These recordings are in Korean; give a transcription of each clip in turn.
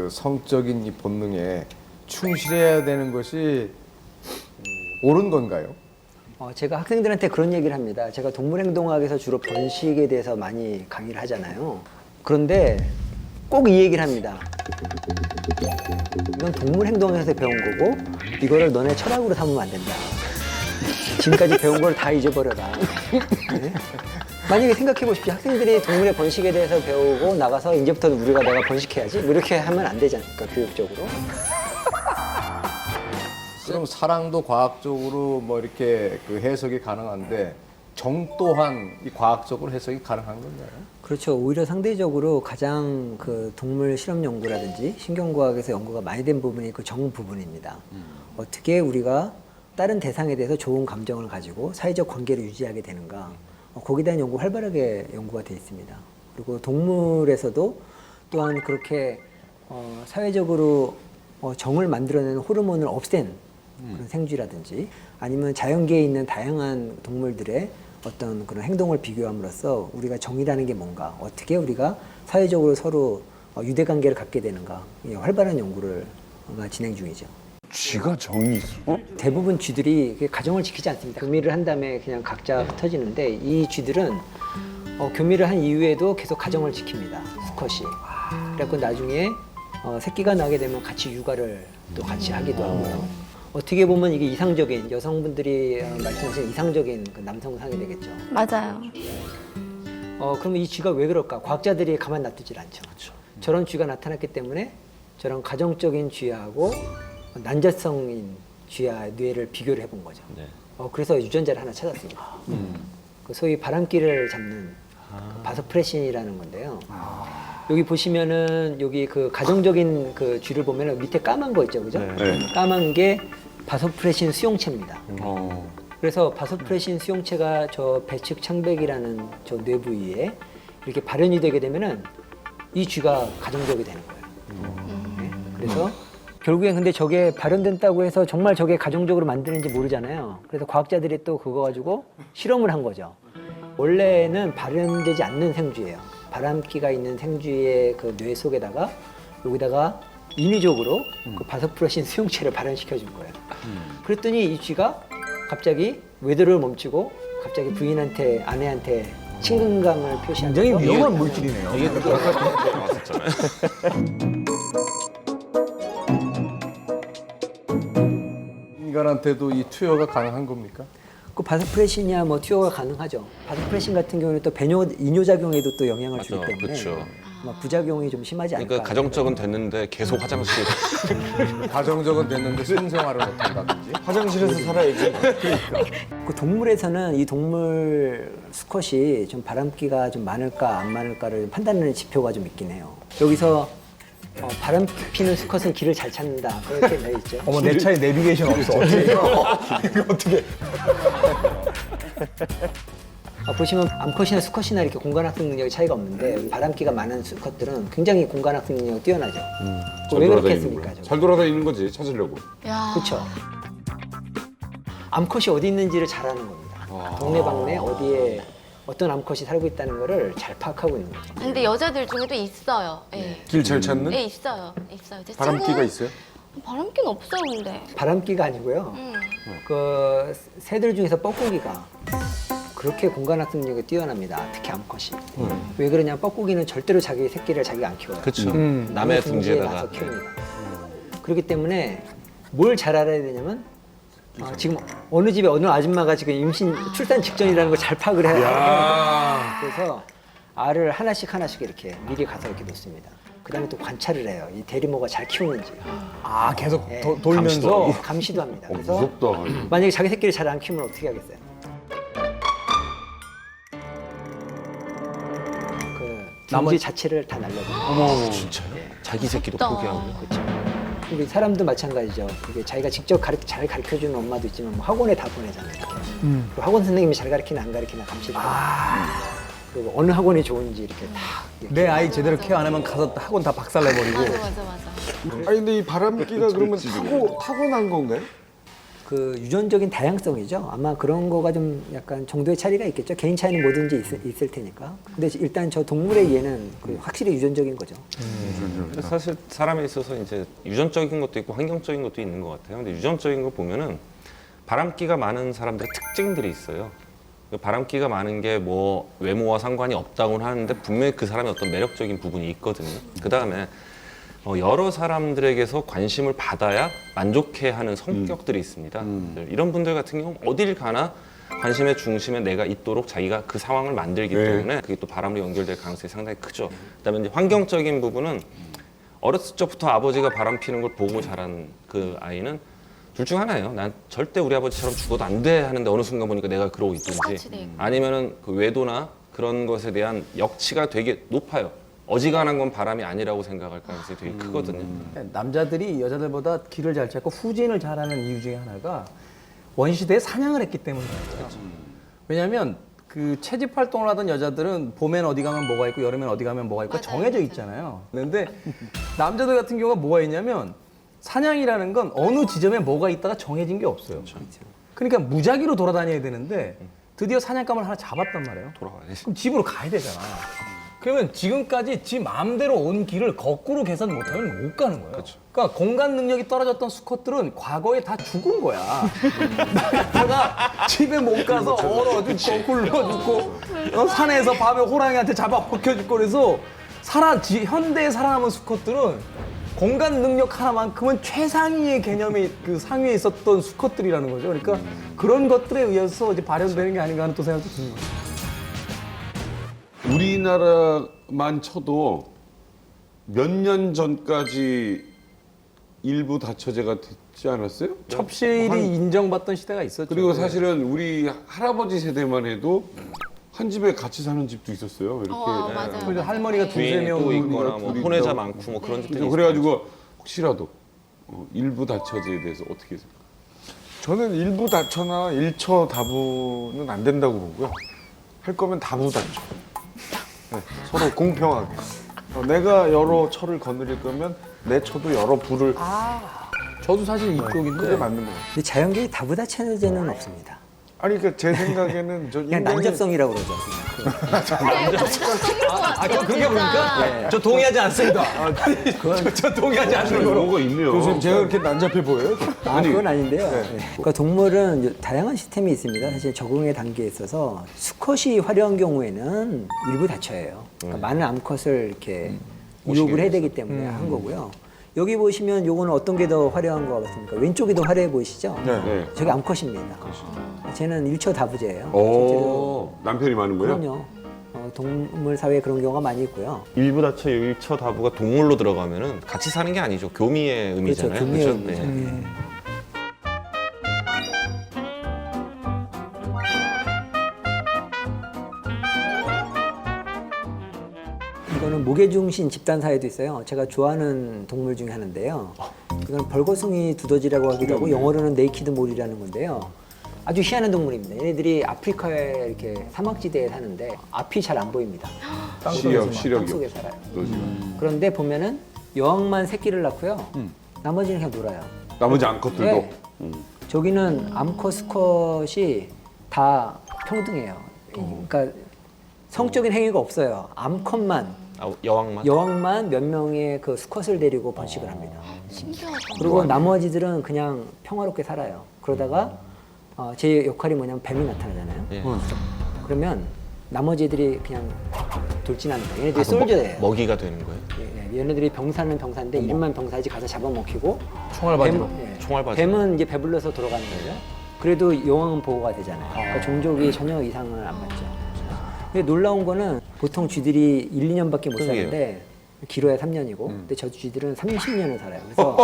성적인 이 본능에 충실해야 되는 것이 옳은 건가요? 제가 학생들한테 그런 얘기를 합니다. 제가 동물행동학에서 주로 번식에 대해서 많이 강의를 하잖아요. 그런데 꼭 이 얘기를 합니다. 이건 동물행동학에서 배운 거고 이거를 너네 철학으로 삼으면 안 된다. 지금까지 배운 걸 다 잊어버려라. 네? 만약에 생각해 보십시오. 학생들이 동물의 번식에 대해서 배우고 나가서 이제부터 내가 번식해야지 뭐 이렇게 하면 안 되지 않습니까? 교육적으로. 그럼 사랑도 과학적으로 뭐 이렇게 그 해석이 가능한데 정 또한 이 과학적으로 해석이 가능한 건가요? 그렇죠. 오히려 상대적으로 가장 그 동물 실험 연구라든지 신경과학에서 연구가 많이 된 부분이 그 정 부분입니다. 어떻게 우리가 다른 대상에 대해서 좋은 감정을 가지고 사회적 관계를 유지하게 되는가. 거기에 대한 연구 활발하게 연구가 되어 있습니다. 그리고 동물에서도 또한 그렇게 사회적으로 정을 만들어내는 호르몬을 없앤 그런 생쥐라든지 아니면 자연계에 있는 다양한 동물들의 어떤 그런 행동을 비교함으로써 우리가 정이라는 게 뭔가, 어떻게 우리가 사회적으로 서로 유대관계를 갖게 되는가, 활발한 연구를 진행 중이죠. 쥐가 정이 있어? 대부분 쥐들이 가정을 지키지 않습니다. 교미를 한 다음에 그냥 각자 흩어지는데 이 쥐들은 교미를 한 이후에도 계속 가정을 지킵니다. 수컷이. 그래갖고 나중에 새끼가 나게 되면 같이 육아를 또 같이 하기도 하고요. 어떻게 보면 이게 이상적인, 여성분들이 말씀하신 이상적인 그 남성상이 되겠죠. 맞아요. 그러면 이 쥐가 왜 그럴까? 과학자들이 가만 놔두질 않죠. 저런 쥐가 나타났기 때문에 저런 가정적인 쥐하고 난자성인 쥐와 뇌를 비교를 해본 거죠. 그래서 유전자를 하나 찾았습니다. 그 소위 바람기를 잡는 그 바소프레신이라는 건데요. 여기 보시면은 여기 그 가정적인 그 쥐를 보면은 밑에 까만 거 있죠, 그죠? 네. 까만 게 바소프레신 수용체입니다. 그래서 바소프레신 수용체가 저 배측 창백이라는 저 뇌 부위에 이렇게 발현이 되게 되면은 이 쥐가 가정적이 되는 거예요. 네? 그래서 결국엔 근데 저게 발현된다고 해서 정말 저게 가정적으로 만드는지 모르잖아요. 그래서 과학자들이 또 그거 가지고 실험을 한 거죠. 원래는 발현되지 않는 생쥐예요. 바람기가 있는 생쥐의 그 뇌 속에다가 여기다가 인위적으로 그 바소프레신 수용체를 발현시켜 준 거예요. 그랬더니 이 쥐가 갑자기 외도를 멈추고 갑자기 부인한테, 아내한테 친근감을 표시하면서 굉장히 위험한 물질이네요. 인간한테도 이 투여가 가능한 겁니까? 그 바소프레신이야 뭐 투여가 가능하죠. 바소프레신 같은 경우는 또 이뇨작용에도 또 영향을 주기 때문에 그렇죠. 아마 부작용이 좀 심하지 않을까. 그러니까 가정적은 됐는데 계속 화장실. 가정적은 됐는데 성생활을 못한다든지. 화장실에서 살아야지. 그 동물에서는 이 동물 수컷이 좀 바람기가 좀 많을까 안 많을까를 판단하는 지표가 좀 있긴 해요. 여기서 바람 피는 수컷은 길을 잘 찾는다 그렇게 되어 있죠. 어머, 내 차에 내비게이션 없어. 어떻게 이거 어떻게? 보시면 암컷이나 수컷이나 이렇게 공간학습 능력이 차이가 없는데 바람기가 많은 수컷들은 굉장히 공간학습 능력이 뛰어나죠. 왜 그렇겠습니까? 잘 돌아다니는 거지, 찾으려고. 야. 그렇죠. 암컷이 어디 있는지를 잘 아는 겁니다. 동네방네 어디에 어떤 암컷이 살고 있다는 거를 잘 파악하고 있는 거죠. 근데 여자들 중에도 있어요. 예. 길 잘 찾는? 네, 있어요. 있어요. 제 바람기가 친구- 있어요? 바람기는 없어요, 근데. 바람기가 아니고요. 그 새들 중에서 뻐꾸기가 그렇게 공간학습 능력이 뛰어납니다. 특히 암컷이. 왜 그러냐? 뻐꾸기는 절대로 자기 새끼를 자기가 안 키워요. 그렇죠. 남의 남의 둥지에 둥지에다가. 나서 키웁니다. 그렇기 때문에 뭘 잘 알아야 되냐면 지금 어느 집에 어느 아줌마가 지금 임신 출산 직전이라는 걸 잘 파악을 해요. 그래서 알을 하나씩 이렇게 미리 가서 이렇게 놓습니다. 그다음에 또 관찰을 해요. 이 대리모가 잘 키우는지. 아, 계속 예. 돌면서 감시도 합니다. 그래서 무섭다. 만약에 자기 새끼를 잘 안 키우면 어떻게 하겠어요? 그 둥지 자체를 다 날려버려요. 진짜요? 자기 새끼도 무섭다. 포기하고. 그렇죠. 우리 사람도 마찬가지죠. 이게 자기가 직접 잘 가르쳐주는 엄마도 있지만 뭐 학원에 다 보내잖아요. 이렇게. 그리고 학원 선생님이 잘 가르치나 안 가르치나 감시를 하고 그리고 어느 학원이 좋은지 이렇게 다 이렇게. 내 아이 제대로 케어 안 하면 가서 학원 다 박살내버리고. 맞아. 아니, 근데 이 바람기가 그러면 타고난 건가요? 그 유전적인 다양성이죠. 아마 그런 거가 좀 약간 정도의 차이가 있겠죠. 개인 차이는 뭐든지 있을 테니까. 근데 일단 저 동물의 이해는 그 확실히 유전적인 거죠. 근데 사실 사람에 있어서 이제 유전적인 것도 있고 환경적인 것도 있는 것 같아요. 근데 유전적인 거 보면은 바람기가 많은 사람들의 특징들이 있어요. 그 바람기가 많은 게 뭐 외모와 상관이 없다고는 하는데 분명히 그 사람의 어떤 매력적인 부분이 있거든요. 그 다음에 여러 사람들에게서 관심을 받아야 만족해하는 성격들이 있습니다. 이런 분들 같은 경우 어딜 가나 관심의 중심에 내가 있도록 자기가 그 상황을 만들기 때문에 그게 또 바람으로 연결될 가능성이 상당히 크죠. 그다음에 이제 환경적인 부분은 어렸을 적부터 아버지가 바람 피는 걸 보고 자란 그 아이는 둘 중 하나예요. 난 절대 우리 아버지처럼 죽어도 안 돼 하는데 어느 순간 보니까 내가 그러고 있든지 똑같이 돼 있고. 아니면은 그 외도나 그런 것에 대한 역치가 되게 높아요. 어지간한 건 바람이 아니라고 생각할 가능성이 되게 크거든요. 남자들이 여자들보다 길을 잘 찾고 후진을 잘하는 이유 중에 하나가 원시대에 사냥을 했기 때문이에요. 왜냐하면 그 채집 활동을 하던 여자들은 봄엔 어디 가면 뭐가 있고 여름엔 어디 가면 뭐가 있고 맞아요. 정해져 있잖아요. 그런데 남자들 같은 경우가 뭐가 있냐면 사냥이라는 건 어느 지점에 뭐가 있다가 정해진 게 없어요. 그러니까 무작위로 돌아다녀야 되는데 드디어 사냥감을 하나 잡았단 말이에요. 돌아가야지. 그럼 집으로 가야 되잖아. 그러면 지금까지 지 마음대로 온 길을 거꾸로 계산 못하면 못 가는 거예요. 그러니까 공간 능력이 떨어졌던 수컷들은 과거에 다 죽은 거야. 내가 집에 못 가서 얼어 죽고 굴러 죽고 산에서 밤에 호랑이한테 잡아 벗겨 죽고 그래서 현대에 살아남은 수컷들은 공간 능력 하나만큼은 최상위의 개념이 그 상위에 있었던 수컷들이라는 거죠. 그러니까 그런 것들에 의해서 이제 발현되는 게 아닌가 하는 또 생각도 듭니다. 우리나라만 쳐도 몇 년 전까지 일부 다처제가 됐지 않았어요? 첩실이 인정받던 시대가 있었죠. 그리고 사실은 우리 할아버지 세대만 해도 한 집에 같이 사는 집도 있었어요. 이렇게. 맞아요. 그래서 할머니가 두세 부인이 명 또 있거나 뭐 둘이 혼외자 있다고. 많고 뭐 그런 집들이 그렇죠. 그래가지고 혹시라도 일부 다처제에 대해서 어떻게 생각해요? 저는 일부 다처나 일처 다부는 안 된다고 보고요. 할 거면 다부 다처. 네, 서로 공평하게. 내가 여러 처를 거느릴 거면 내 처도 여러 부를 저도 사실 이쪽인데 그게 맞는 거 같아요. 근데 자연계에 다부다 체제는 없습니다. 아니 그러니까 제 생각에는 저 그냥 인간이 난접성이라고 그러죠. 그렇게 보니까 저 동의하지 않습니다. 저 동의하지 않는 거로. 뭐가 있네요. 교수님 제가 그렇게 난잡해 보여요? 그건 아닌데요. 네. 그러니까 동물은 다양한 시스템이 있습니다. 사실 적응의 단계에 있어서 수컷이 화려한 경우에는 일부 다쳐예요. 그러니까 많은 암컷을 이렇게 유혹을 해야 되기 때문에 한 거고요. 여기 보시면 요거는 어떤 게 더 화려한 것 같습니까? 왼쪽이 더 화려해 보이시죠? 네. 저게 암컷입니다. 쟤는 일처 다부제예요. 오, 남편이 많은 거예요? 그럼요. 동물 사회에 그런 경우가 많이 있고요. 일부 다처 일처 다부가 동물로 들어가면은 같이 사는 게 아니죠. 교미의 의미잖아요. 그렇죠. 교미의 그렇죠? 의미죠. 네. 예. 이거는 무게중심 집단 사회도 있어요. 제가 좋아하는 동물 중에 하나인데요. 이건 벌거숭이 두더지라고 하기도 하고 영어로는 네이키드 몰이라는 건데요. 아주 희한한 동물입니다. 얘네들이 아프리카에 이렇게 사막지대에 사는데 앞이 잘 안 보입니다. 시력이 땅속에 살아요. 그런데 보면은 여왕만 새끼를 낳고요. 나머지는 그냥 놀아요. 나머지 암컷들도 네. 저기는 암컷, 수컷이 다 평등해요. 그러니까 성적인 행위가 없어요. 암컷만, 여왕만 몇 명의 그 수컷을 데리고 번식을 합니다. 신기하다. 그리고 나머지들은 그냥 평화롭게 살아요. 그러다가 제 역할이 뭐냐면 뱀이 나타나잖아요. 예. 그러면 나머지들이 그냥 돌진합니다. 얘네들이 솔저예요. 먹이가 되는 거예요. 예, 얘네들이 병사는 병사인데 이름만 병사지 가서 잡아먹히고 총알 바지로. 총알 바지. 뱀은 이제 배불러서 돌아가는 거죠. 그래도 여왕은 보호가 되잖아요. 그러니까 종족이 전혀 이상을 안 받죠. 근데 놀라운 거는 보통 쥐들이 1, 2년밖에 못 사는데 길어야 3년이고 근데 저 쥐들은 30년을 살아요. 그래서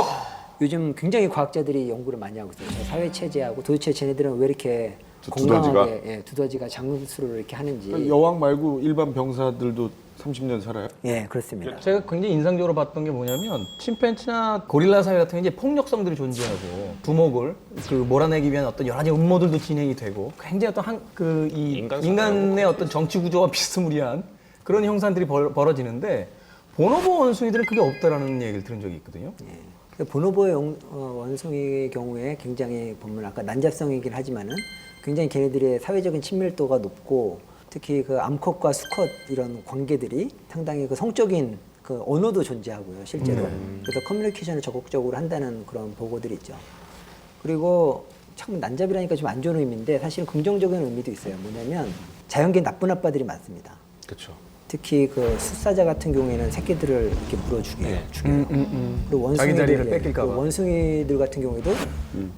요즘 굉장히 과학자들이 연구를 많이 하고 있어요. 저 사회 체제하고 도대체 쟤네들은 왜 이렇게 건강하게 두더지가 장수를 이렇게 하는지. 여왕 말고 일반 병사들도 30년 살아요? 예, 그렇습니다. 제가 굉장히 인상적으로 봤던 게 뭐냐면 침팬지나 고릴라 사회 같은 게 이제 폭력성들이 존재하고 두목을 그 몰아내기 위한 어떤 여러 가지 음모들도 진행이 되고 굉장히 어떤 이 인간의 어떤 정치 구조와 비스무리한 그런 형상들이 벌어지는데 보노보 원숭이들은 그게 없다라는 얘기를 들은 적이 있거든요. 그 보노보의 원숭이의 경우에 굉장히 보면 아까 난잡성이긴 하지만은 굉장히 걔네들의 사회적인 친밀도가 높고 특히 그 암컷과 수컷 이런 관계들이 상당히 그 성적인 그 언어도 존재하고요, 실제로. 그래서 커뮤니케이션을 적극적으로 한다는 그런 보고들이 있죠. 그리고 참 난잡이라니까 좀 안 좋은 의미인데 사실 긍정적인 의미도 있어요. 뭐냐면 자연계에 나쁜 아빠들이 많습니다. 그렇죠. 특히 그 숫사자 같은 경우에는 새끼들을 이렇게 물어 죽여요. 그리고 자기 자리를 원숭이들, 뺏길까 봐. 그 원숭이들 같은 경우에도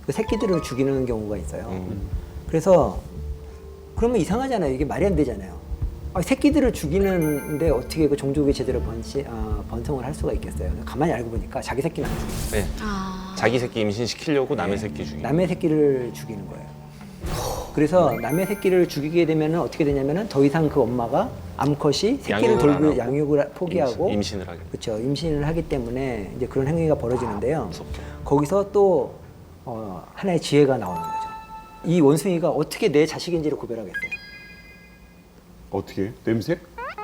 그 새끼들을 죽이는 경우가 있어요. 그래서 그러면 이상하잖아요. 이게 말이 안 되잖아요. 새끼들을 죽이는데 어떻게 그 종족이 제대로 번성을 할 수가 있겠어요? 가만히 알고 보니까 자기 새끼는 안 죽여요. 네. 자기 새끼 임신시키려고 남의 새끼 죽이는. 남의 새끼를 죽이는 거예요. 그래서 남의 새끼를 죽이게 되면 어떻게 되냐면은 더 이상 그 엄마가 암컷이 새끼를 양육을 안 돌보 하고 양육을 포기하고 임신을 하게. 그렇죠. 임신을 하기 때문에 이제 그런 행위가 벌어지는데요. 거기서 또 하나의 지혜가 나오는 거죠. 이 원숭이가 어떻게 내 자식인지를 구별하겠어요? 어떻게? 냄새?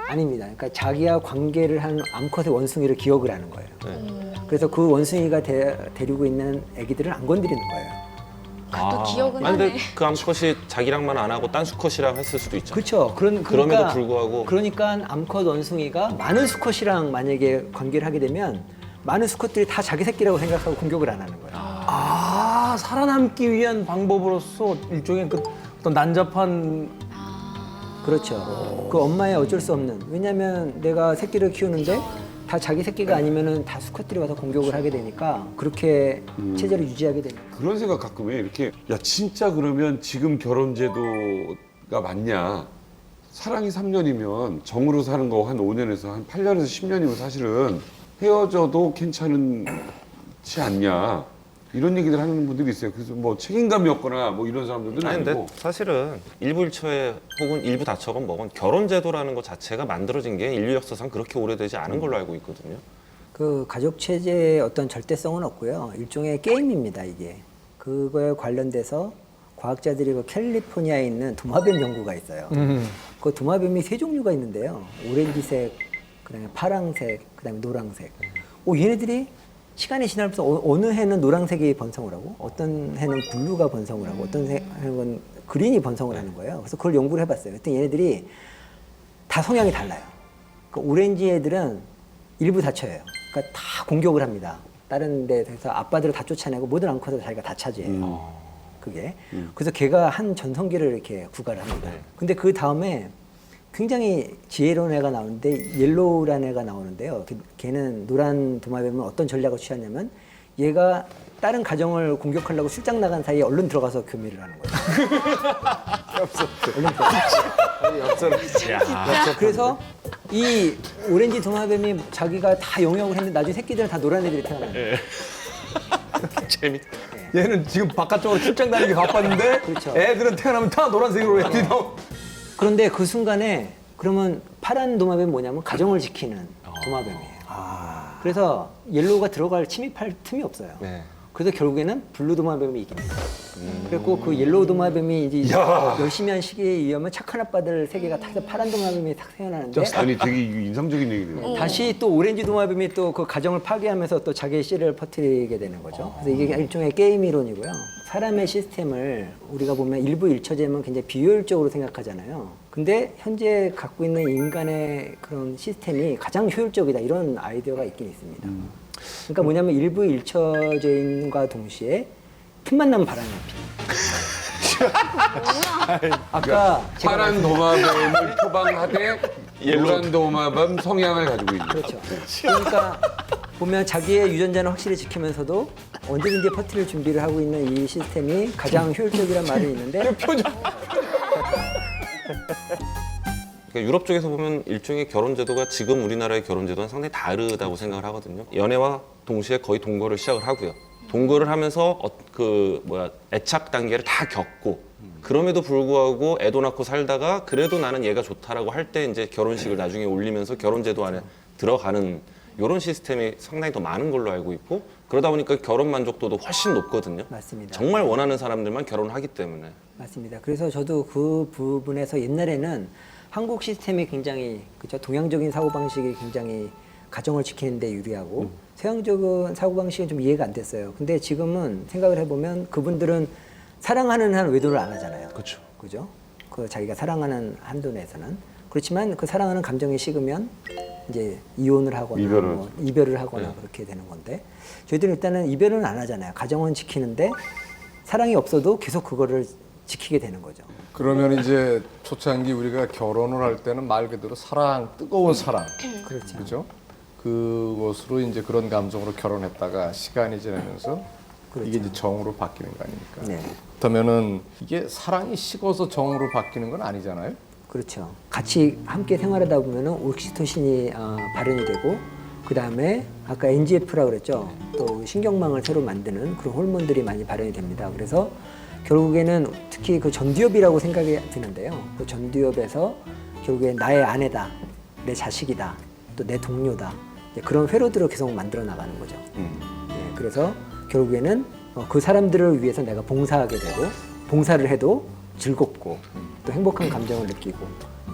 아닙니다. 그러니까 자기와 관계를 한 암컷의 원숭이를 기억을 하는 거예요. 네. 그래서 그 원숭이가 데리고 있는 아기들은 안 건드리는 거예요. 또 기억은 아니, 근데 하네. 그 암컷이 자기랑만 안 하고 딴 수컷이랑 했을 수도 있잖아요. 그렇죠. 그럼에도 불구하고 그러니까 암컷 원숭이가 많은 수컷이랑 만약에 관계를 하게 되면 많은 수컷들이 다 자기 새끼라고 생각하고 공격을 안 하는 거예요. 아, 살아남기 위한 방법으로서 일종의 그 어떤 난잡한 그렇죠. 그 엄마의 어쩔 수 없는. 왜냐하면 내가 새끼를 키우는데 다 자기 새끼가 아니면은 다 수컷들이 와서 공격을 하게 되니까 그렇게 체제를 유지하게 됩니다. 그런 생각 가끔 해. 이렇게 야 진짜 그러면 지금 결혼 제도가 맞냐? 사랑이 3년이면 정으로 사는 거 한 5년에서 한 8년에서 10년이면 사실은 헤어져도 괜찮지 않냐? 이런 얘기들 하는 분들이 있어요. 그래서 뭐 책임감이 없거나 뭐 이런 사람들은 아니 근데 아니고. 사실은 일부 일처에 혹은 일부 다처건 뭐건 결혼 제도라는 것 자체가 만들어진 게 인류 역사상 그렇게 오래되지 않은 걸로 알고 있거든요. 그 가족 체제의 어떤 절대성은 없고요. 일종의 게임입니다, 이게. 그거에 관련돼서 과학자들이 그 캘리포니아에 있는 도마뱀 연구가 있어요. 그 도마뱀이 세 종류가 있는데요. 오렌지색, 그다음에 파랑색, 그다음에 노란색. 얘네들이 시간이 지나면서 어느 해는 노란색이 번성을 하고 어떤 해는 블루가 번성을 하고 어떤 해는 그린이 번성을 하는 거예요. 그래서 그걸 연구를 해봤어요. 그랬더니 얘네들이 다 성향이 달라요. 그 오렌지 애들은 일부 다쳐요. 그러니까 다 공격을 합니다. 다른 데서 아빠들을 다 쫓아내고 모든 암컷을 자기가 다 차지해요. 그게. 그래서 걔가 한 전성기를 이렇게 구가를 합니다. 근데 그 다음에 굉장히 지혜로운 애가 나오는데 옐로우라는 애가 나오는데요. 걔는 노란 도마뱀은 어떤 전략을 취하냐면 얘가 다른 가정을 공격하려고 출장 나간 사이에 얼른 들어가서 교미를 하는 거예요. 얼른 들어가서. 그래서 이 오렌지 도마뱀이 자기가 다 영역을 했는데 나중에 새끼들은 다 노란 애들이 태어나는 거예요. 재밌다. 얘는 지금 바깥쪽으로 출장 다니기 바빴는데 그렇죠. 애들은 태어나면 다 노란색으로 애들이 나오. 그런데 그 순간에 그러면 파란 도마뱀은 뭐냐면 가정을 지키는 도마뱀이에요. 그래서 옐로우가 침입할 틈이 없어요. 네. 그래서 결국에는 블루 도마뱀이 이깁니다. 그리고 그 옐로우 도마뱀이 이제 열심히 한 시기에 의하면 착한 아빠들 세 개가 타서 파란 도마뱀이 탁 태어나는데 아니 되게 인상적인 얘기네요. 다시 또 오렌지 도마뱀이 또 그 가정을 파괴하면서 또 자기의 씨를 퍼뜨리게 되는 거죠. 그래서 이게 일종의 게임 이론이고요. 사람의 시스템을 우리가 보면 일부 일처제면 굉장히 비효율적으로 생각하잖아요. 근데 현재 갖고 있는 인간의 그런 시스템이 가장 효율적이다 이런 아이디어가 있긴 있습니다. 그러니까 뭐냐면 일부 일처제인과 동시에 틈만 나면 바람이 핍니다. 아까 제가 파란 도마뱀을 표방하되 노란 도마뱀 성향을 가지고 있는. 그렇죠. 그러니까 보면 자기의 유전자는 확실히 지키면서도 언제든지 퍼뜨릴 준비를 하고 있는 이 시스템이 가장 효율적이란 말이 있는데 그러니까 유럽 쪽에서 보면 일종의 결혼 제도가 지금 우리나라의 결혼 제도는 상당히 다르다고 생각을 하거든요. 연애와 동시에 거의 동거를 시작을 하고요. 동거를 하면서 애착 단계를 다 겪고 그럼에도 불구하고 애도 낳고 살다가 그래도 나는 얘가 좋다라고 할 때 이제 결혼식을 나중에 올리면서 결혼 제도 안에 들어가는 이런 시스템이 상당히 더 많은 걸로 알고 있고 그러다 보니까 결혼 만족도도 훨씬 높거든요. 맞습니다. 정말 원하는 사람들만 결혼하기 때문에. 맞습니다. 그래서 저도 그 부분에서 옛날에는 한국 시스템이 굉장히 그죠 동양적인 사고 방식이 굉장히 가정을 지키는 데 유리하고 서양적인 사고방식은 좀 이해가 안 됐어요. 근데 지금은 생각을 해보면 그분들은 사랑하는 한 외도를 안 하잖아요. 그렇죠. 그죠? 그 자기가 사랑하는 한도 내에서는. 그렇지만 그 사랑하는 감정이 식으면 이제 이혼을 하거나 이별을 하거나 그렇게 되는 건데 저희들은 일단은 이별은 안 하잖아요. 가정은 지키는데 사랑이 없어도 계속 그거를 지키게 되는 거죠. 그러면 이제 초창기 우리가 결혼을 할 때는 말 그대로 사랑, 뜨거운 사랑, 그렇죠. 그죠? 그것으로 이제 그런 감정으로 결혼했다가 시간이 지나면서 그렇죠. 이게 이제 정으로 바뀌는 거 아닙니까? 네. 그렇다면은 이게 사랑이 식어서 정으로 바뀌는 건 아니잖아요? 그렇죠. 같이 함께 생활하다 보면은 옥시토신이 발현이 되고 그 다음에 아까 NGF라고 그랬죠. 또 신경망을 새로 만드는 그런 호르몬들이 많이 발현이 됩니다. 그래서 결국에는 특히 그 전두엽이라고 생각이 드는데요. 그 전두엽에서 결국에 나의 아내다, 내 자식이다, 또 내 동료다 이제 그런 회로들을 계속 만들어 나가는 거죠. 네, 그래서 결국에는 그 사람들을 위해서 내가 봉사하게 되고 봉사를 해도 즐겁고 또 행복한 감정을 느끼고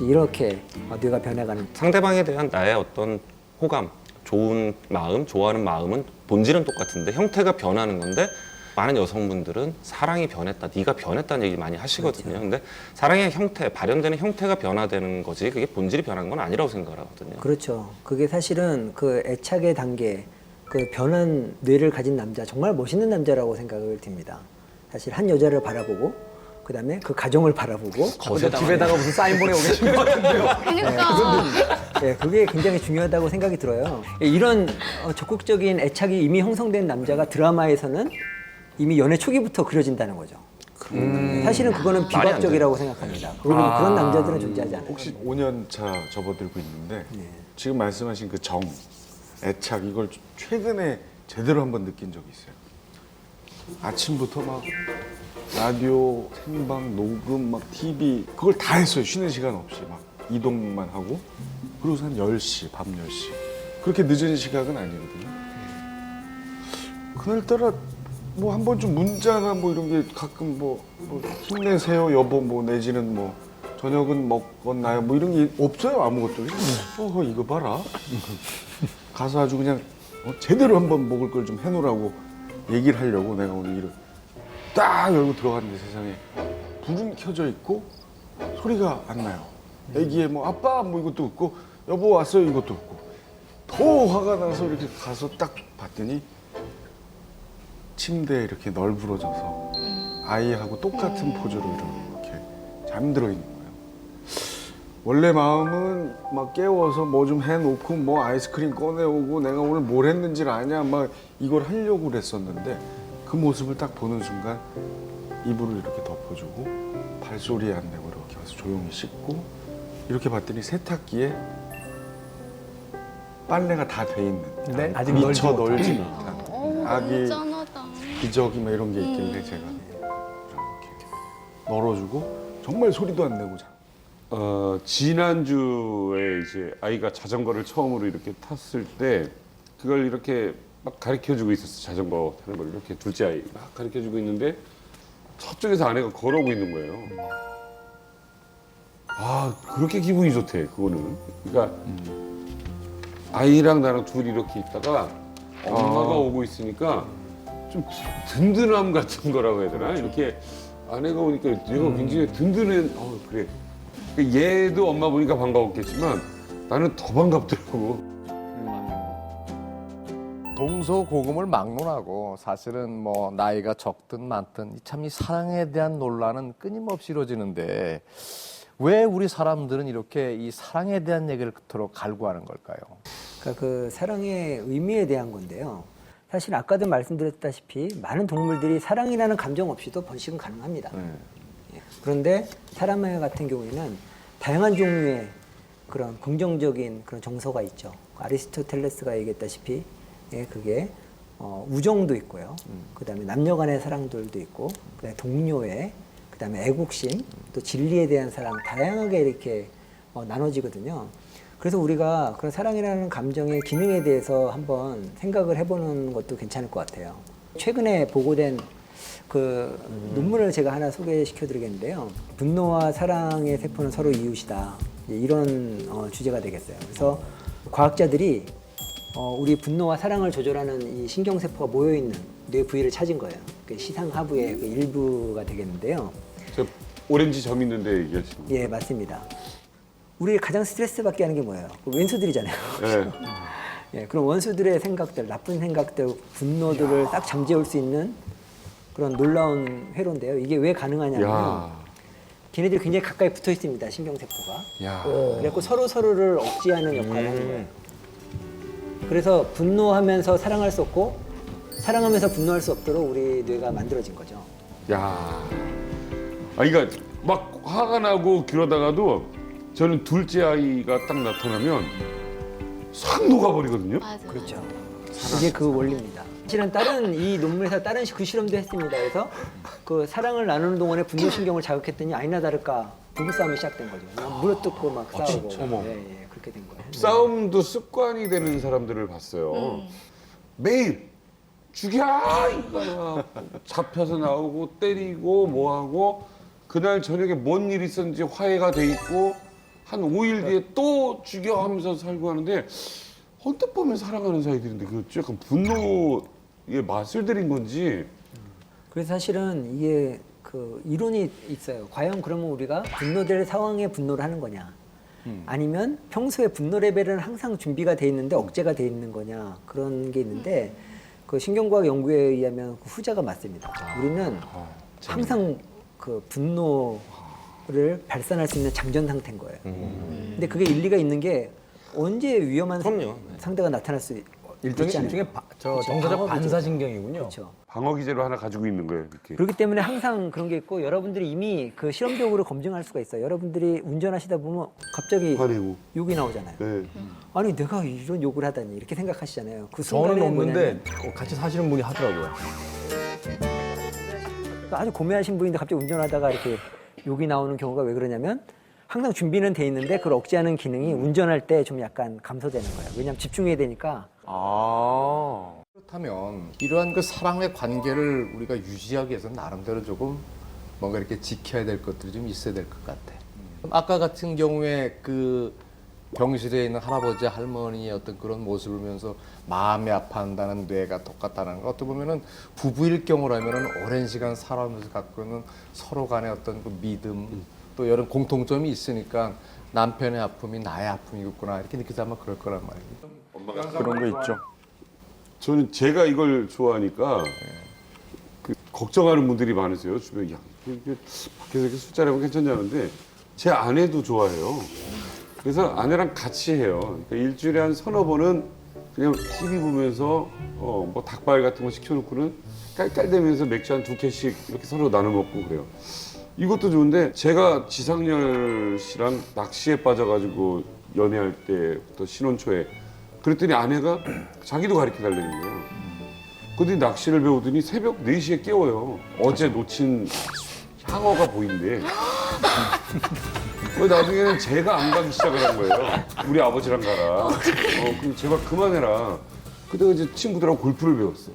이렇게 뇌가 변해가는. 상대방에 대한 나의 어떤 호감, 좋은 마음, 좋아하는 마음은 본질은 똑같은데 형태가 변하는 건데 많은 여성분들은 사랑이 변했다, 네가 변했다는 얘기 많이 하시거든요. 그렇죠. 근데 사랑의 형태, 발현되는 형태가 변화되는 거지 그게 본질이 변한 건 아니라고 생각을 하거든요. 그렇죠. 그게 사실은 그 애착의 단계, 그 변한 뇌를 가진 남자 정말 멋있는 남자라고 생각을 듭니다. 사실 한 여자를 바라보고 그 다음에 그 가정을 바라보고 집에다가 무슨 사인 보내고 계신 것 같은데요. 그러니까 네, 그게 굉장히 중요하다고 생각이 들어요. 이런 적극적인 애착이 이미 형성된 남자가 드라마에서는 이미 연애 초기부터 그려진다는 거죠. 사실은 그거는 비과학적이라고 생각합니다. 그런 남자들은 존재하지 않아요. 혹시 5년 차 접어들고 있는데 지금 말씀하신 그 정, 애착 이걸 최근에 제대로 한번 느낀 적이 있어요. 아침부터 막 라디오, 생방, 녹음, 막 TV 그걸 다 했어요. 쉬는 시간 없이 막 이동만 하고 그리고서 한 10시, 밤 10시 그렇게 늦은 시각은 아니거든요. 그날따라 뭐 한 번쯤 문자나 뭐 이런 게 가끔 뭐 힘내세요 여보 뭐 내지는 뭐 저녁은 먹었나요 뭐 이런 게 없어요. 아무것도. 이거 봐라. 가서 아주 그냥 제대로 한번 먹을 걸 좀 해놓으라고 얘기를 하려고 내가 오늘 일을 딱 열고 들어갔는데 세상에 불은 켜져 있고 소리가 안 나요. 애기의 뭐 아빠 뭐 이것도 없고 여보 왔어요 이것도 없고 더 화가 나서 이렇게 가서 딱 봤더니 침대에 이렇게 널브러져서 아이하고 똑같은 포즈로 이렇게 잠들어 있는 거예요. 원래 마음은 막 깨워서 뭐 좀 해놓고 뭐 아이스크림 꺼내오고 내가 오늘 뭘 했는지를 아냐 막 이걸 하려고 그랬었는데 그 모습을 딱 보는 순간 이불을 이렇게 덮어주고 발소리 안 내고 이렇게 와서 조용히 씻고 이렇게 봤더니 세탁기에 빨래가 다 돼 있는 네? 아직 미처 널지 널지 못한 아기 짠하다. 기저귀 막 이런 게 있길래 제가 이렇게 널어주고 정말 소리도 안 내고 자. 지난주에 이제 아이가 자전거를 처음으로 이렇게 탔을 때 그걸 이렇게 막 가르쳐주고 있었어. 자전거 타는 걸 이렇게 둘째 아이 막 가르쳐주고 있는데 저쪽에서 아내가 걸어오고 있는 거예요. 아 그렇게 기분이 좋대 그거는. 그러니까 아이랑 나랑 둘이 이렇게 있다가 엄마가 오고 있으니까 좀 든든함 같은 거라고 해야 되나? 이렇게 아내가 오니까 얘가 굉장히 든든해. 그래. 얘도 엄마 보니까 반가웠겠지만 나는 더 반갑더라고. 동서고금을 막론하고 사실은 뭐 나이가 적든 많든 참 이 사랑에 대한 논란은 끊임없이 이루어지는데 왜 우리 사람들은 이렇게 이 사랑에 대한 얘기를 그토록 갈구하는 걸까요? 그러니까 그 사랑의 의미에 대한 건데요. 사실 아까도 말씀드렸다시피 많은 동물들이 사랑이라는 감정 없이도 번식은 가능합니다. 예. 그런데 사람 같은 경우에는 다양한 종류의 그런 긍정적인 그런 정서가 있죠. 아리스토텔레스가 얘기했다시피 그게 우정도 있고요. 그다음에 남녀간의 사랑들도 있고, 그다음에 동료애, 그다음에 애국심, 또 진리에 대한 사랑 다양하게 이렇게 나눠지거든요. 그래서 우리가 그런 사랑이라는 감정의 기능에 대해서 한번 생각을 해보는 것도 괜찮을 것 같아요. 최근에 보고된 그 논문을 제가 하나 소개시켜드리겠는데요. 분노와 사랑의 세포는 서로 이웃이다. 이런 주제가 되겠어요. 그래서 과학자들이 우리 분노와 사랑을 조절하는 이 신경세포가 모여있는 뇌 부위를 찾은 거예요. 그 시상하부의 그 일부가 되겠는데요. 저 오렌지 점 있는데 얘기하시는 예, 맞습니다. 우리 가장 스트레스 받게 하는 게 뭐예요? 그 왼수들이잖아요. 네. 예, 그런 원수들의 생각들, 나쁜 생각들, 분노들을 딱 잠재울 수 있는 그런 놀라운 회로인데요. 이게 왜 가능하냐면 야. 걔네들이 굉장히 가까이 붙어 있습니다. 신경세포가. 야. 그래갖고 서로를 억제하는 역할을 하는 거예요. 그래서 분노하면서 사랑할 수 없고 사랑하면서 분노할 수 없도록 우리 뇌가 만들어진 거죠. 야. 그러니까 막 화가 나고 그러다가도 저는 둘째 아이가 딱 나타나면 싹 녹아버리거든요. 맞아요. 그렇죠. 이게 그 원리입니다. 사실은 다른 이 논문에서 다른 그 실험도 했습니다. 그래서 그 사랑을 나누는 동안에 분노신경을 자극했더니 아니나 다를까 부부싸움이 시작된 거죠. 막 물어뜯고 막 싸우고. 예, 그렇게 된 거예요. 싸움도 습관이 되는 사람들을 봤어요. 매일 죽여! 이거 잡혀서 나오고 때리고 뭐하고 그날 저녁에 뭔 일이 있었는지 화해가 돼 있고 한 5일 뒤에 또 죽여 하면서 살고 하는데 언뜻 보면 사랑하는 사이들인데 그 약간 분노의 맛을 들인 건지 그래서 사실은 이게 그 이론이 있어요. 과연 그러면 우리가 분노될 상황에 분노를 하는 거냐? 아니면 평소에 분노 레벨은 항상 준비가 돼 있는데 억제가 돼 있는 거냐? 그런 게 있는데 그 신경과학 연구에 의하면 그 후자가 맞습니다. 우리는 항상 그 분노를 발산할 수 있는 잠전 상태인 거예요. 근데 그게 일리가 있는 게 언제 위험한 그럼요. 상대가 나타날 수 일종의 있잖아요. 일종의 그렇죠. 정서적 방어기제. 반사신경이군요. 그렇죠. 방어 기제로 하나 가지고 있는 거예요. 이렇게. 그렇기 때문에 항상 그런 게 있고 여러분들이 이미 그 실험적으로 검증할 수가 있어요. 여러분들이 운전하시다 보면 갑자기 화내고. 욕이 나오잖아요. 네. 아니 내가 이런 욕을 하다니 이렇게 생각하시잖아요. 그 순간에 저는 없는데 뭐냐면 같이 사시는 분이 하더라고요. 아주 고매하신 분인데 갑자기 운전하다가 이렇게 욕이 나오는 경우가 왜 그러냐면 항상 준비는 돼 있는데 그걸 억제하는 기능이 운전할 때 좀 약간 감소되는 거예요. 왜냐하면 집중해야 되니까. 그렇다면 이러한 그 사랑의 관계를 우리가 유지하기 위해서 나름대로 조금 뭔가 이렇게 지켜야 될 것들이 좀 있어야 될 것 같아. 아까 같은 경우에 그 병실에 있는 할아버지 할머니의 어떤 그런 모습을 보면서 마음이 아파한다는 뇌가 똑같다는 거 어떻게 보면은 부부일 경우라면은 오랜 시간 살아오면서 갖고 있는 서로 간의 어떤 그 믿음 또 이런 공통점이 있으니까 남편의 아픔이 나의 아픔이겠구나 이렇게 느끼자 아마 그럴 거란 말이에요. 그런 거 있죠. 저는 제가 이걸 좋아하니까 그 걱정하는 분들이 많으세요. 주변에 야, 이게 밖에서 이렇게 술자리하면 괜찮냐는데 제 아내도 좋아해요. 그래서 아내랑 같이 해요. 그러니까 일주일에 한 서너 번은 그냥 TV 보면서 뭐 닭발 같은 거 시켜놓고는 깔깔대면서 맥주 한 2캔씩 이렇게 서로 나눠 먹고 그래요. 이것도 좋은데 제가 지상렬 씨랑 낚시에 빠져가지고 연애할 때부터 신혼 초에 그랬더니 아내가 자기도 가르쳐 달라는 거예요. 그랬더니 낚시를 배우더니 새벽 4시에 깨워요. 어제 놓친 향어가 보인대. 나중에는 제가 안 가기 시작을 한 거예요. 우리 아버지랑 가라. 그럼 제가 그만해라. 그때 이제 친구들하고 골프를 배웠어.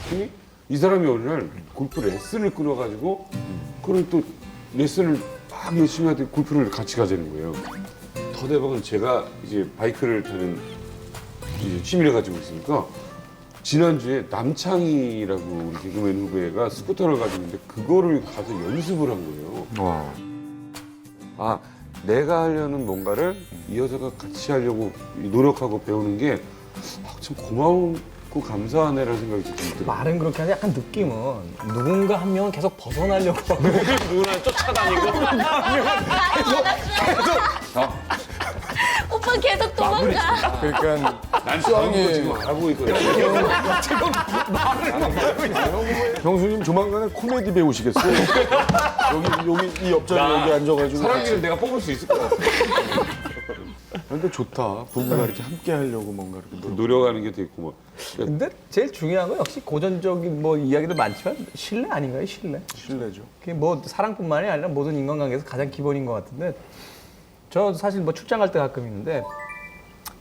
그랬더니 이 사람이 어느 날 골프 레슨을 끊어가지고 그걸 또 레슨을 막 열심히 하더니 골프를 같이 가자는 거예요. 더 대박은 제가 이제 바이크를 타는 이제 취미를 가지고 있으니까 지난주에 남창희라고 우리 개그맨 후배가 스쿠터를 가지고 있는데 그거를 가서 연습을 한 거예요. 와. 아, 내가 하려는 뭔가를 이 여자가 같이 하려고 노력하고 배우는 게 참 고마웠고 감사하네라는 생각이 좀 들어요. 말은 그렇게 하는데 약간 느낌은 누군가 한 명은 계속 벗어나려고 하고 누구나 쫓아다니고 오빠 계속 도망가. 그러니까 난 저런 거 지금 알고 있거든요. 형수님 조만간에 코미디 배우시겠어요? 여기 이 옆자리 여기 앉아가지고. 사랑이는 내가 뽑을 수 있을 것 같아. 근데 좋다. 부부가 이렇게 함께 하려고 뭔가 이렇게 노력하는 게 되게 고마워. 근데 제일 중요한 건 역시 고전적인 뭐 이야기도 많지만 신뢰 아닌가요? 신뢰. 신뢰죠. 그게 뭐 사랑뿐만이 아니라 모든 인간관계에서 가장 기본인 것 같은데 저 사실 뭐 출장 갈 때 가끔 있는데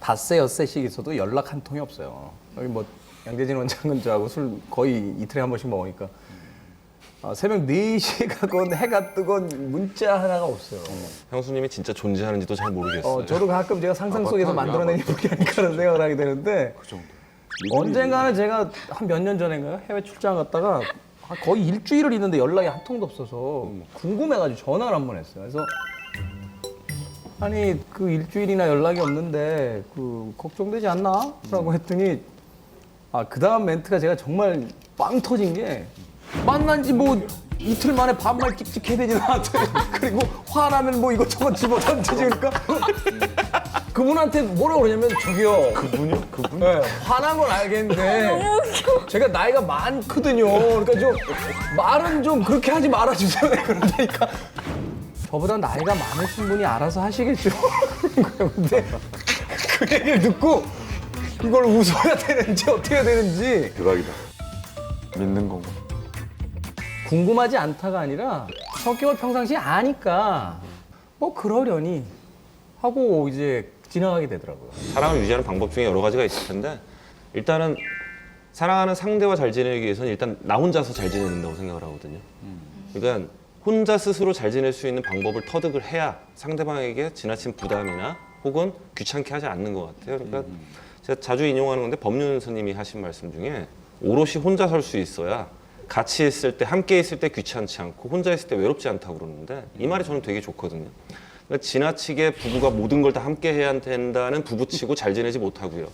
닷새 엿새씩 있어도 연락 한 통이 없어요. 여기 뭐 양재진 원장은 저하고 술 거의 이틀에 한 번씩 먹으니까 새벽 4시에 가건 해가 뜨건 문자 하나가 없어요. 형수님이 진짜 존재하는지도 잘 모르겠어요. 저도 가끔 제가 상상 속에서 만들어낸 인물이 아닐까라는 생각을 하게 되는데 그 정도. 언젠가는 제가 한 몇 년 전인가요? 해외 출장 갔다가 거의 일주일을 있는데 연락이 한 통도 없어서 궁금해가지고 전화를 한 번 했어요. 그래서 아니 그 일주일이나 연락이 없는데 그 걱정되지 않나? 라고 했더니 그 다음 멘트가 제가 정말 빵 터진 게 만난 지 뭐 이틀 만에 반말 찍찍해야 되지 나한테 그리고 화나면 뭐 이것저것 집어던지지 그러니까 그분한테 뭐라고 그러냐면 저기요 그분이요? 그분? 네, 화난 건 알겠는데 제가 나이가 많거든요. 그러니까 좀 말은 좀 그렇게 하지 말아주세요. 그러니까 저보다 나이가 많으신 분이 알아서 하시겠죠. 그런 거예요. 근데 그 얘기를 듣고 이걸 웃어야 되는지 어떻게 해야 되는지 대박이다. 믿는 거고. 궁금하지 않다가 아니라 성격을 평상시에 아니까 뭐 그러려니 하고 이제 지나가게 되더라고요. 사랑을 유지하는 방법 중에 여러 가지가 있을 텐데 일단은 사랑하는 상대와 잘 지내기 위해서는 일단 나 혼자서 잘 지내야 된다고 생각을 하거든요. 그러니까 혼자 스스로 잘 지낼 수 있는 방법을 터득을 해야 상대방에게 지나친 부담이나 혹은 귀찮게 하지 않는 것 같아요. 그러니까 제가 자주 인용하는 건데 법륜 스님이 하신 말씀 중에 오롯이 혼자 설 수 있어야 같이 있을 때, 함께 있을 때 귀찮지 않고 혼자 있을 때 외롭지 않다고 그러는데 이 말이 저는 되게 좋거든요. 그러니까 지나치게 부부가 모든 걸 다 함께 해야 된다는 부부치고 잘 지내지 못하고요.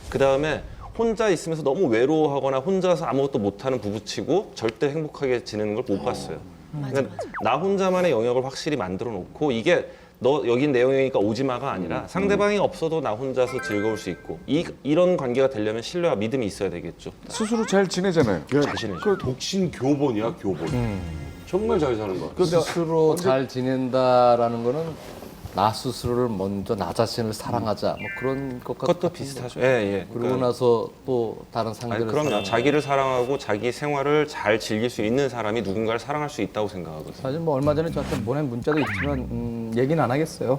그 다음에 혼자 있으면서 너무 외로워하거나 혼자서 아무것도 못하는 부부치고 절대 행복하게 지내는 걸 못 봤어요. 그러니까 나 혼자만의 영역을 확실히 만들어 놓고 이게 너 여긴 내 영역이니까 오지 마가 아니라 상대방이 없어도 나 혼자서 즐거울 수 있고 이런 관계가 되려면 신뢰와 믿음이 있어야 되겠죠. 스스로 잘 지내잖아요. 잘 지내죠. 그 독신 교본이야 교본. 정말 잘 사는 거야. 그 스스로 잘 지낸다라는 거는 나 스스로를 먼저 나 자신을 사랑하자 뭐 그런 것 같아요. 그것도 비슷하죠. 예, 예. 그러고 나서 또 다른 상대를 그럼요. 사랑하고. 자기를 사랑하고 자기 생활을 잘 즐길 수 있는 사람이 누군가를 사랑할 수 있다고 생각하거든요. 사실 뭐 얼마 전에 저한테 보낸 문자도 있지만 얘기는 안 하겠어요.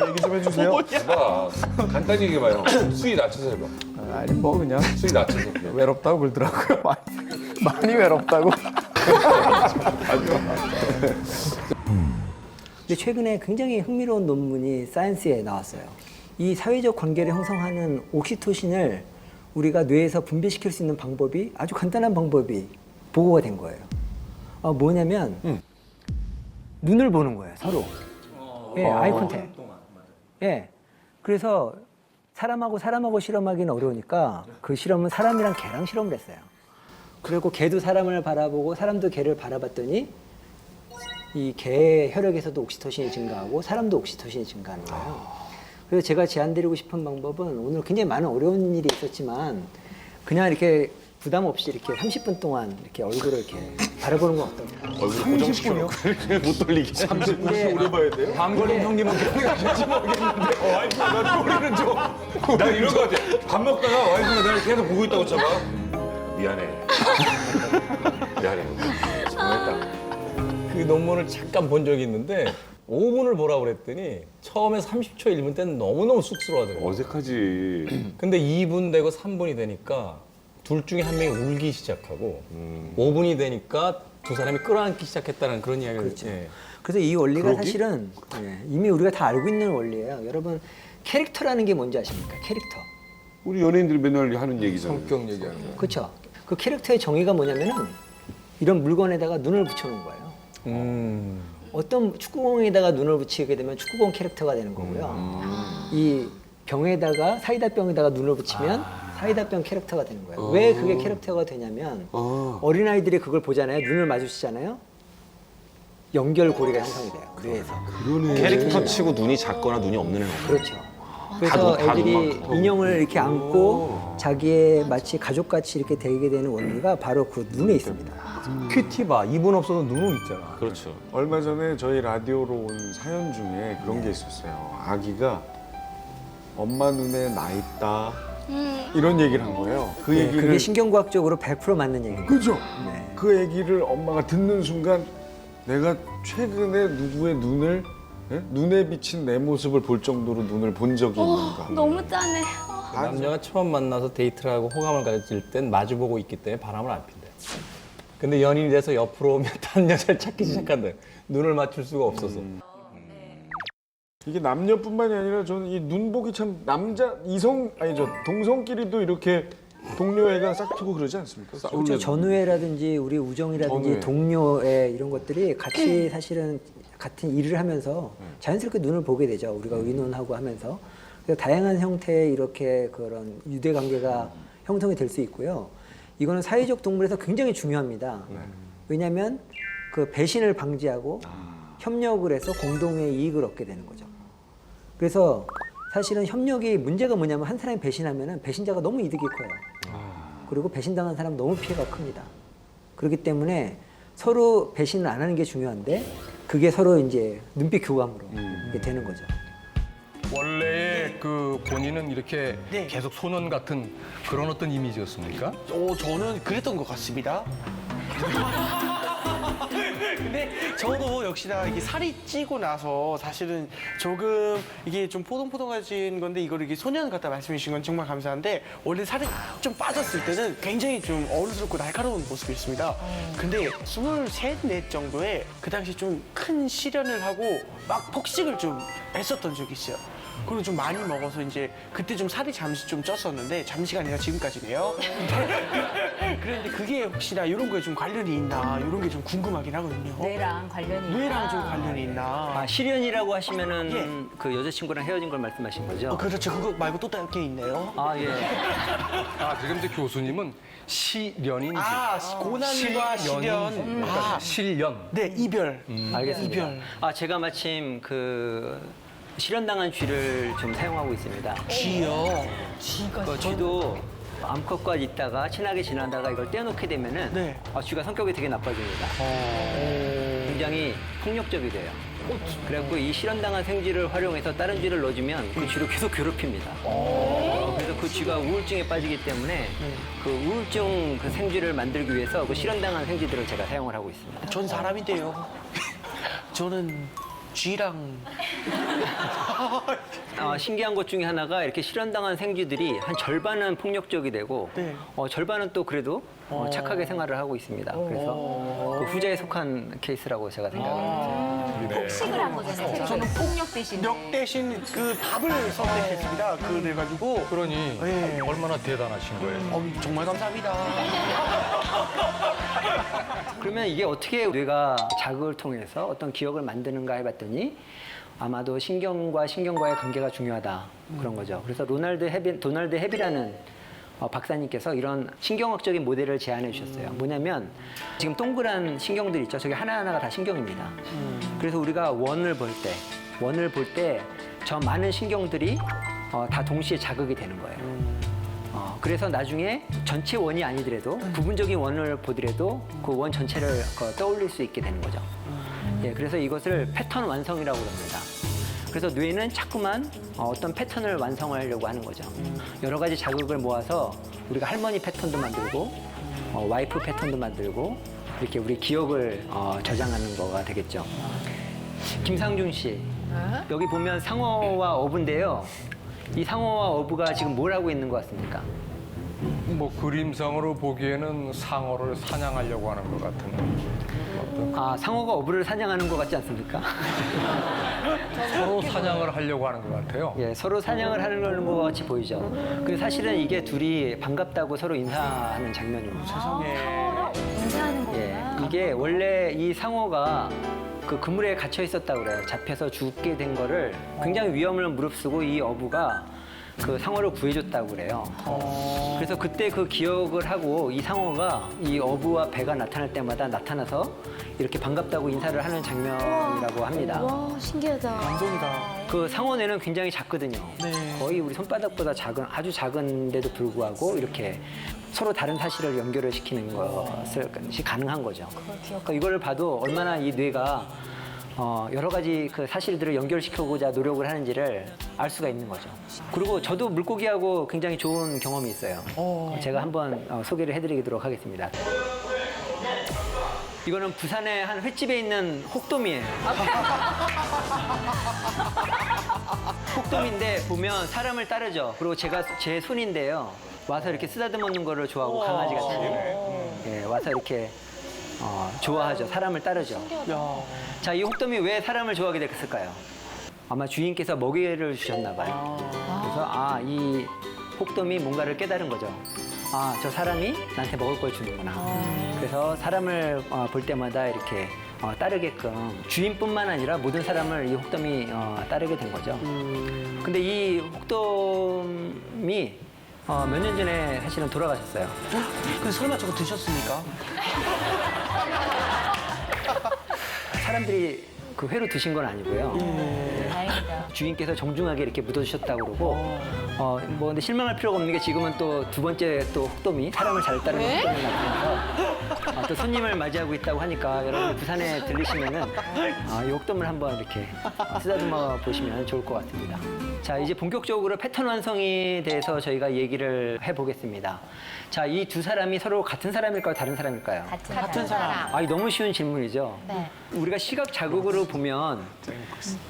얘기 좀 해주세요. 해봐. 간단히 얘기해봐요. 수위 낮춰서 해봐. 아니 뭐 그냥 수위 낮춰서 그냥. 외롭다고 그러더라고요. 많이 외롭다고. 근데 최근에 굉장히 흥미로운 논문이 사이언스에 나왔어요. 이 사회적 관계를 형성하는 옥시토신을 우리가 뇌에서 분비시킬 수 있는 방법이 아주 간단한 방법이 보고가 된 거예요. 뭐냐면 눈을 보는 거예요, 서로. 예, 아이 컨택. 예. 그래서 사람하고 실험하기는 어려우니까 그 실험은 사람이랑 개랑 실험을 했어요. 그리고 개도 사람을 바라보고 사람도 개를 바라봤더니 이 개의 혈액에서도 옥시토신이 증가하고 사람도 옥시토신이 증가하는 거예요. 그래서 제가 제안드리고 싶은 방법은 오늘 굉장히 많은 어려운 일이 있었지만 그냥 이렇게 부담 없이 이렇게 30분 동안 이렇게 얼굴을 이렇게 바라보는 건 어떨까? 얼굴 고정시켜놓고 이렇게 못 돌리게. 30분씩 오래 봐야 돼요? 방걸림 형님은 그렇게 하실지 모르겠는데 와이프가 우리는 좀 난 이런 거 같아. 밥 먹다가 와이프가 나를 계속 보고 있다고 쳐봐. 미안해. 미안해. 잘못했다. 그 논문을 잠깐 본 적이 있는데 5분을 보라고 그랬더니 처음에 30초 1분 때는 너무너무 쑥스러워하더라고요. 어색하지. 근데 2분 되고 3분이 되니까 둘 중에 한 명이 울기 시작하고 5분이 되니까 두 사람이 끌어안기 시작했다는 그런 이야기를 그렇죠. 예. 그래서 이 원리가 사실은 이미 우리가 다 알고 있는 원리예요. 여러분 캐릭터라는 게 뭔지 아십니까? 캐릭터. 우리 연예인들이 맨날 하는 얘기잖아요. 성격 얘기하는 거. 그렇죠. 그 캐릭터의 정의가 뭐냐면은 이런 물건에다가 눈을 붙여놓은 거예요. 어떤 축구공에다가 눈을 붙이게 되면 축구공 캐릭터가 되는 거고요. 이 병에다가 사이다병에다가 눈을 붙이면 사이다병 캐릭터가 되는 거예요. 왜 그게 캐릭터가 되냐면 어린아이들이 그걸 보잖아요. 눈을 마주치잖아요. 연결고리가 형성이 돼요. 뇌에서. 캐릭터 치고 눈이 작거나 눈이 없는 애가 없어요. 그렇죠. 그래서 다 애들이 눈만 인형을 이렇게 안고 자기의 마치 가족같이 이렇게 되게 되는 원리가 바로 그 눈에 있습니다. 큐티 봐. 2분 없어도 눈은 있잖아. 그렇죠. 얼마 전에 저희 라디오로 온 사연 중에 그런 게 있었어요. 아기가 엄마 눈에 나 있다 이런 얘기를 한 거예요. 그 네, 얘기를 그게 신경과학적으로 100% 맞는 얘기예요. 그죠? 네. 그 얘기를 엄마가 듣는 순간 내가 최근에 누구의 눈을 눈에 비친 내 모습을 볼 정도로 눈을 본 적이 있는가? 너무 짠해. 남녀가 처음 만나서 데이트를 하고 호감을 가질 땐 마주보고 있기 때문에 바람을 안 핀대. 근데 연인이 돼서 옆으로 오면 다른 여자를 찾기 시작한다. 눈을 맞출 수가 없어서. 이게 남녀뿐만이 아니라 저는 이 눈보기 참 남자 동성끼리도 이렇게 동료애가 싹트고 그러지 않습니까? 그렇죠. 전우애라든지 우리 우정이라든지 전우애. 동료애 이런 것들이 같이 사실은 같은 일을 하면서 자연스럽게 눈을 보게 되죠. 우리가 의논하고 하면서. 그래서 다양한 형태의 이렇게 그런 유대 관계가 형성이 될 수 있고요. 이거는 사회적 동물에서 굉장히 중요합니다. 왜냐하면 그 배신을 방지하고 협력을 해서 공동의 이익을 얻게 되는 거죠. 그래서 사실은 협력이 문제가 뭐냐면 한 사람이 배신하면은 배신자가 너무 이득이 커요. 그리고 배신당한 사람 너무 피해가 큽니다. 그렇기 때문에 서로 배신을 안 하는 게 중요한데 그게 서로 이제 눈빛 교감으로 이렇게 되는 거죠. 원래 그 본인은 이렇게 네. 계속 소년 같은 그런 어떤 이미지였습니까? 저는 그랬던 것 같습니다. 근데 저도 역시나 이게 살이 찌고 나서 사실은 조금 이게 좀 포동포동해진 건데 이걸 이게 소년 같다 말씀해 주신 건 정말 감사한데 원래 살이 좀 빠졌을 때는 굉장히 좀 어른스럽고 날카로운 모습이었습니다. 근데 23, 4 정도에 그 당시 좀 큰 시련을 하고 막 폭식을 좀 했었던 적이 있어요. 그리고 좀 많이 먹어서 이제 그때 좀 살이 잠시 좀 쪘었는데 잠시가 아니라 지금까지네요. 그런데 그게 혹시나 이런 거에 좀 관련이 있나 이런 게 좀 궁금하긴 하거든요. 뇌랑 관련이 뇌랑 좀 있다. 관련이 있나? 아, 실연이라고 하시면은 그 여자친구랑 헤어진 걸 말씀하신 거죠? 그렇죠. 그거 말고 또 다른 게 있네요. 아, 예. 아, 지금 이제 교수님은 시련인지. 고난과 시련. 그러니까 실련. 네, 이별. 알겠습니다. 이별. 아, 제가 마침 그 실현당한 쥐를 좀 사용하고 있습니다. 쥐요. 그 쥐도 암컷과 있다가 친하게 지나다가 이걸 떼어놓게 되면은 네. 쥐가 성격이 되게 나빠집니다. 굉장히 폭력적이 돼요. 그래갖고 이 실현당한 생쥐를 활용해서 다른 쥐를 넣어주면 그 쥐를 계속 괴롭힙니다. 그래서 그 쥐가 우울증에 빠지기 때문에 그 우울증 그 생쥐를 만들기 위해서 그 실현당한 생쥐들을 제가 사용을 하고 있습니다. 전 사람인데요. 저는 쥐랑 신기한 것 중에 하나가 이렇게 실현당한 생쥐들이 한 절반은 폭력적이 되고 네. 절반은 또 그래도 착하게 생활을 하고 있습니다. 그래서 그 후자에 속한 케이스라고 제가 생각을 합니다. 폭식을 한 거잖아요. 저는 폭력 대신. 력 대신 그 밥을 선택했습니다. 그래가지고 그러니 네. 얼마나 대단하신 거예요. 정말 감사합니다. 그러면 이게 어떻게 뇌가 자극을 통해서 어떤 기억을 만드는가 해봤더니 아마도 신경과의 관계가 중요하다 그런 거죠. 그래서 도널드 헤비라는 박사님께서 이런 신경학적인 모델을 제안해 주셨어요. 뭐냐면 지금 동그란 신경들 있죠. 저게 하나하나가 다 신경입니다. 그래서 우리가 원을 볼 때 저 많은 신경들이 다 동시에 자극이 되는 거예요. 그래서 나중에 전체 원이 아니더라도 부분적인 원을 보더라도 그 원 전체를 떠올릴 수 있게 되는 거죠. 예, 그래서 이것을 패턴 완성이라고 합니다. 그래서 뇌는 자꾸만 어떤 패턴을 완성하려고 하는 거죠. 여러 가지 자극을 모아서 우리가 할머니 패턴도 만들고 와이프 패턴도 만들고 이렇게 우리 기억을 저장하는 거가 되겠죠. 김상중 씨, 여기 보면 상어와 어부인데요. 이 상어와 어부가 지금 뭘 하고 있는 것 같습니까? 뭐 그림상으로 보기에는 상어를 사냥하려고 하는 것 같은 어떤 상어가 어부를 사냥하는 것 같지 않습니까? 서로 사냥을 하려고 하는 것 같아요. 예, 서로 사냥을 하는 것 같이 보이죠. 근데 사실은 이게 둘이 반갑다고 서로 인사하는 장면입니다. 인사하는 거구나. 예, 이게 원래 이 상어가 그 그물에 갇혀 있었다고 그래요. 잡혀서 죽게 된 거를 굉장히 위험을 무릅쓰고 이 어부가 그 상어를 구해줬다고 그래요. 그래서 그때 그 기억을 하고 이 상어가 이 어부와 배가 나타날 때마다 나타나서 이렇게 반갑다고 인사를 하는 장면이라고 합니다. 와, 신기하다. 감동이다. 그 상어 뇌는 굉장히 작거든요. 네. 거의 우리 손바닥보다 작은, 아주 작은데도 불구하고 이렇게 서로 다른 사실을 연결을 시키는 것이 가능한 거죠. 그러니까 이걸 봐도 얼마나 이 뇌가 여러 가지 그 사실들을 연결시키고자 노력을 하는지를 알 수가 있는 거죠. 그리고 저도 물고기하고 굉장히 좋은 경험이 있어요. 제가 한번 소개를 해드리도록 하겠습니다. 이거는 부산의 한 횟집에 있는 혹돔이에요. 혹돔인데 보면 사람을 따르죠. 그리고 제 손인데요. 와서 이렇게 쓰다듬는 거를 좋아하고 강아지 같이. 예, 와서 이렇게 좋아하죠. 사람을 따르죠. 자, 이 혹돔이 왜 사람을 좋아하게 됐을까요? 아마 주인께서 먹이를 주셨나 봐요. 그래서 이 혹돔이 뭔가를 깨달은 거죠. 저 사람이 나한테 먹을 걸 주는구나. 그래서 사람을 볼 때마다 이렇게 따르게끔 주인뿐만 아니라 모든 사람을 이 혹돔이 따르게 된 거죠. 근데 이 혹돔이 몇 년 전에 사실은 돌아가셨어요. 그 설마 저거 드셨습니까? 사람들이 그 회로 드신 건 아니고요. 다행이다. 주인께서 정중하게 이렇게 묻어주셨다고 그러고, 뭐 근데 실망할 필요가 없는 게 지금은 또 두 번째 또 혹돔이 사람을 잘 따르는 혹돔이 나타나서 또 손님을 맞이하고 있다고 하니까 여러분 부산에 들리시면은 이 혹돔을 한번 이렇게 쓰다듬어 보시면 좋을 것 같습니다. 자, 이제 본격적으로 패턴 완성에 대해서 저희가 얘기를 해보겠습니다. 자, 이 두 사람이 서로 같은 사람일까요? 다른 사람일까요? 같은 사람. 이거 너무 쉬운 질문이죠. 네. 우리가 시각 자극으로 보면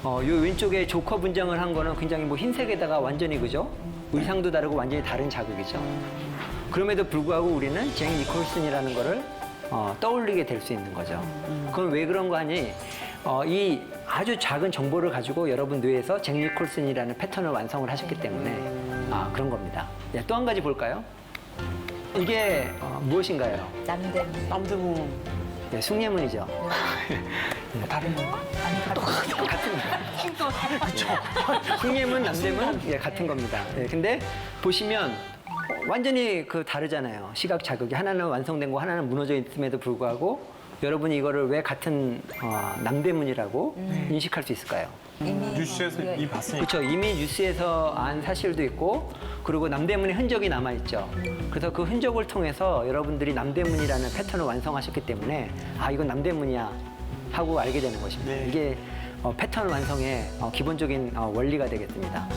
요 왼쪽에 조커 분장을 한 거는 굉장히 뭐 흰색에다가 완전히 그죠? 의상도 다르고 완전히 다른 자극이죠. 그럼에도 불구하고 우리는 잭 니콜슨이라는 거를 떠올리게 될 수 있는 거죠. 그건 왜 그런 거 하니? 이 아주 작은 정보를 가지고 여러분 뇌에서 잭 니콜슨이라는 패턴을 완성을 하셨기 때문에 그런 겁니다. 또 한 가지 볼까요? 이게 무엇인가요? 남대문. 네, 숭례문이죠. 다른 거? 같은 숭례문, 남대문 같은 겁니다. 근데 보시면 완전히 다르잖아요. 시각 자극이 하나는 완성된 거 하나는 무너져 있음에도 불구하고 여러분이 이거를 왜 같은 남대문이라고 인식할 수 있을까요? 뉴스에서 이 봤으니까. 그렇죠. 이미 뉴스에서 안 사실도 있고 그리고 남대문의 흔적이 남아있죠. 그래서 그 흔적을 통해서 여러분들이 남대문이라는 패턴을 완성하셨기 때문에 이건 남대문이야 하고 알게 되는 것입니다. 네. 이게 패턴 완성의 기본적인 원리가 되겠습니다.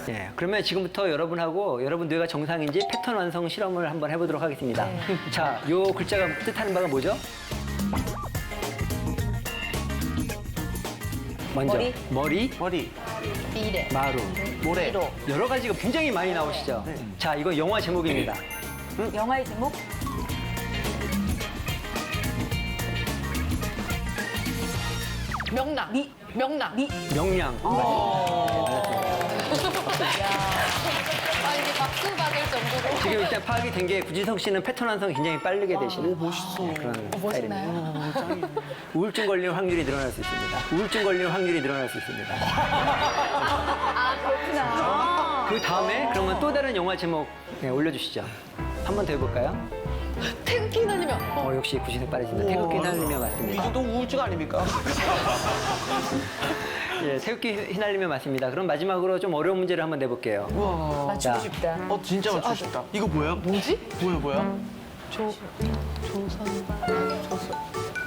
네, 그러면 지금부터 여러분하고 여러분 뇌가 정상인지 패턴 완성 실험을 한번 해보도록 하겠습니다. 자, 요 글자가 뜻하는 바가 뭐죠? 먼저 머리, 미래. 마루, 모래. 미로. 여러 가지가 굉장히 많이 나오시죠. 자, 이건 영화 제목입니다. 영화의 제목? 명랑. 명랑. 명량. 이제 박수 받을 정도로. 지금 일단 파악이 된 게 구진석 씨는 패턴 완성이 굉장히 빠르게 되시는 그런 스타일입니다. 멋있나요? 우울증 걸릴 확률이 늘어날 수 있습니다. 우울증 걸릴 확률이 늘어날 수 있습니다. 그렇구나. 그 다음에 그러면 또 다른 영화 제목 올려주시죠. 한 번 더 해볼까요? 태극기 휘날리며. 역시 구진석 빠르십니다. 태극기 휘날리며 맞습니다. 이것도 우울증 아닙니까? 예, 태극기 휘날리며 맞습니다. 그럼 마지막으로 좀 어려운 문제를 한번 내볼게요. 우와. 자, 맞추고 싶다. 진짜 맞추고 싶다. 이거 뭐야? 뭐지? 뭐야?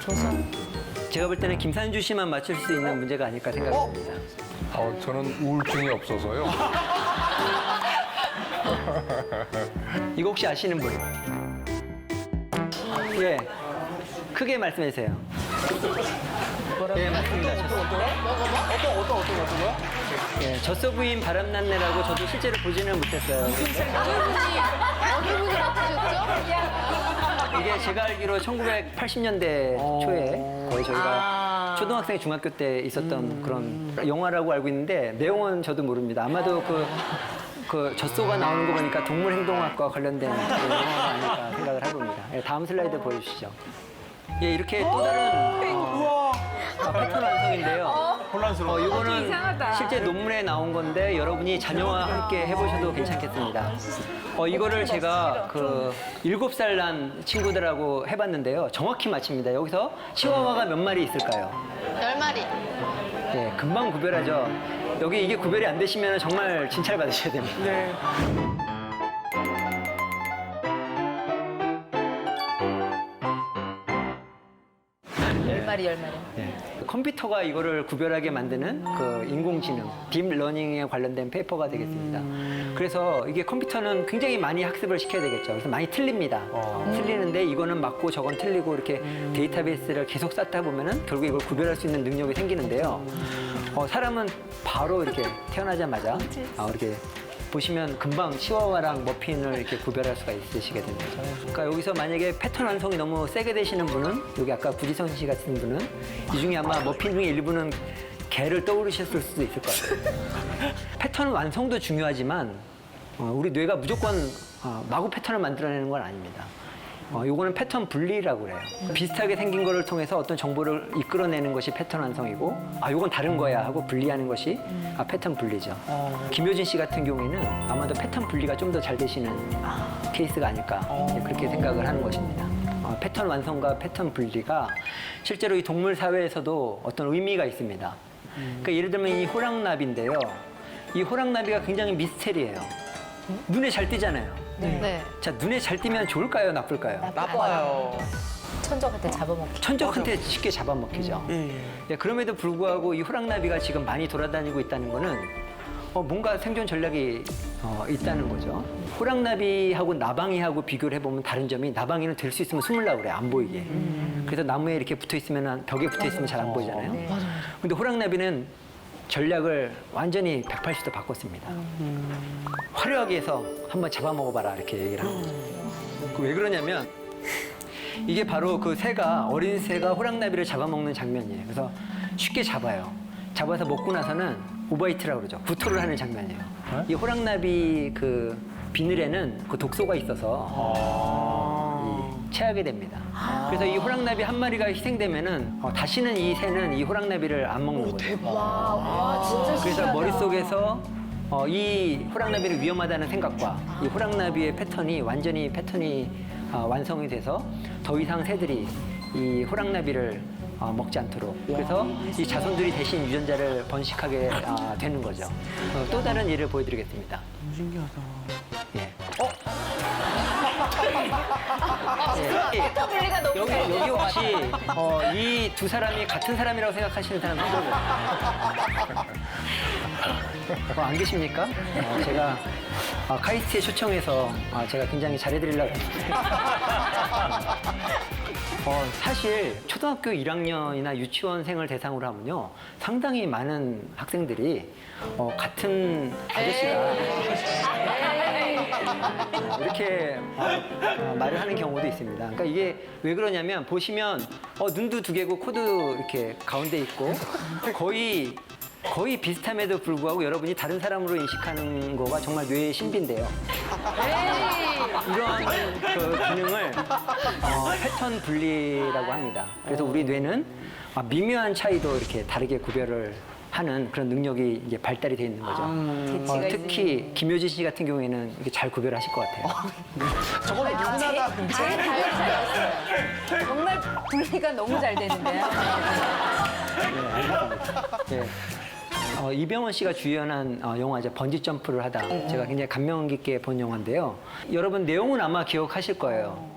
조선. 제가 볼 때는 김산주 씨만 맞출 수 있는 문제가 아닐까 생각합니다. 저는 우울증이 없어서요. 이거 혹시 아시는 분? 예, 크게 말씀해 주세요. 예, 맞습니다. 어떤 거야? 예, 젖소 부인 바람났네라고 저도 실제로 보지는 못했어요. 어느 분이 맞추셨죠? 이게 제가 알기로 1980년대 초에 거의 저희가 초등학생, 중학교 때 있었던 그런 영화라고 알고 있는데 내용은 저도 모릅니다. 아마도 그 젖소가 나오는 거 보니까 동물행동학과 관련된 영화가 아닐까 생각을 해봅니다. 예, 다음 슬라이드 보여주시죠. 예, 이렇게 또 다른 패턴 완성인데요. 혼란스러워. 이거는 이상하다. 실제 논문에 나온 건데 여러분이 자녀와 함께 해보셔도 괜찮겠습니다. 이거를 제가 7살 난 친구들하고 해봤는데요. 정확히 맞춥니다. 여기서 치와와가 몇 마리 있을까요? 10마리. 예, 금방 구별하죠. 여기 이게 구별이 안 되시면 정말 진찰 받으셔야 됩니다. 네. 열 마리. 컴퓨터가 이거를 구별하게 만드는 그 인공지능, 딥러닝에 관련된 페이퍼가 되겠습니다. 그래서 이게 컴퓨터는 굉장히 많이 학습을 시켜야 되겠죠. 그래서 많이 틀립니다. 틀리는데 이거는 맞고 저건 틀리고 이렇게 데이터베이스를 계속 쌓다 보면은 결국 이걸 구별할 수 있는 능력이 생기는데요. 사람은 바로 이렇게 태어나자마자 이렇게 보시면 금방 치와와랑 머핀을 이렇게 구별할 수가 있으시게 됩니다. 그러니까 여기서 만약에 패턴 완성이 너무 세게 되시는 분은 여기 아까 구지선 씨 같은 분은 이 중에 아마 머핀 중에 일부는 개를 떠오르셨을 수도 있을 것 같아요. 패턴 완성도 중요하지만 우리 뇌가 무조건 마구 패턴을 만들어내는 건 아닙니다. 요거는 패턴 분리라고 그래요. 비슷하게 생긴 거를 통해서 어떤 정보를 이끌어내는 것이 패턴 완성이고 요건 다른 거야 하고 분리하는 것이 패턴 분리죠. 김효진 씨 같은 경우에는 아마도 패턴 분리가 좀 더 잘 되시는 케이스가 아닐까 그렇게 생각을 하는 것입니다. 패턴 완성과 패턴 분리가 실제로 이 동물 사회에서도 어떤 의미가 있습니다. 그러니까 예를 들면 이 호랑나비인데요. 이 호랑나비가 굉장히 미스테리예요. 눈에 잘 띄잖아요. 네. 자, 눈에 잘 띄면 좋을까요, 나쁠까요? 나빠요. 천적한테 잡아먹기. 천적한테 쉽게 잡아먹히죠. 예, 그럼에도 불구하고 이 호랑나비가 지금 많이 돌아다니고 있다는 거는 뭔가 생존 전략이 있다는 거죠. 호랑나비하고 나방이하고 비교를 해보면 다른 점이 나방이는 될 수 있으면 숨으려고 그래요. 안 보이게. 그래서 나무에 이렇게 붙어 있으면 벽에 붙어 있으면 잘 안 보이잖아요. 근데 호랑나비는 전략을 완전히 180도 바꿨습니다. 화려하게 해서 한번 잡아먹어봐라 이렇게 얘기를 하는 거죠. 왜 그러냐면 이게 바로 그 새가 어린 새가 호랑나비를 잡아먹는 장면이에요. 그래서 쉽게 잡아요. 잡아서 먹고 나서는 오바이트라고 그러죠. 구토를 하는 장면이에요. 이 호랑나비 그 비늘에는 그 독소가 있어서 체하게 됩니다. 그래서 이 호랑나비 한 마리가 희생되면은 다시는 이 새는 이 호랑나비를 안 먹는 거예요. 와, 진짜 그래서 신기하다. 머릿속에서 이 호랑나비를 위험하다는 생각과 이 호랑나비의 패턴이 완전히 완성이 돼서 더 이상 새들이 이 호랑나비를 먹지 않도록 그래서 이 자손들이 대신 유전자를 번식하게 되는 거죠. 또 다른 예를 보여드리겠습니다. 너무 신기하다. 예. 패턴 분리가 너무 잘 여기 돼요. 혹시 이 두 사람이 같은 사람이라고 생각하시는 사람 누구예요? 안 계십니까? 제가 카이스트에 초청해서 제가 굉장히 잘해드리려고 했는데 사실 초등학교 1학년이나 유치원생을 대상으로 하면요 상당히 많은 학생들이 같은 아저씨가 이렇게 말을 하는 경우도 있습니다. 그러니까 이게 왜 그러냐면 보시면 눈도 두 개고 코도 이렇게 가운데 있고 거의 비슷함에도 불구하고 여러분이 다른 사람으로 인식하는 거가 정말 뇌의 신비인데요. 이런 그 기능을 패턴 분리라고 합니다. 그래서 우리 뇌는 미묘한 차이도 이렇게 다르게 구별을 하는 그런 능력이 이제 발달이 되어 있는 거죠. 재치가 특히 김효진 씨 같은 경우에는 이게 잘 구별하실 것 같아요. 저거는 누구나 다 잘 잘했어요. 정말 분리가 너무 잘 되는데요. 네. 이병헌 씨가 주연한 영화죠. 번지 점프를 하다. 제가 굉장히 감명 깊게 본 영화인데요. 여러분 내용은 아마 기억하실 거예요.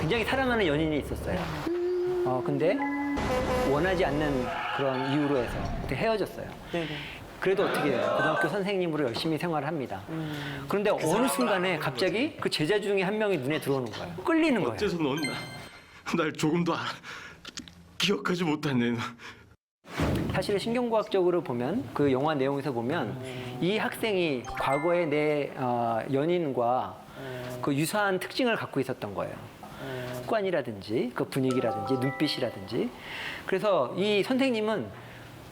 굉장히 사랑하는 연인이 있었어요. 근데 원하지 않는 그런 이유로 해서 그때 헤어졌어요. 그래도 어떻게 해요? 고등학교 선생님으로 열심히 생활을 합니다. 그런데 어느 순간에 갑자기 그 제자 중에 한 명이 눈에 들어오는 거예요. 끌리는 거예요. 어째서 넌 날 조금도 기억하지 못하네. 사실 신경과학적으로 보면 그 영화 내용에서 보면 이 학생이 과거에 내 연인과 그 유사한 특징을 갖고 있었던 거예요. 습관이라든지 그 분위기라든지 눈빛이라든지. 그래서 이 선생님은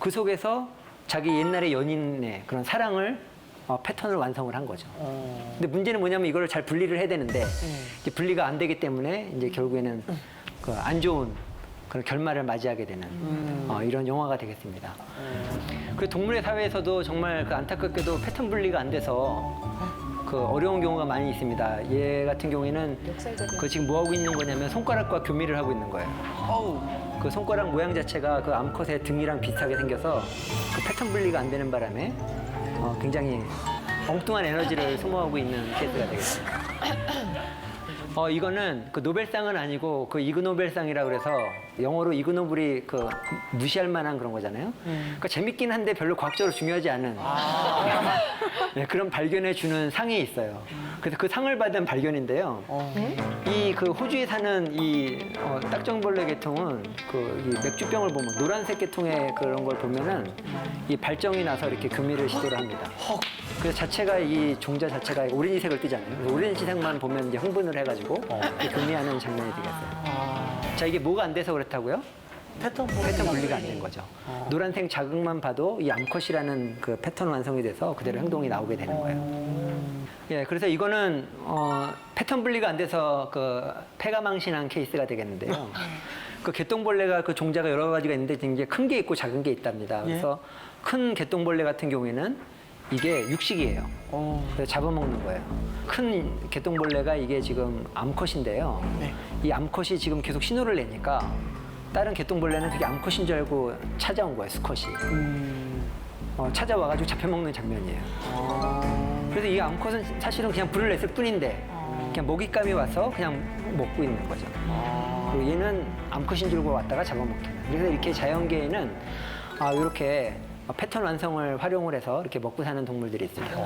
그 속에서 자기 옛날의 연인의 그런 사랑을 패턴을 완성을 한 거죠. 근데 문제는 뭐냐면 이걸 잘 분리를 해야 되는데 이제 분리가 안 되기 때문에 이제 결국에는 그 안 좋은 그런 결말을 맞이하게 되는 이런 영화가 되겠습니다. 그 동물의 사회에서도 정말 그 안타깝게도 패턴 분리가 안 돼서 그 어려운 경우가 많이 있습니다. 얘 같은 경우에는 그 지금 뭐 하고 있는 거냐면 손가락과 교미를 하고 있는 거예요. 그 손가락 모양 자체가 그 암컷의 등이랑 비슷하게 생겨서 그 패턴 분리가 안 되는 바람에 굉장히 엉뚱한 에너지를 소모하고 있는 케이스가 되겠습니다. 이거는 그 노벨상은 아니고 그 이그노벨상이라 그래서 영어로 이그노블이 그 무시할 만한 그런 거잖아요. 그러니까 재밌긴 한데 별로 과학적으로 중요하지 않은 네, 그런 발견해 주는 상이 있어요. 그래서 그 상을 받은 발견인데요. 이 그 호주에 사는 이 딱정벌레 계통은 그 이 맥주병을 보면 노란색 계통의 그런 걸 보면은 이 발정이 나서 이렇게 금이를 시도를 합니다. 그래서 자체가 이 종자 자체가 오렌지색을 띠잖아요. 오렌지색만 보면 이제 흥분을 해가지고 이 금이하는 장면이 되겠어요. 자, 이게 뭐가 안 돼서 그렇다고요? 패턴 분리가 안 된 거죠. 노란색 자극만 봐도 이 암컷이라는 그 패턴 완성이 돼서 그대로 행동이 나오게 되는 거예요. 예, 그래서 이거는 패턴 분리가 안 돼서 그 폐가 망신한 케이스가 되겠는데요. 그 개똥벌레가 그 종자가 여러 가지가 있는데 이제 큰 게 있고 작은 게 있답니다. 그래서 큰 개똥벌레 같은 경우에는 이게 육식이에요. 그래서 잡아먹는 거예요. 큰 개똥벌레가 이게 지금 암컷인데요. 이 암컷이 지금 계속 신호를 내니까 다른 개똥벌레는 그게 암컷인 줄 알고 찾아온 거예요, 수컷이. 찾아와가지고 잡혀먹는 장면이에요. 그래서 이 암컷은 사실은 그냥 불을 냈을 뿐인데 그냥 먹잇감이 와서 그냥 먹고 있는 거죠. 그리고 얘는 암컷인 줄 알고 왔다가 잡아먹게. 그래서 이렇게 자연계에는 이렇게 패턴 완성을 활용을 해서 이렇게 먹고 사는 동물들이 있습니다.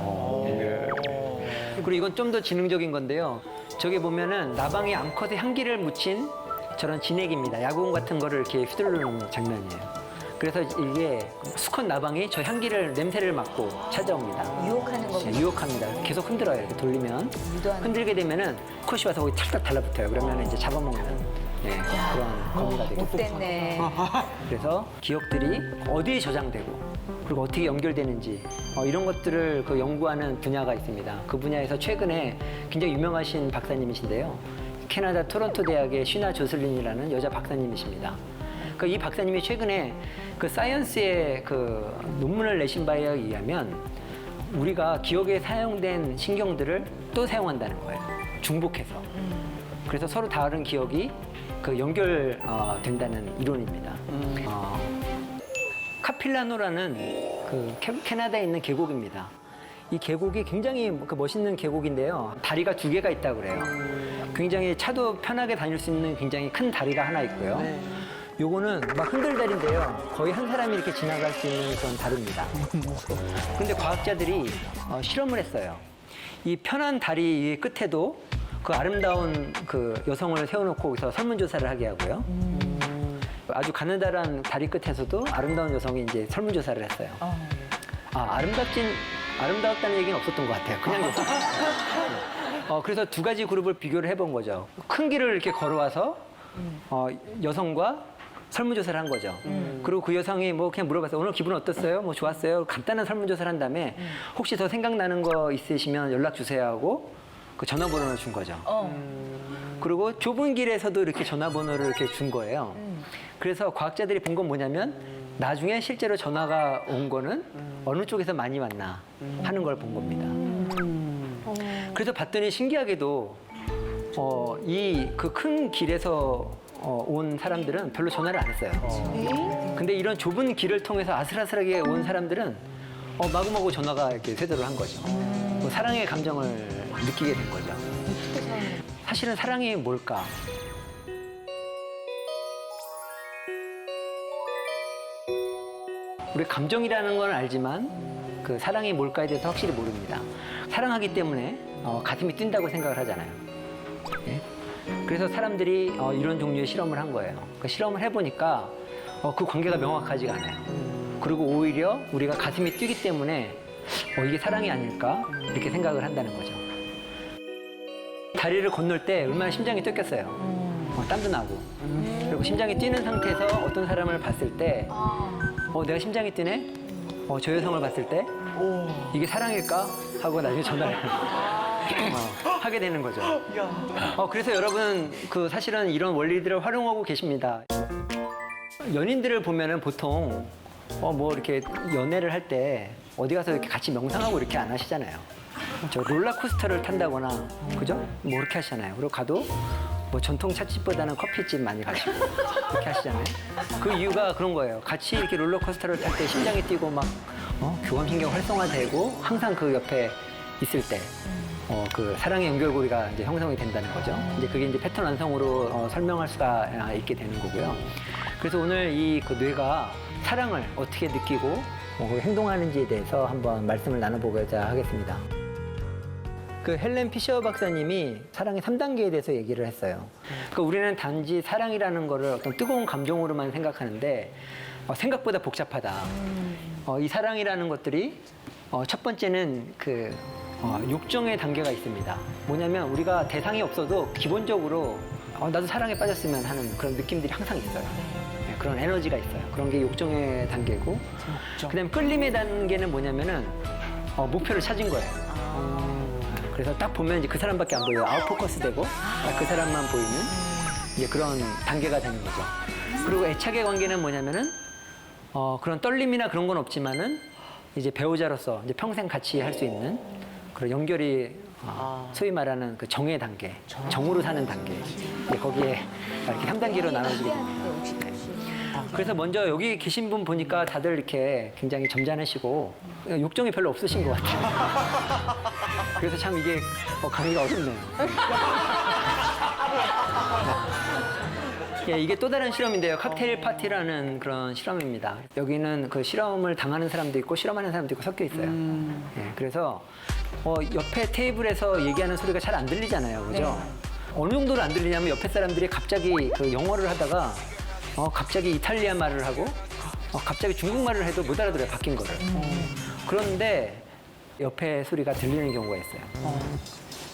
그리고 이건 좀 더 지능적인 건데요. 저기 보면은 나방이 암컷의 향기를 묻힌 저런 진액입니다. 야구공 같은 거를 이렇게 휘두르는 장면이에요. 그래서 이게 수컷 나방이 저 향기를 냄새를 맡고 찾아옵니다. 유혹하는 네, 거군요. 유혹합니다. 계속 흔들어요. 이렇게 돌리면 유도하는 흔들게 되면은 컷이 와서 거기 찰딱 달라붙어요. 그러면 이제 잡아먹는 그런 거미가 되겠죠. 못됐네. 그래서 기억들이 어디에 저장되고 그리고 어떻게 연결되는지 이런 것들을 그 연구하는 분야가 있습니다. 그 분야에서 최근에 굉장히 유명하신 박사님이신데요. 캐나다 토론토 대학의 쉬나 조슬린이라는 여자 박사님이십니다. 이 박사님이 최근에 그 사이언스의 그 논문을 내신 바에 의하면 우리가 기억에 사용된 신경들을 또 사용한다는 거예요. 중복해서. 그래서 서로 다른 기억이 그 연결된다는 이론입니다. 카필라노라는 그 캐나다에 있는 계곡입니다. 이 계곡이 굉장히 그 멋있는 계곡인데요. 다리가 2개가 있다고 그래요. 굉장히 차도 편하게 다닐 수 있는 굉장히 큰 다리가 하나 있고요. 요거는 막 흔들다리인데요. 거의 한 사람이 이렇게 지나갈 수 있는 그런 다리입니다. 근데 과학자들이 실험을 했어요. 이 편한 다리 끝에도 그 아름다운 그 여성을 세워놓고 거기서 설문조사를 하게 하고요. 아주 가느다란 다리 끝에서도 아름다운 여성이 이제 설문조사를 했어요. 아름다웠다는 얘기는 없었던 것 같아요. 그냥 그래서 2가지 그룹을 비교를 해본 거죠. 큰 길을 이렇게 걸어와서 여성과 설문조사를 한 거죠. 그리고 그 여성이 뭐 그냥 물어봤어요. 오늘 기분 어땠어요? 뭐 좋았어요? 간단한 설문조사를 한 다음에 혹시 더 생각나는 거 있으시면 연락 주세요 하고 그 전화번호를 준 거죠. 그리고 좁은 길에서도 이렇게 전화번호를 이렇게 준 거예요. 그래서 과학자들이 본 건 뭐냐면 나중에 실제로 전화가 온 거는 어느 쪽에서 많이 왔나 하는 걸 본 겁니다. 그래서 봤더니 신기하게도 이 그 큰 길에서 온 사람들은 별로 전화를 안 했어요. 근데 이런 좁은 길을 통해서 아슬아슬하게 온 사람들은 마구마구 전화가 이렇게 쇄도를 한 거죠. 사랑의 감정을 느끼게 된 거죠. 사실은 사랑이 뭘까? 우리 감정이라는 건 알지만 그 사랑이 뭘까에 대해서 확실히 모릅니다. 사랑하기 때문에 가슴이 뛴다고 생각을 하잖아요. 예? 그래서 사람들이 이런 종류의 실험을 한 거예요. 그 실험을 해보니까 그 관계가 명확하지가 않아요. 그리고 오히려 우리가 가슴이 뛰기 때문에 이게 사랑이 아닐까 이렇게 생각을 한다는 거죠. 다리를 건널 때 얼마나 심장이 뛰었겠어요. 땀도 나고. 그리고 심장이 뛰는 상태에서 어떤 사람을 봤을 때 내가 심장이 뛰네? 저 여성을 봤을 때 이게 사랑일까? 하고 나중에 전화를 하게 되는 거죠. 그래서 여러분 사실은 이런 원리들을 활용하고 계십니다. 연인들을 보면은 보통 뭐 이렇게 연애를 할 때 어디 가서 이렇게 같이 명상하고 이렇게 안 하시잖아요. 저 롤러코스터를 탄다거나 그죠? 뭐 이렇게 하시잖아요. 그리고 가도 뭐 전통 찻집보다는 커피집 많이 가시고 이렇게 하시잖아요. 그 이유가 그런 거예요. 같이 이렇게 롤러코스터를 탈 때 심장이 뛰고 막 교감신경 활성화되고 항상 그 옆에 있을 때 그 사랑의 연결고리가 이제 형성이 된다는 거죠. 이제 그게 이제 패턴 완성으로 설명할 수가 있게 되는 거고요. 그래서 오늘 이 그 뇌가 사랑을 어떻게 느끼고 행동하는지에 대해서 한번 말씀을 나눠보고자 하겠습니다. 그 헬렌 피셔 박사님이 사랑의 3단계에 대해서 얘기를 했어요. 그러니까 우리는 단지 사랑이라는 거를 어떤 뜨거운 감정으로만 생각하는데 생각보다 복잡하다. 이 사랑이라는 것들이 첫 번째는 그 욕정의 단계가 있습니다. 뭐냐면 우리가 대상이 없어도 기본적으로 나도 사랑에 빠졌으면 하는 그런 느낌들이 항상 있어요. 네, 그런 에너지가 있어요. 그런 게 욕정의 단계고, 그다음에 끌림의 단계는 뭐냐면은 목표를 찾은 거예요. 그래서 딱 보면 이제 그 사람밖에 안 보여요. 아웃포커스 되고 딱 그 사람만 보이는 이제 그런 단계가 되는 거죠. 그리고 애착의 관계는 뭐냐면은 그런 떨림이나 그런 건 없지만은 이제 배우자로서 이제 평생 같이 할 수 있는 그런 연결이 소위 말하는 그 정의 단계, 정으로 사는 단계. 이제 거기에 이렇게 3단계로 나눠지게 됩니다. 그래서 먼저 여기 계신 분 보니까 다들 이렇게 굉장히 점잖으시고 욕정이 별로 없으신 것 같아요. 그래서 참 이게 강의가 어렵네요. 예, 이게 또 다른 실험인데요. 칵테일 파티라는 그런 실험입니다. 여기는 그 실험을 당하는 사람도 있고 실험하는 사람도 있고 섞여 있어요. 예, 그래서 옆에 테이블에서 얘기하는 소리가 잘 안 들리잖아요. 그죠? 네. 어느 정도로 안 들리냐면 옆에 사람들이 갑자기 그 영어를 하다가 갑자기 이탈리아 말을 하고 갑자기 중국말을 해도 못 알아들어요. 바뀐 거를. 그런데 옆에 소리가 들리는 경우가 있어요.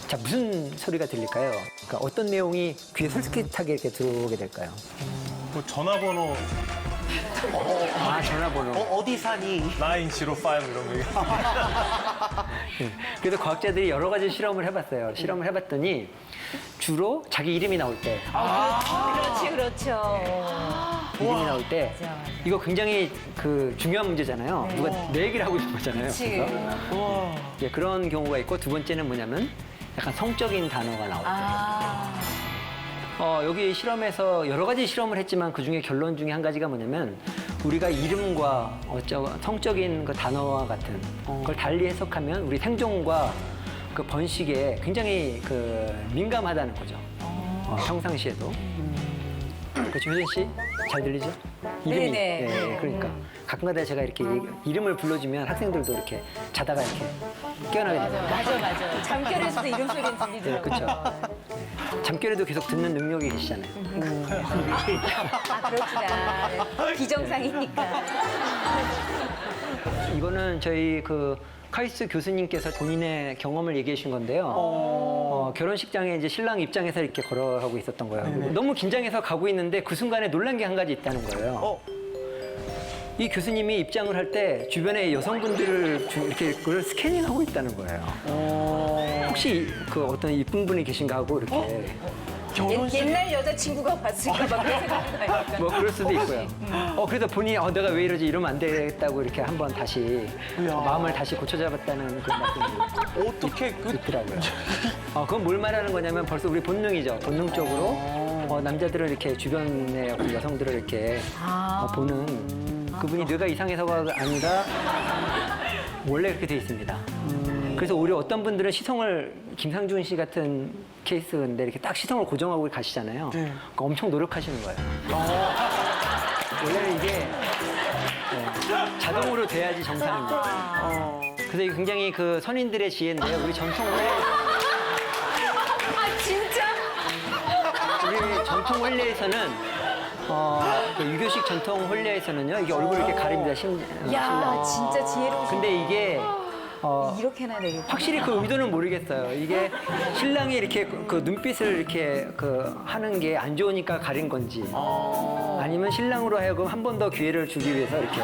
자, 무슨 소리가 들릴까요? 그러니까 어떤 내용이 귀에 솔깃하게 이렇게 들어오게 될까요? 뭐 전화번호 전화번호. 어디 사니? 905 이런 거. 그래서 과학자들이 여러 가지 실험을 해봤어요. 실험을 해봤더니 주로 자기 이름이 나올 때, 그렇죠. 이름이 나올 때, 이거 굉장히 그 중요한 문제잖아요. 누가 내 얘기를 하고 있는 거잖아요. 그래서 예, 그런 경우가 있고, 두 번째는 뭐냐면 약간 성적인 단어가 나올 때. 여기 실험에서 여러 가지 실험을 했지만 그 중에 결론 중에 한 가지가 뭐냐면 우리가 이름과 성적인 그 단어와 같은 걸 달리 해석하면 우리 생존과 그 번식에 굉장히 그 민감하다는 거죠. 평상시에도. 그렇죠, 효진 씨? 잘 들리죠? 이름이. 네네. 네, 그러니까. 가끔가다 제가 이렇게 이름을 불러주면 학생들도 이렇게 자다가 이렇게 깨어나게 됩니다. 맞아. 잠결에서도 이름 소리는 네, 들리더라고요. 그렇죠. 잠결에도 계속 듣는 능력이 계시잖아요. 그렇구나. 비정상이니까. 이거는 저희 그 카이스트 교수님께서 본인의 경험을 얘기해 주신 건데요. 결혼식장에 이제 신랑 입장에서 이렇게 걸어가고 있었던 거예요. 너무 긴장해서 가고 있는데 그 순간에 놀란 게 한 가지 있다는 거예요. 이 교수님이 입장을 할 때 주변에 여성분들을 이렇게 그걸 스캐닝하고 있다는 거예요. 혹시 그 어떤 이쁜 분이 계신가 하고 이렇게. 옛날 여자친구가 봤을까 봐 그런 생각이 나니까. 뭐 그럴 수도 있고요. 그래서 본인이 내가 왜 이러지 이러면 안 되겠다고 이렇게 한번 다시 마음을 다시 고쳐잡았다는 그런 말씀이 어떻게 있더라고요. 그건 뭘 말하는 거냐면 벌써 우리 본능이죠. 본능적으로 남자들을 이렇게 주변의 어떤 여성들을 이렇게 보는 그분이 뇌가 이상해서가 아니라 원래 그렇게 돼 있습니다. 그래서 오히려 어떤 분들은 시선을 김상준 씨 같은 케이스인데 이렇게 딱 시선을 고정하고 가시잖아요. 그러니까 엄청 노력하시는 거예요. 원래는 이게 자동으로 돼야지 정상입니다. 그래서 이게 굉장히 그 선인들의 지혜인데요. 우리 전통 원래 진짜? 우리 전통 혼례에서는 그 유교식 전통 혼례에서는요 이게 얼굴을 이렇게 가립니다. 야, 진짜 지혜로우시네. 근데 이게 이렇게나 되겠구나. 확실히 그 의도는 모르겠어요. 이게 신랑이 이렇게 그 눈빛을 이렇게 그 하는 게 안 좋으니까 가린 건지 아니면 신랑으로 하여금 한 번 더 기회를 주기 위해서 이렇게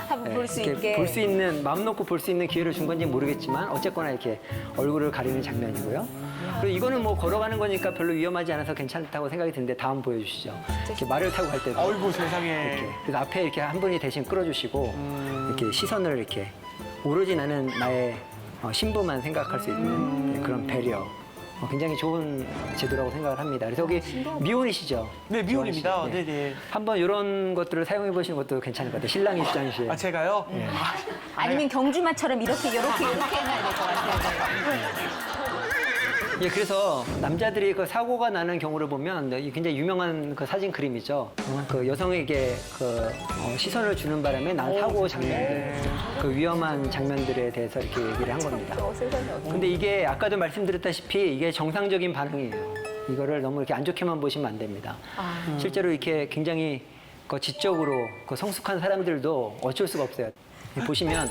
한번 볼 수 있게. 볼 수 있는 마음 놓고 볼 수 있는 기회를 준 건지 모르겠지만 어쨌거나 이렇게 얼굴을 가리는 장면이고요. 그리고 이거는 뭐 걸어가는 거니까 별로 위험하지 않아서 괜찮다고 생각이 드는데 다음 보여주시죠. 이렇게 말을 타고 갈 때도 어이구 세상에. 이렇게 그래서 앞에 이렇게 한 분이 대신 끌어주시고 이렇게 시선을 이렇게 오로지 나는 나의 신부만 생각할 수 있는 그런 배려 굉장히 좋은 제도라고 생각을 합니다. 그래서 여기 미혼이시죠? 네, 미혼입니다. 지원 씨? 네. 네네. 한번 이런 것들을 사용해 보시는 것도 괜찮을 것 같아요. 신랑 입장시에. 아, 제가요? 아니면 경주마처럼 이렇게 해놔야 될 것 같아요. 예, 그래서 남자들이 그 사고가 나는 경우를 보면 굉장히 유명한 그 사진 그림이죠. 그 여성에게 시선을 주는 바람에 난 사고 장면들, 그 위험한 장면들에 대해서 이렇게 얘기를 한 겁니다. 근데 이게 아까도 말씀드렸다시피 이게 정상적인 반응이에요. 이거를 너무 이렇게 안 좋게만 보시면 안 됩니다. 실제로 이렇게 굉장히 그 지적으로 그 성숙한 사람들도 어쩔 수가 없어요. 보시면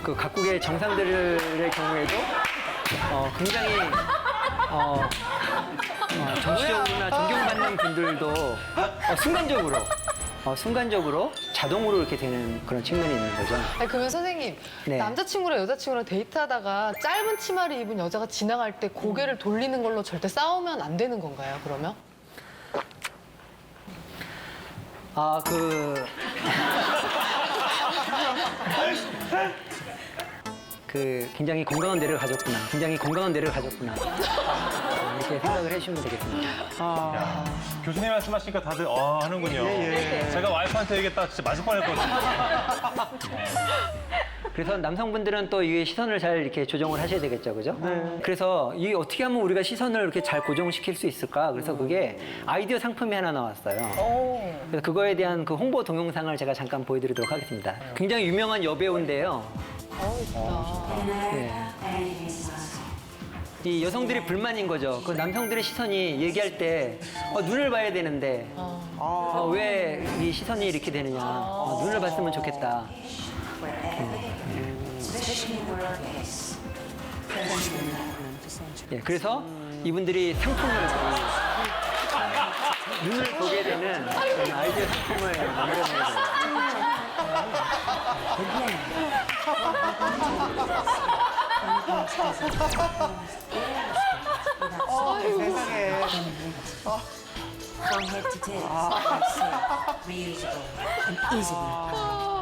그 각국의 정상들의 경우에도 굉장히 정치적으로나 존경받는 분들도 순간적으로 자동으로 이렇게 되는 그런 측면이 있는 거죠. 아니, 그러면 선생님, 네. 남자친구랑 여자친구랑 데이트하다가 짧은 치마를 입은 여자가 지나갈 때 고개를 돌리는 걸로 절대 싸우면 안 되는 건가요, 그러면? 굉장히 건강한 뇌를 가졌구나. 이렇게 생각을 해주시면 되겠습니다. 교수님 말씀하시니까 다들 하는군요. 제가 와이프한테 얘기했다 진짜 맞을 뻔했거든요. 그래서 남성분들은 또 이 시선을 잘 이렇게 조정을 하셔야 되겠죠, 그죠? 그래서 이게 어떻게 하면 우리가 시선을 이렇게 잘 고정시킬 수 있을까? 그래서 그게 아이디어 상품이 하나 나왔어요. 그래서 그거에 대한 그 홍보 동영상을 제가 잠깐 보여드리도록 하겠습니다. 굉장히 유명한 여배우인데요. 네. 이 여성들이 불만인 거죠. 그 남성들의 시선이 얘기할 때 눈을 봐야 되는데 왜 이 시선이 이렇게 되느냐. 눈을 봤으면 좋겠다. 예, 그래서 이분들이 상품을 눈을 보게 되는 그런 아이디어 상품을 만들어내야 돼요. 세상에. From head to tail, reusable and easily.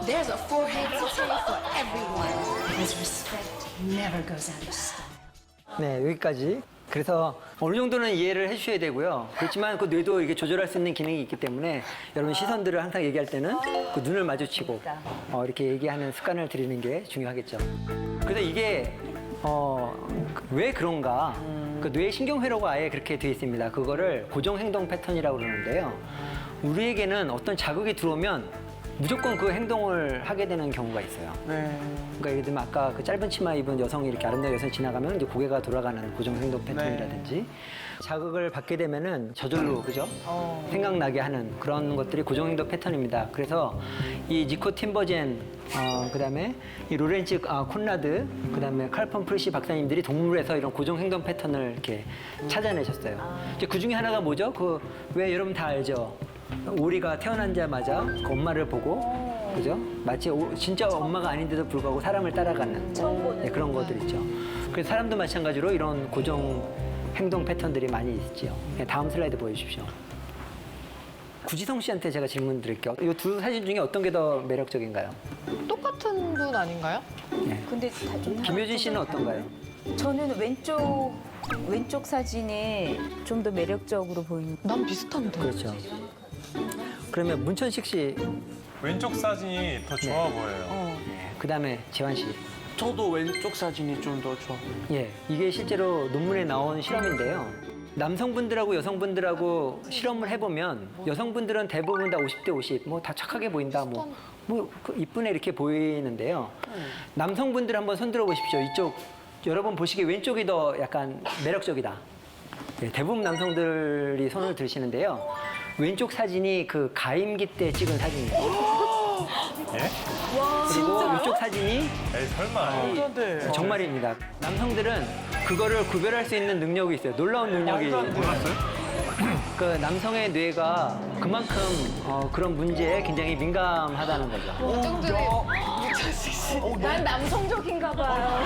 There's a forehead to tail for everyone. Because respect never goes out of style. 네, 여기까지. 그래서 어느 정도는 이해를 해주셔야 되고요. 그렇지만 그 뇌도 이게 조절할 수 있는 기능이 있기 때문에 여러분 시선들을 항상 얘기할 때는 그 눈을 마주치고 이렇게 얘기하는 습관을 들이는 게 중요하겠죠. 그래서 이게 왜 그런가? 그 뇌 신경회로가 아예 그렇게 되어 있습니다. 그거를 고정행동 패턴이라고 그러는데요. 우리에게는 어떤 자극이 들어오면 무조건 그 행동을 하게 되는 경우가 있어요. 그러니까 예를 들면 아까 그 짧은 치마 입은 여성이 이렇게 아름다운 여성이 지나가면 이제 고개가 돌아가는 고정행동 패턴이라든지 자극을 받게 되면은 저절로 그죠? 생각나게 하는 그런 것들이 고정행동 패턴입니다. 그래서 이 니코 팀버젠, 그다음에 이 로렌츠 콘라드, 그다음에 칼 펌프리시 박사님들이 동물에서 이런 고정행동 패턴을 이렇게 찾아내셨어요. 이제 그 중에 하나가 뭐죠? 그 왜 여러분 다 알죠? 오리가 태어나자마자 그 엄마를 보고 그죠? 마치 진짜 엄마가 아닌데도 불구하고 사람을 따라가는 네, 그런 것들 있죠. 그래서 사람도 마찬가지로 이런 고정 행동 패턴들이 많이 있죠. 네, 다음 슬라이드 보여주십시오. 구지성 씨한테 제가 질문 드릴게요. 이 두 사진 중에 어떤 게 더 매력적인가요? 똑같은 분 아닌가요? 근데 다 좀 김효진 씨는 어떤가요? 저는 왼쪽 사진이 좀 더 매력적으로 보이는. 난 비슷한데. 그렇죠. 그러면 문천식 씨, 왼쪽 사진이 더 좋아 보여요. 그다음에 재환 씨. 저도 왼쪽 사진이 좀 더 좋아. 예, 이게 실제로 논문에 나온 실험인데요. 남성분들하고 여성분들하고 실험을 해보면 여성분들은 대부분 다 50대 50, 뭐 다 착하게 보인다, 이쁘네 이렇게 보이는데요. 남성분들 한번 손 들어 보십시오. 이쪽 여러분 보시기에 왼쪽이 더 약간 매력적이다. 예, 대부분 남성들이 손을 드시는데요. 왼쪽 사진이 그 가임기 때 찍은 사진이에요. 예? 그리고 이쪽 사진이 에이, 설마. 정말입니다. 남성들은 그거를 구별할 수 있는 능력이 있어요. 놀라운 능력이. 몰랐어요? 그 남성의 뇌가 그만큼 그런 문제에 굉장히 민감하다는 거죠. 어쩐지 난 남성적인가 봐요.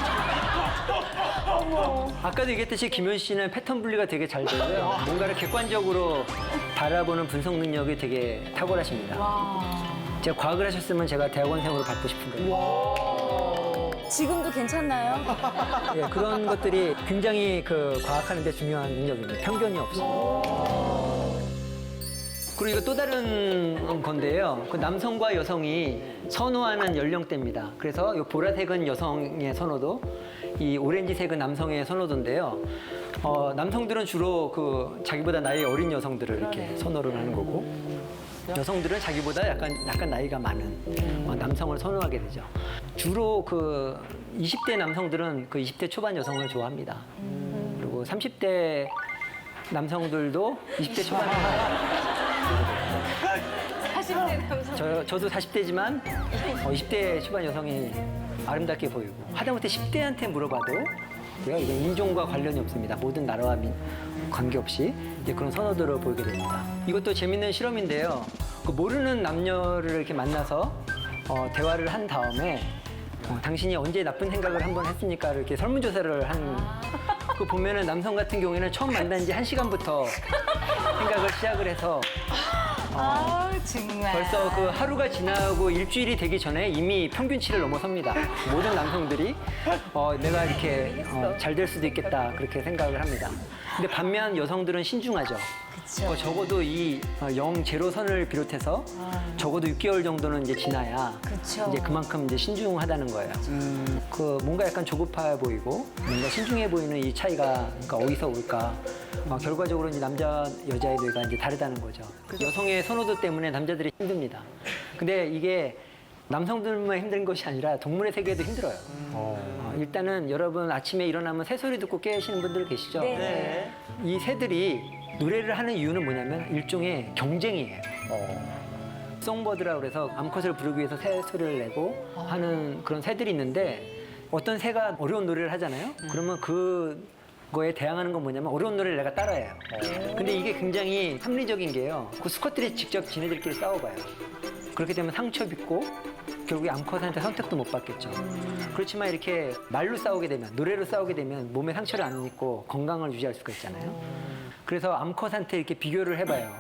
아까도 얘기했듯이 김효진 씨는 패턴 분리가 되게 잘 되고요. 뭔가를 객관적으로 바라보는 분석 능력이 되게 탁월하십니다. 제가 과학을 하셨으면 제가 대학원생으로 받고 싶은 거예요. 지금도 괜찮나요? 예, 그런 것들이 굉장히 그 과학하는 데 중요한 능력입니다. 편견이 없이. 그리고 이거 또 다른 건데요. 그 남성과 여성이 선호하는 연령대입니다. 그래서 이 보라색은 여성의 선호도, 이 오렌지색은 남성의 선호도인데요. 남성들은 주로 그 자기보다 나이 어린 여성들을 이렇게 선호를 하는 거고, 여성들은 자기보다 약간 나이가 많은 남성을 선호하게 되죠. 주로 그 20대 남성들은 그 20대 초반 여성을 좋아합니다. 그리고 30대 남성들도 20대 초반을 좋아해요. 40대 남성. 저도 40대지만 20대 초반 여성이 아름답게 보이고, 하다못해 10대한테 물어봐도 이게 인종과 관련이 없습니다. 모든 나라와 관계없이 이제 그런 선호도를 보이게 됩니다. 이것도 재밌는 실험인데요. 그 모르는 남녀를 이렇게 만나서 대화를 한 다음에 당신이 언제 나쁜 생각을 한번 했습니까? 이렇게 설문조사를 그 보면은 남성 같은 경우에는 처음 만난 지 1시간부터 생각을 시작을 해서 정말. 벌써 그 하루가 지나고 일주일이 되기 전에 이미 평균치를 넘어섭니다. 모든 남성들이 내가 이렇게 잘 될 수도 있겠다 그렇게 생각을 합니다. 근데 반면 여성들은 신중하죠. 적어도 이 0, 제로선을 비롯해서 적어도 6개월 정도는 이제 지나야 이제 그만큼 이제 신중하다는 거예요. 그 뭔가 약간 조급해 보이고 뭔가 신중해 보이는 이 차이가 그러니까 어디서 올까? 결과적으로 이제 남자 여자의 뇌가 이제 다르다는 거죠. 여성의 선호도 때문에 남자들이 힘듭니다. 근데 이게 남성들만 힘든 것이 아니라 동물의 세계도 힘들어요. 일단은 여러분 아침에 일어나면 새소리 듣고 깨시는 분들 계시죠? 네. 이 새들이 노래를 하는 이유는 뭐냐면 일종의 경쟁이에요. 송버드라고 그래서 암컷을 부르기 위해서 새소리를 내고 하는 그런 새들이 있는데, 어떤 새가 어려운 노래를 하잖아요. 그러면 그거에 대항하는 건 뭐냐면 어려운 노래를 내가 따라해요. 근데 이게 굉장히 합리적인 게요. 그 수컷들이 직접 지네들끼리 싸워봐요. 그렇게 되면 상처 입고 결국에 암컷한테 선택도 못 받겠죠. 그렇지만 이렇게 말로 싸우게 되면, 노래로 싸우게 되면 몸에 상처를 안 입고 건강을 유지할 수가 있잖아요. 그래서 암컷한테 이렇게 비교를 해봐요.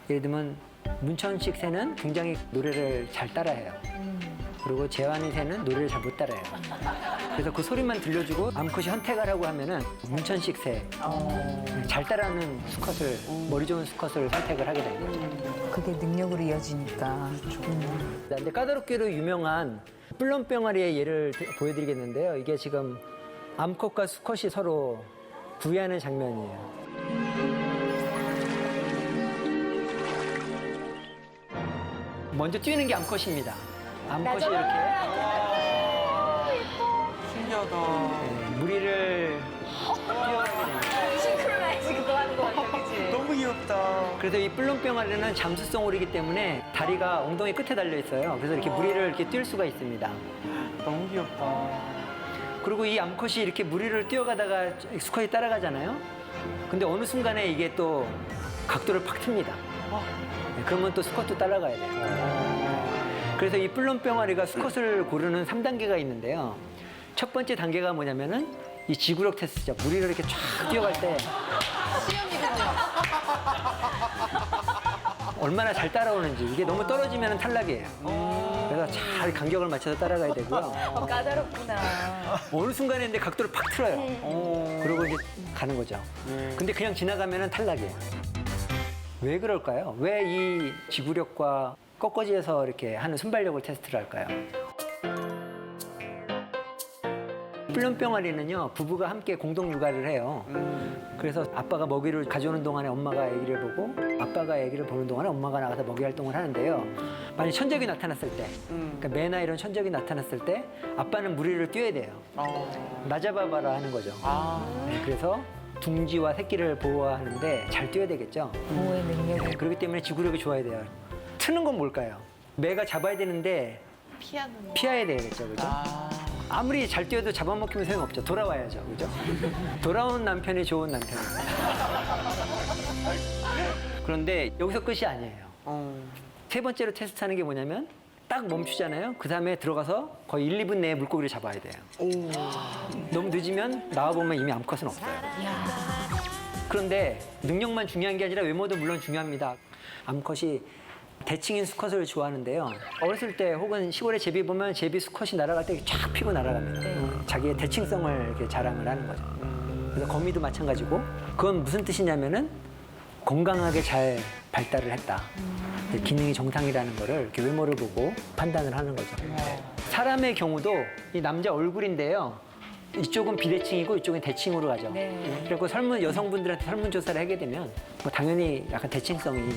예를 들면 문천식 새는 굉장히 노래를 잘 따라해요. 그리고 재환이 새는 노래를 잘 못 따라해요. 그래서 그 소리만 들려주고 암컷이 선택하라고 하면은 문천식 새, 잘 따라하는 수컷을, 머리 좋은 수컷을 선택을 하게 되는 거죠. 그게 능력으로 이어지니까. 근데 까다롭게도 유명한 뿔렁병아리의 예를 보여드리겠는데요. 이게 지금 암컷과 수컷이 서로 구애하는 장면이에요. 먼저 뛰는 게 암컷입니다. 암컷이 이렇게 신기하다. 무리를 뛰어가게 됩니다. 싱크로나이즈 그거 하는 거 같아, 그치? 너무 귀엽다. 그래서 이 뿔렁병아리는 잠수성 오리이기 때문에 다리가 엉덩이 끝에 달려 있어요. 그래서 이렇게 무리를 이렇게 뛸 수가 있습니다. 너무 귀엽다. 그리고 이 암컷이 이렇게 무리를 뛰어가다가 수컷이 따라가잖아요. 근데 어느 순간에 이게 또 각도를 팍 틉니다. 그러면 또 수컷도 따라가야 돼요. 그래서 이 뿔렁병아리가 수컷을 고르는 3단계가 있는데요. 첫 번째 단계가 뭐냐면은 이 지구력 테스트죠. 무리를 이렇게 쫙 뛰어갈 때 얼마나 잘 따라오는지. 이게 너무 떨어지면 탈락이에요. 그래서 잘 간격을 맞춰서 따라가야 되고요. 까다롭구나. 어느 순간에 근데 각도를 팍 틀어요. 그러고 이제 가는 거죠. 근데 그냥 지나가면 탈락이에요. 왜 그럴까요? 왜 이 지구력과 꺾어지에서 이렇게 하는 순발력을 테스트를 할까요? 뿔렁병아리는요, 부부가 함께 공동 육아를 해요. 그래서 아빠가 먹이를 가져오는 동안에 엄마가 아기를 보고, 아빠가 아기를 보는 동안에 엄마가 나가서 먹이 활동을 하는데요. 만약 천적이 나타났을 때, 그러니까 매나 이런 천적이 나타났을 때 아빠는 무리를 뛰어야 돼요. 나 잡아봐라 하는 거죠. 네, 그래서 둥지와 새끼를 보호하는데 잘 뛰어야 되겠죠. 보호의 능력이. 네, 그렇기 때문에 지구력이 좋아야 돼요. 트는 건 뭘까요? 매가 잡아야 되는데 피해야 되겠죠, 그죠? 아무리 잘 뛰어도 잡아먹히면 소용없죠. 돌아와야죠, 그죠? 돌아온 남편이 좋은 남편입니다. 그런데 여기서 끝이 아니에요. 세 번째로 테스트하는 게 뭐냐면 딱 멈추잖아요. 그 다음에 들어가서 거의 1, 2분 내에 물고기를 잡아야 돼요. 너무 늦으면 나와보면 이미 암컷은 없어요. 그런데 능력만 중요한 게 아니라 외모도 물론 중요합니다. 암컷이 대칭인 수컷을 좋아하는데요. 어렸을 때 혹은 시골에 제비 보면 제비 수컷이 날아갈 때 쫙 피고 날아갑니다. 자기의 대칭성을 이렇게 자랑을 하는 거죠. 그래서 거미도 마찬가지고 그건 무슨 뜻이냐면은 건강하게 잘 발달을 했다. 기능이 정상이라는 거를 이렇게 외모를 보고 판단을 하는 거죠. 사람의 경우도 이 남자 얼굴인데요. 이쪽은 비대칭이고 이쪽은 대칭으로 가죠. 그리고 여성분들한테 설문조사를 하게 되면 뭐 당연히 약간 대칭성이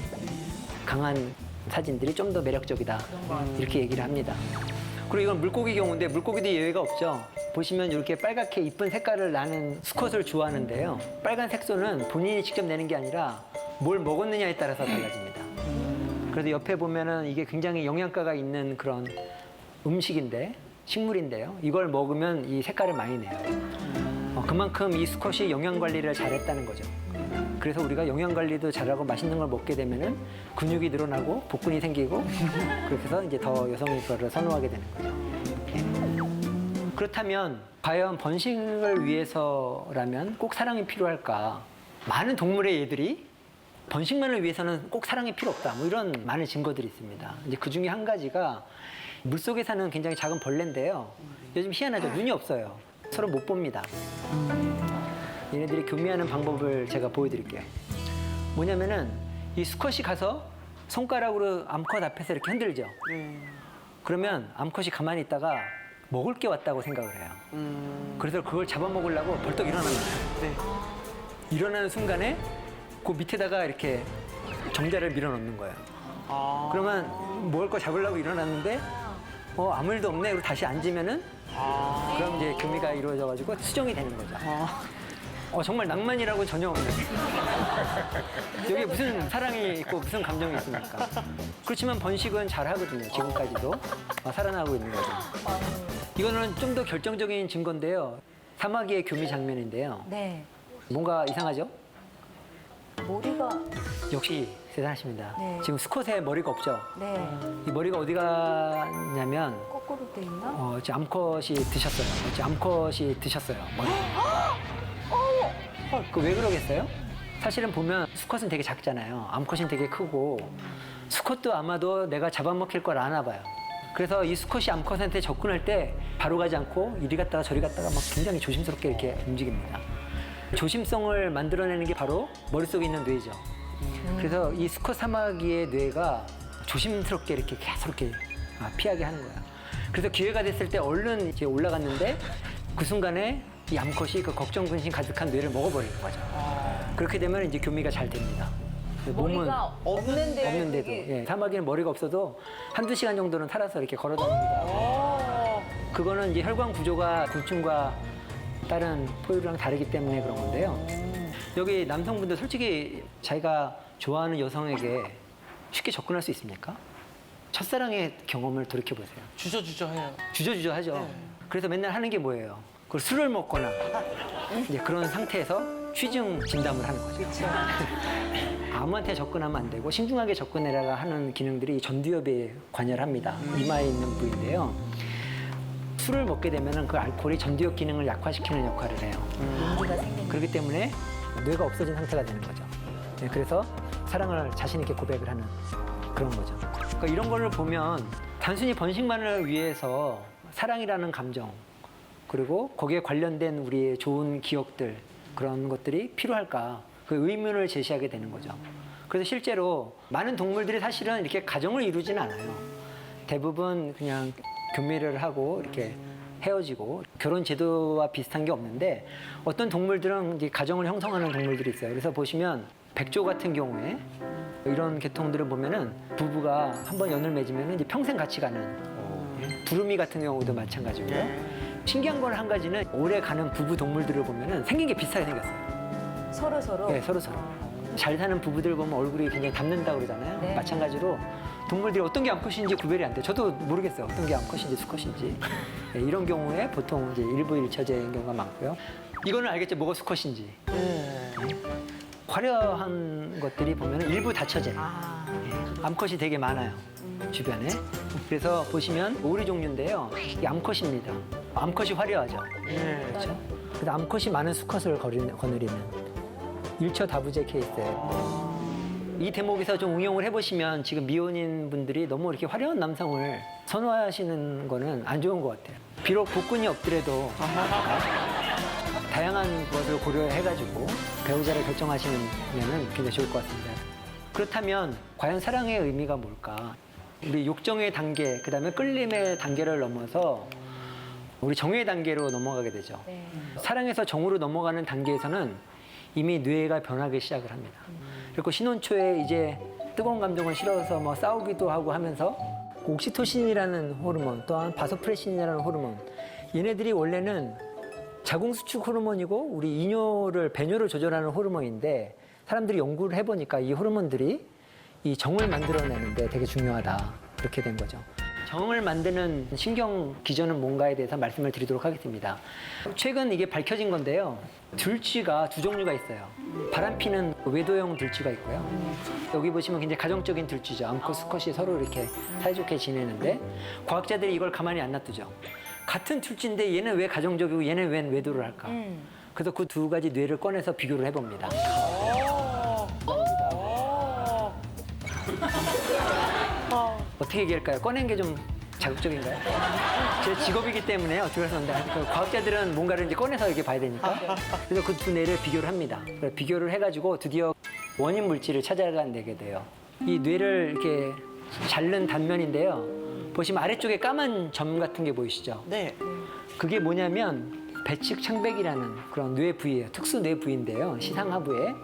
강한 사진들이 좀 더 매력적이다. 이렇게 얘기를 합니다. 그리고 이건 물고기 경우인데 물고기도 예외가 없죠. 보시면 이렇게 빨갛게 이쁜 색깔을 나는 수컷을 좋아하는데요. 빨간 색소는 본인이 직접 내는 게 아니라 뭘 먹었느냐에 따라서 달라집니다. 그래서 옆에 보면은 이게 굉장히 영양가가 있는 그런 음식인데, 식물인데요. 이걸 먹으면 이 색깔을 많이 내요. 그만큼 이 수컷이 영양 관리를 잘했다는 거죠. 그래서 우리가 영양 관리도 잘하고 맛있는 걸 먹게 되면은 근육이 늘어나고 복근이 생기고 그렇게 해서 이제 더 여성의 거를 선호하게 되는 거죠. 그렇다면 과연 번식을 위해서라면 꼭 사랑이 필요할까? 많은 동물의 예들이 번식만을 위해서는 꼭 사랑이 필요 없다. 뭐 이런 많은 증거들이 있습니다. 이제 그 중에 한 가지가 물속에 사는 굉장히 작은 벌레인데요. 요즘 희한하죠. 눈이 없어요. 서로 못 봅니다. 얘네들이 교미하는 방법을 제가 보여드릴게요. 뭐냐면은 이 수컷이 가서 손가락으로 암컷 앞에서 이렇게 흔들죠. 그러면 암컷이 가만히 있다가 먹을 게 왔다고 생각을 해요. 그래서 그걸 잡아먹으려고 벌떡 일어납니다. 일어나는 순간에 그 밑에다가 이렇게 정자를 밀어넣는 거예요. 그러면 먹을 거 잡으려고 일어났는데 아무 일도 없네. 그리고 다시 앉으면은 그럼 이제 교미가 이루어져가지고 수정이 되는 거죠. 정말 낭만이라고 전혀 없는. 여기 무슨 사랑이 있고 무슨 감정이 있습니까? 그렇지만 번식은 잘 하거든요. 지금까지도 살아나고 있는 거죠. 이거는 좀 더 결정적인 증거인데요. 사마귀의 교미 장면인데요. 네. 뭔가 이상하죠? 머리가. 역시 대단하십니다. 네. 지금 수컷에 머리가 없죠? 네. 이 머리가 어디 가냐면 거꾸로 돼 있나? 지금 암컷이 드셨어요. 지금 암컷이 드셨어요. 머리. 그 왜 그러겠어요? 사실은 보면 수컷은 되게 작잖아요. 암컷은 되게 크고 수컷도 아마도 내가 잡아먹힐 걸 아나 봐요. 그래서 이 수컷이 암컷한테 접근할 때 바로 가지 않고 이리 갔다가 저리 갔다가 막 굉장히 조심스럽게 이렇게 움직입니다. 조심성을 만들어내는 게 바로 머릿속에 있는 뇌죠. 그래서 이 수컷 사마귀의 뇌가 조심스럽게 이렇게 계속 이렇게 피하게 하는 거예요. 그래서 기회가 됐을 때 얼른 이제 올라갔는데 그 순간에 이 암컷이 그 걱정 근심 가득한 뇌를 먹어버리는 거죠. 그렇게 되면 이제 교미가 잘 됩니다. 머리가 없는데. 없는데도 되게... 사마귀는 머리가 없어도 한두 시간 정도는 살아서 이렇게 걸어 다닙니다. 그거는 이제 혈관 구조가 곤충과 다른 포유류랑 다르기 때문에 그런 건데요. 여기 남성분들 솔직히 자기가 좋아하는 여성에게 쉽게 접근할 수 있습니까? 첫사랑의 경험을 돌이켜보세요. 주저주저 해요. 주저주저 하죠. 그래서 맨날 하는 게 뭐예요? 그걸 술을 먹거나 이제 그런 상태에서 취중 진담을 하는 거죠. 아무한테 접근하면 안 되고 신중하게 접근해라 하는 기능들이 전두엽에 관여를 합니다. 이마에 있는 부위인데요. 술을 먹게 되면 그 알코올이 전두엽 기능을 약화시키는 역할을 해요. 그렇기 때문에 뇌가 없어진 상태가 되는 거죠. 그래서 사랑을 자신 있게 고백을 하는 그런 거죠. 그러니까 이런 거를 보면 단순히 번식만을 위해서 사랑이라는 감정 그리고 거기에 관련된 우리의 좋은 기억들 그런 것들이 필요할까 그 의문을 제시하게 되는 거죠. 그래서 실제로 많은 동물들이 사실은 이렇게 가정을 이루지는 않아요. 대부분 그냥 교미를 하고 이렇게 헤어지고 결혼 제도와 비슷한 게 없는데 어떤 동물들은 이제 가정을 형성하는 동물들이 있어요. 그래서 보시면 백조 같은 경우에 이런 계통들을 보면은 부부가 한번 연을 맺으면 이제 평생 같이 가는 두루미 같은 경우도 마찬가지고요. 신기한 건 한 가지는 오래 가는 부부 동물들을 보면은 생긴 게 비슷하게 생겼어요. 서로. 네, 서로. 잘 사는 부부들 보면 얼굴이 굉장히 닮는다고 그러잖아요. 네. 마찬가지로 동물들이 어떤 게 암컷인지 구별이 안 돼. 저도 모르겠어요. 어떤 게 암컷인지 수컷인지. 네, 이런 경우에 보통 이제 일부 일처제인 경우가 많고요. 이거는 알겠죠? 뭐가 수컷인지. 화려한 것들이 보면 일부 다처제. 암컷이 되게 많아요. 주변에. 그래서 보시면 오리 종류인데요. 이게 암컷입니다. 암컷이 화려하죠. 그렇죠? 그래서 암컷이 많은 수컷을 거느리는 일처 다부제 케이스예요. 이 대목에서 좀 응용을 해보시면 지금 미혼인 분들이 너무 이렇게 화려한 남성을 선호하시는 거는 안 좋은 것 같아요. 비록 복근이 없더라도 다양한 것을 고려해가지고 배우자를 결정하시면 굉장히 좋을 것 같습니다. 그렇다면 과연 사랑의 의미가 뭘까? 우리 욕정의 단계, 그 다음에 끌림의 단계를 넘어서 우리 정의 단계로 넘어가게 되죠. 사랑에서 정으로 넘어가는 단계에서는 이미 뇌가 변하기 시작을 합니다. 그리고 신혼 초에 이제 뜨거운 감정을 실어서 뭐 싸우기도 하고 하면서 옥시토신이라는 호르몬, 또한 바소프레신이라는 호르몬, 얘네들이 원래는 자궁수축 호르몬이고 우리 이뇨를 배뇨를 조절하는 호르몬인데 사람들이 연구를 해보니까 이 호르몬들이 이 정을 만들어내는데 되게 중요하다, 이렇게 된 거죠. 정을 만드는 신경 기전은 뭔가에 대해서 말씀을 드리도록 하겠습니다. 최근 이게 밝혀진 건데요. 들쥐가 두 종류가 있어요. 바람피는 외도형 들쥐가 있고요. 여기 보시면 굉장히 가정적인 들쥐죠. 암컷, 수컷이 서로 이렇게 사이좋게 지내는데 과학자들이 이걸 가만히 안 놔두죠. 같은 들쥐인데 얘는 왜 가정적이고 얘는 왜 외도를 할까? 그래서 그 두 가지 뇌를 꺼내서 비교를 해봅니다. 어떻게 얘기할까요? 꺼낸 게 좀 자극적인가요? 제 직업이기 때문에 어떻게 해서 과학자들은 뭔가를 이제 꺼내서 이렇게 봐야 되니까. 그래서 그 두 뇌를 비교를 합니다. 비교를 해가지고 드디어 원인 물질을 찾아내게 돼요. 이 뇌를 이렇게 자른 단면인데요. 보시면 아래쪽에 까만 점 같은 게 보이시죠? 네. 그게 뭐냐면 배측 창백이라는 그런 뇌 부위예요. 특수 뇌 부위인데요. 시상하부에.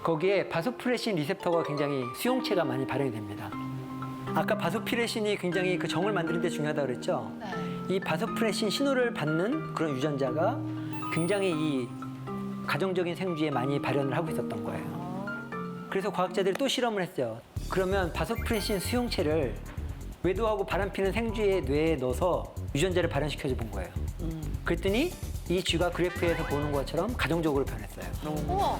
거기에 바소프레신 리셉터가 굉장히 수용체가 많이 발현이 됩니다. 아까 바소프레신이 굉장히 그 정을 만드는 데 중요하다고 그랬죠? 이 바소프레신 신호를 받는 그런 유전자가 굉장히 이 가정적인 생쥐에 많이 발현을 하고 있었던 거예요. 그래서 과학자들이 또 실험을 했어요. 그러면 바소프레신 수용체를 외도하고 바람피는 생쥐의 뇌에 넣어서 유전자를 발현시켜줘 본 거예요. 그랬더니 이 쥐가 그래프에서 보는 것처럼 가정적으로 변했어요. 우와.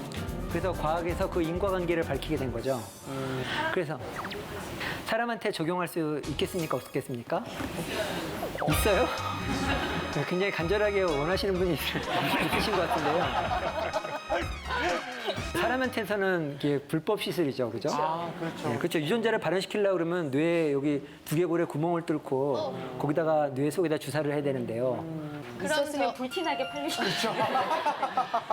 그래서 과학에서 그 인과관계를 밝히게 된 거죠. 그래서 사람한테 적용할 수 있겠습니까? 없겠습니까? 있어요? 굉장히 간절하게 원하시는 분이 있으신 것 같은데요. 사람한테서는 이게 불법 시술이죠, 그죠? 아, 그렇죠. 네, 그렇죠. 유전자를 발현시키려고 그러면 뇌에 여기 두개골에 구멍을 뚫고 거기다가 뇌 속에다 주사를 해야 되는데요. 있었으면 불티나게 팔리시죠.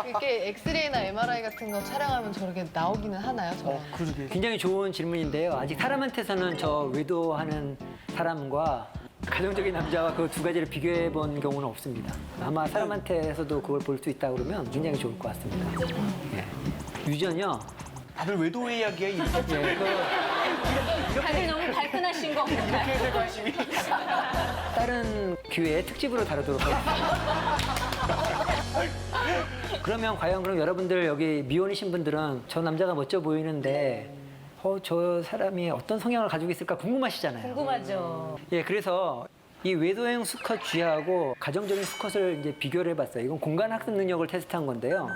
이렇게 엑스레이나 MRI 같은 거 촬영하면 저렇게 나오기는 하나요? 저는? 굉장히 좋은 질문인데요. 아직 사람한테서는 저 외도하는 사람과 가정적인 남자와 그 두 가지를 비교해 본 경우는 없습니다. 아마 사람한테서도 그걸 볼 수 있다 그러면 굉장히 좋을 것 같습니다. 예. 유전이요. 다들 외도의 이야기야, 이 예, 다들 너무 발끈하신 것 같아요. 이렇게 관심이. 다른 기회에 특집으로 다루도록 하겠습니다. 그러면 과연 그럼 여러분들 여기 미혼이신 분들은 저 남자가 멋져 보이는데 저 사람이 어떤 성향을 가지고 있을까 궁금하시잖아요. 궁금하죠. 예, 그래서 이 외도형 수컷 쥐하고 가정적인 수컷을 이제 비교를 해봤어요. 이건 공간학습 능력을 테스트한 건데요.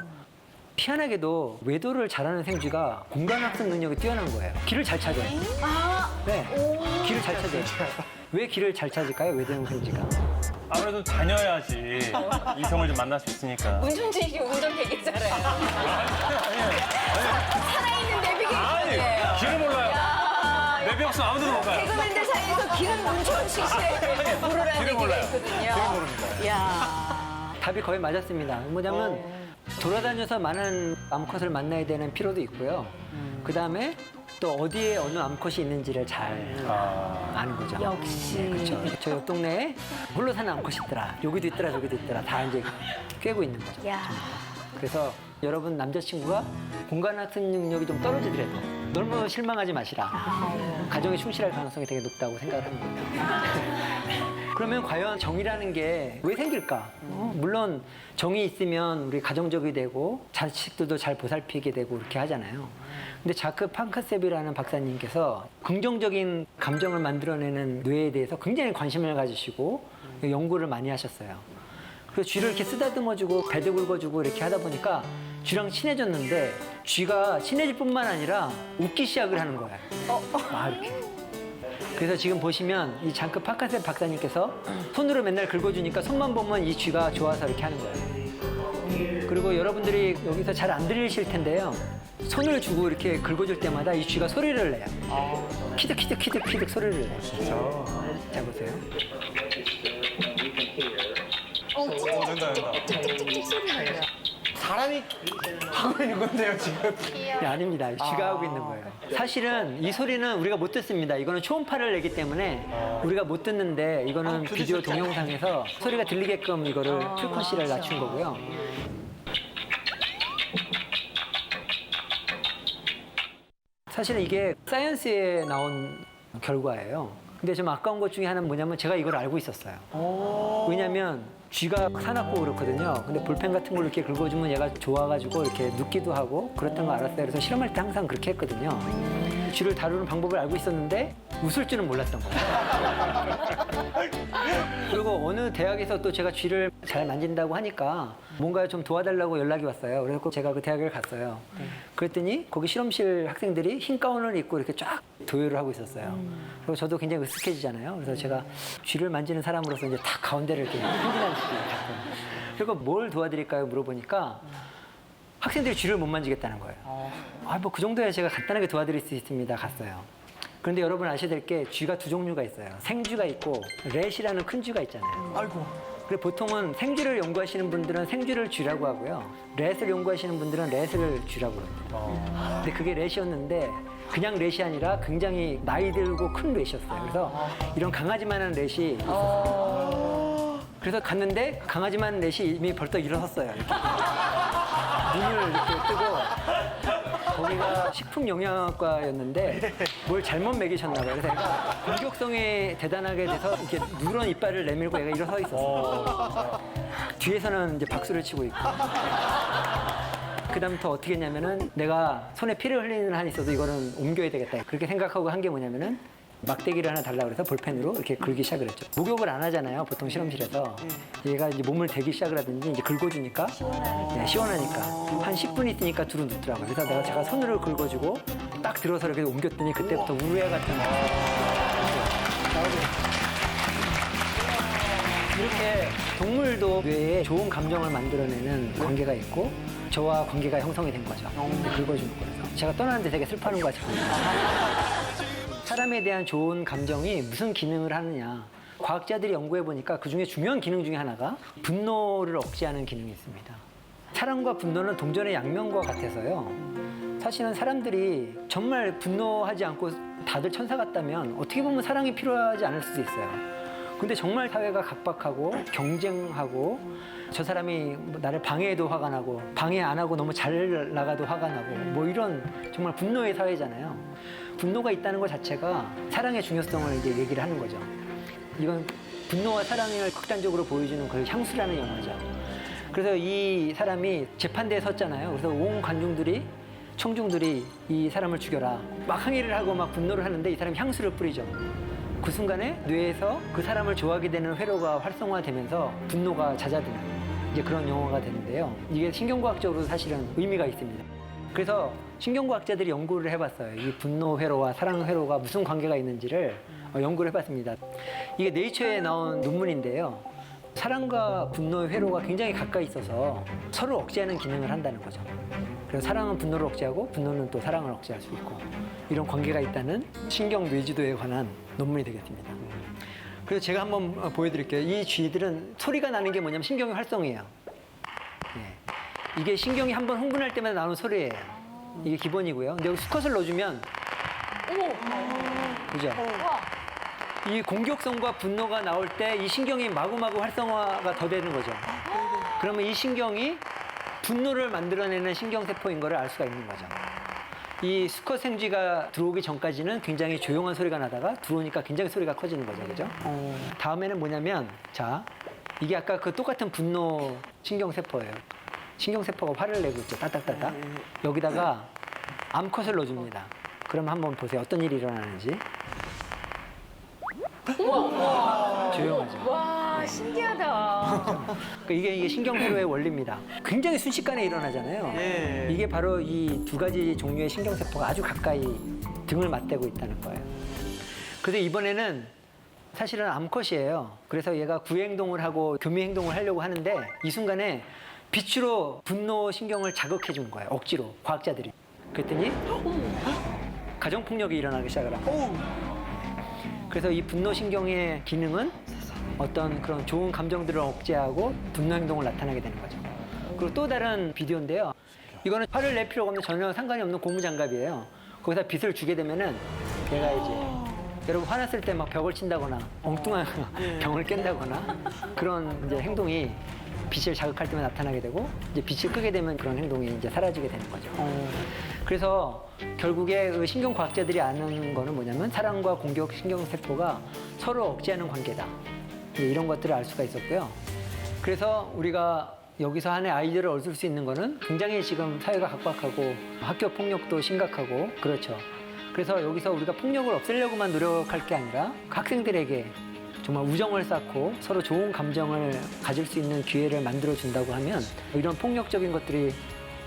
희한하게도 외도를 잘하는 생쥐가 공간학습 능력이 뛰어난 거예요. 길을 잘 찾아요. 네, 길을 잘 찾아요. 왜 길을 잘 찾을까요? 외도형 생쥐가? 아무래도 다녀야지 이성을 좀 만날 수 있으니까. 문준진 씨 운전 되게 잘해요. 살아있는 내비게이션이에요. 아니, 길을 몰라요. 내비 없으면 아무도 못 가요. 개그맨들 사이에서 길은 문천식 씨의 모르라는 길을 얘기가 몰라요. 있거든요. 길을 모릅니다. 야 답이 거의 맞았습니다. 뭐냐면 돌아다녀서 많은 암컷을 만나야 되는 필요도 있고요. 그 다음에 또 어디에 어느 암컷이 있는지를 잘 아는 거죠. 역시. 그렇죠. 저 옆 동네에 홀로 사는 암컷이 있더라. 여기도 있더라, 저기도 있더라. 다 이제 꿰고 있는 거죠. 야. 그래서 여러분 남자친구가 공간학습 능력이 좀 떨어지더라도 너무 실망하지 마시라. 가정에 충실할 가능성이 되게 높다고 생각을 합니다. 그러면 과연 정이라는 게 왜 생길까? 물론 정이 있으면 우리 가정적이 되고 자식들도 잘 보살피게 되고 이렇게 하잖아요. 근데 자크 판카셉이라는 박사님께서 긍정적인 감정을 만들어내는 뇌에 대해서 굉장히 관심을 가지시고 연구를 많이 하셨어요. 그래서 쥐를 이렇게 쓰다듬어주고 배도 긁어주고 이렇게 하다 보니까 쥐랑 친해졌는데 쥐가 친해질 뿐만 아니라 웃기 시작을 하는 거예요. 막 이렇게. 그래서 지금 보시면 이 장크 파카셉 박사님께서 손으로 맨날 긁어주니까 손만 보면 이 쥐가 좋아서 이렇게 하는 거예요. 그리고 여러분들이 여기서 잘 안 들리실 텐데요. 손을 주고 이렇게 긁어줄 때마다 이 쥐가 소리를 내요. 키득키득 소리를 내요. 진짜? 자, 보세요. 찍찍찍찍 소리 나요. 사람이 하고 있는 건데요, 지금. 네, 아닙니다. 쥐가 하고 있는 거예요. 사실은 이 소리는 우리가 못 듣습니다. 이거는 초음파를 내기 때문에 우리가 못 듣는데 이거는 비디오 동영상에서 소리가 들리게끔 이거를 프리퀀시를 낮춘 거고요. 사실은 이게 사이언스에 나온 결과예요. 근데 좀 아까운 것 중에 하나는 뭐냐면 제가 이걸 알고 있었어요. 왜냐면 쥐가 사납고 그렇거든요. 근데 볼펜 같은 걸 이렇게 긁어주면 얘가 좋아가지고 이렇게 눕기도 하고 그랬던 거 알았어요. 그래서 실험할 때 항상 그렇게 했거든요. 쥐를 다루는 방법을 알고 있었는데 웃을 줄은 몰랐던 거예요. 그리고 어느 대학에서 또 제가 쥐를 잘 만진다고 하니까 뭔가 좀 도와달라고 연락이 왔어요. 그래서 제가 그 대학을 갔어요. 그랬더니 거기 실험실 학생들이 흰 가운을 입고 이렇게 쫙 도요를 하고 있었어요. 그리고 저도 굉장히 으쓱해지잖아요. 그래서 제가 쥐를 만지는 사람으로서 이제 딱 가운데를 이렇게 흥분한 식으로 갔어요. 그리고 뭘 도와드릴까요? 물어보니까 학생들이 쥐를 못 만지겠다는 거예요. 뭐 그 정도야 제가 간단하게 도와드릴 수 있습니다. 갔어요. 그런데 여러분 아셔야 될 게 쥐가 두 종류가 있어요. 생쥐가 있고 렛이라는 큰 쥐가 있잖아요. 아이고. 그래 보통은 생쥐를 연구하시는 분들은 생쥐를 쥐라고 하고요. 렛을 연구하시는 분들은 렛을 쥐라고 합니다. 근데 그게 렛이었는데 그냥 렛이 아니라 굉장히 나이 들고 큰 렛이었어요. 그래서 이런 강아지만한 렛이 있었어요. 그래서 갔는데 강아지만한 렛이 이미 벌떡 일어섰어요. 이렇게. 눈을 이렇게 뜨고 거기가 식품영양학과였는데 뭘 잘못 먹이셨나 봐요. 그래서 얘가 공격성이 대단하게 돼서 이렇게 누런 이빨을 내밀고 얘가 일어서 있었어요. 뒤에서는 이제 박수를 치고 있고. 그다음부터 어떻게 했냐면은 내가 손에 피를 흘리는 한이 있어도 이거는 옮겨야 되겠다. 그렇게 생각하고 한 게 뭐냐면은 막대기를 하나 달라고 해서 볼펜으로 이렇게 긁기 시작을 했죠. 목욕을 안 하잖아요. 보통 실험실에서. 얘가 이제 몸을 대기 시작을 하든지 이제 긁어주니까 시원하니까 한 10분 있으니까 두루 눕더라고요. 그래서 제가 손으로 긁어주고 딱 들어서 이렇게 옮겼더니 그때부터 우루야 같은 이렇게 동물도 뇌에 좋은 감정을 만들어내는 관계가 있고 저와 관계가 형성이 된 거죠. 긁어주는 거라서. 제가 떠나는데 되게 슬퍼하는 거죠. 사람에 대한 좋은 감정이 무슨 기능을 하느냐. 과학자들이 연구해 보니까 그 중에 중요한 기능 중에 하나가 분노를 억제하는 기능이 있습니다. 사랑과 분노는 동전의 양면과 같아서요. 사실은 사람들이 정말 분노하지 않고 다들 천사 같다면 어떻게 보면 사랑이 필요하지 않을 수도 있어요. 근데 정말 사회가 각박하고 경쟁하고 저 사람이 나를 방해해도 화가 나고 방해 안 하고 너무 잘 나가도 화가 나고 뭐 이런 정말 분노의 사회잖아요. 분노가 있다는 것 자체가 사랑의 중요성을 이제 얘기를 하는 거죠. 이건 분노와 사랑을 극단적으로 보여주는 그 향수라는 영화죠. 그래서 이 사람이 재판대에 섰잖아요. 그래서 온 관중들이 청중들이 이 사람을 죽여라 막 항의를 하고 막 분노를 하는데 이 사람이 향수를 뿌리죠. 그 순간에 뇌에서 그 사람을 좋아하게 되는 회로가 활성화되면서 분노가 잦아드는 이제 그런 영화가 되는데요. 이게 신경과학적으로 사실은 의미가 있습니다. 그래서 신경과학자들이 연구를 해봤어요. 이 분노 회로와 사랑 회로가 무슨 관계가 있는지를 연구를 해봤습니다. 이게 네이처에 나온 논문인데요. 사랑과 분노의 회로가 굉장히 가까이 있어서 서로 억제하는 기능을 한다는 거죠. 그래서 사랑은 분노를 억제하고 분노는 또 사랑을 억제할 수 있고 이런 관계가 있다는 신경 뇌지도에 관한 논문이 되겠습니다. 그래서 제가 한번 보여드릴게요. 이 쥐들은 소리가 나는 게 뭐냐면 신경의 활성이에요. 이게 신경이 한번 흥분할 때마다 나오는 소리예요. 이게 기본이고요. 근데 여기 수컷을 넣어주면 그죠? 이 공격성과 분노가 나올 때 이 신경이 마구마구 활성화가 더 되는 거죠. 그러면 이 신경이 분노를 만들어내는 신경세포인 거를 알 수가 있는 거죠. 이 수컷 생쥐가 들어오기 전까지는 굉장히 조용한 소리가 나다가 들어오니까 굉장히 소리가 커지는 거죠. 그죠? 다음에는 뭐냐면 자, 이게 아까 그 똑같은 분노 신경세포예요. 신경세포가 화를 내고 있죠. 따딱따딱. 여기다가 암컷을 넣어줍니다. 그럼 한번 보세요. 어떤 일이 일어나는지. 조용하죠. 와, 신기하다. 그러니까 이게 신경회로의 원리입니다. 굉장히 순식간에 일어나잖아요. 이게 바로 이 두 가지 종류의 신경세포가 아주 가까이 등을 맞대고 있다는 거예요. 그래서 이번에는 사실은 암컷이에요. 그래서 얘가 구행동을 하고 교미행동을 하려고 하는데 이 순간에 빛으로 분노 신경을 자극해 준 거예요. 억지로 과학자들이. 그랬더니 가정폭력이 일어나기 시작을 합니다. 그래서 이 분노신경의 기능은 어떤 그런 좋은 감정들을 억제하고 분노 행동을 나타나게 되는 거죠. 그리고 또 다른 비디오인데요. 이거는 화를 낼 필요가 없는 전혀 상관이 없는 고무장갑이에요. 거기다 빛을 주게 되면은 얘가 이제 여러분 화났을 때 막 벽을 친다거나 엉뚱한 병을 깬다거나 그런 이제 행동이 빛을 자극할 때만 나타나게 되고 이제 빛을 끄게 되면 그런 행동이 이제 사라지게 되는 거죠. 그래서 결국에 그 신경과학자들이 아는 거는 뭐냐면 사랑과 공격 신경세포가 서로 억제하는 관계다. 이런 것들을 알 수가 있었고요. 그래서 우리가 여기서 하나의 아이디어를 얻을 수 있는 거는 굉장히 지금 사회가 각박하고 학교 폭력도 심각하고 그렇죠. 그래서 여기서 우리가 폭력을 없애려고만 노력할 게 아니라 학생들에게 정말 우정을 쌓고 서로 좋은 감정을 가질 수 있는 기회를 만들어 준다고 하면 이런 폭력적인 것들이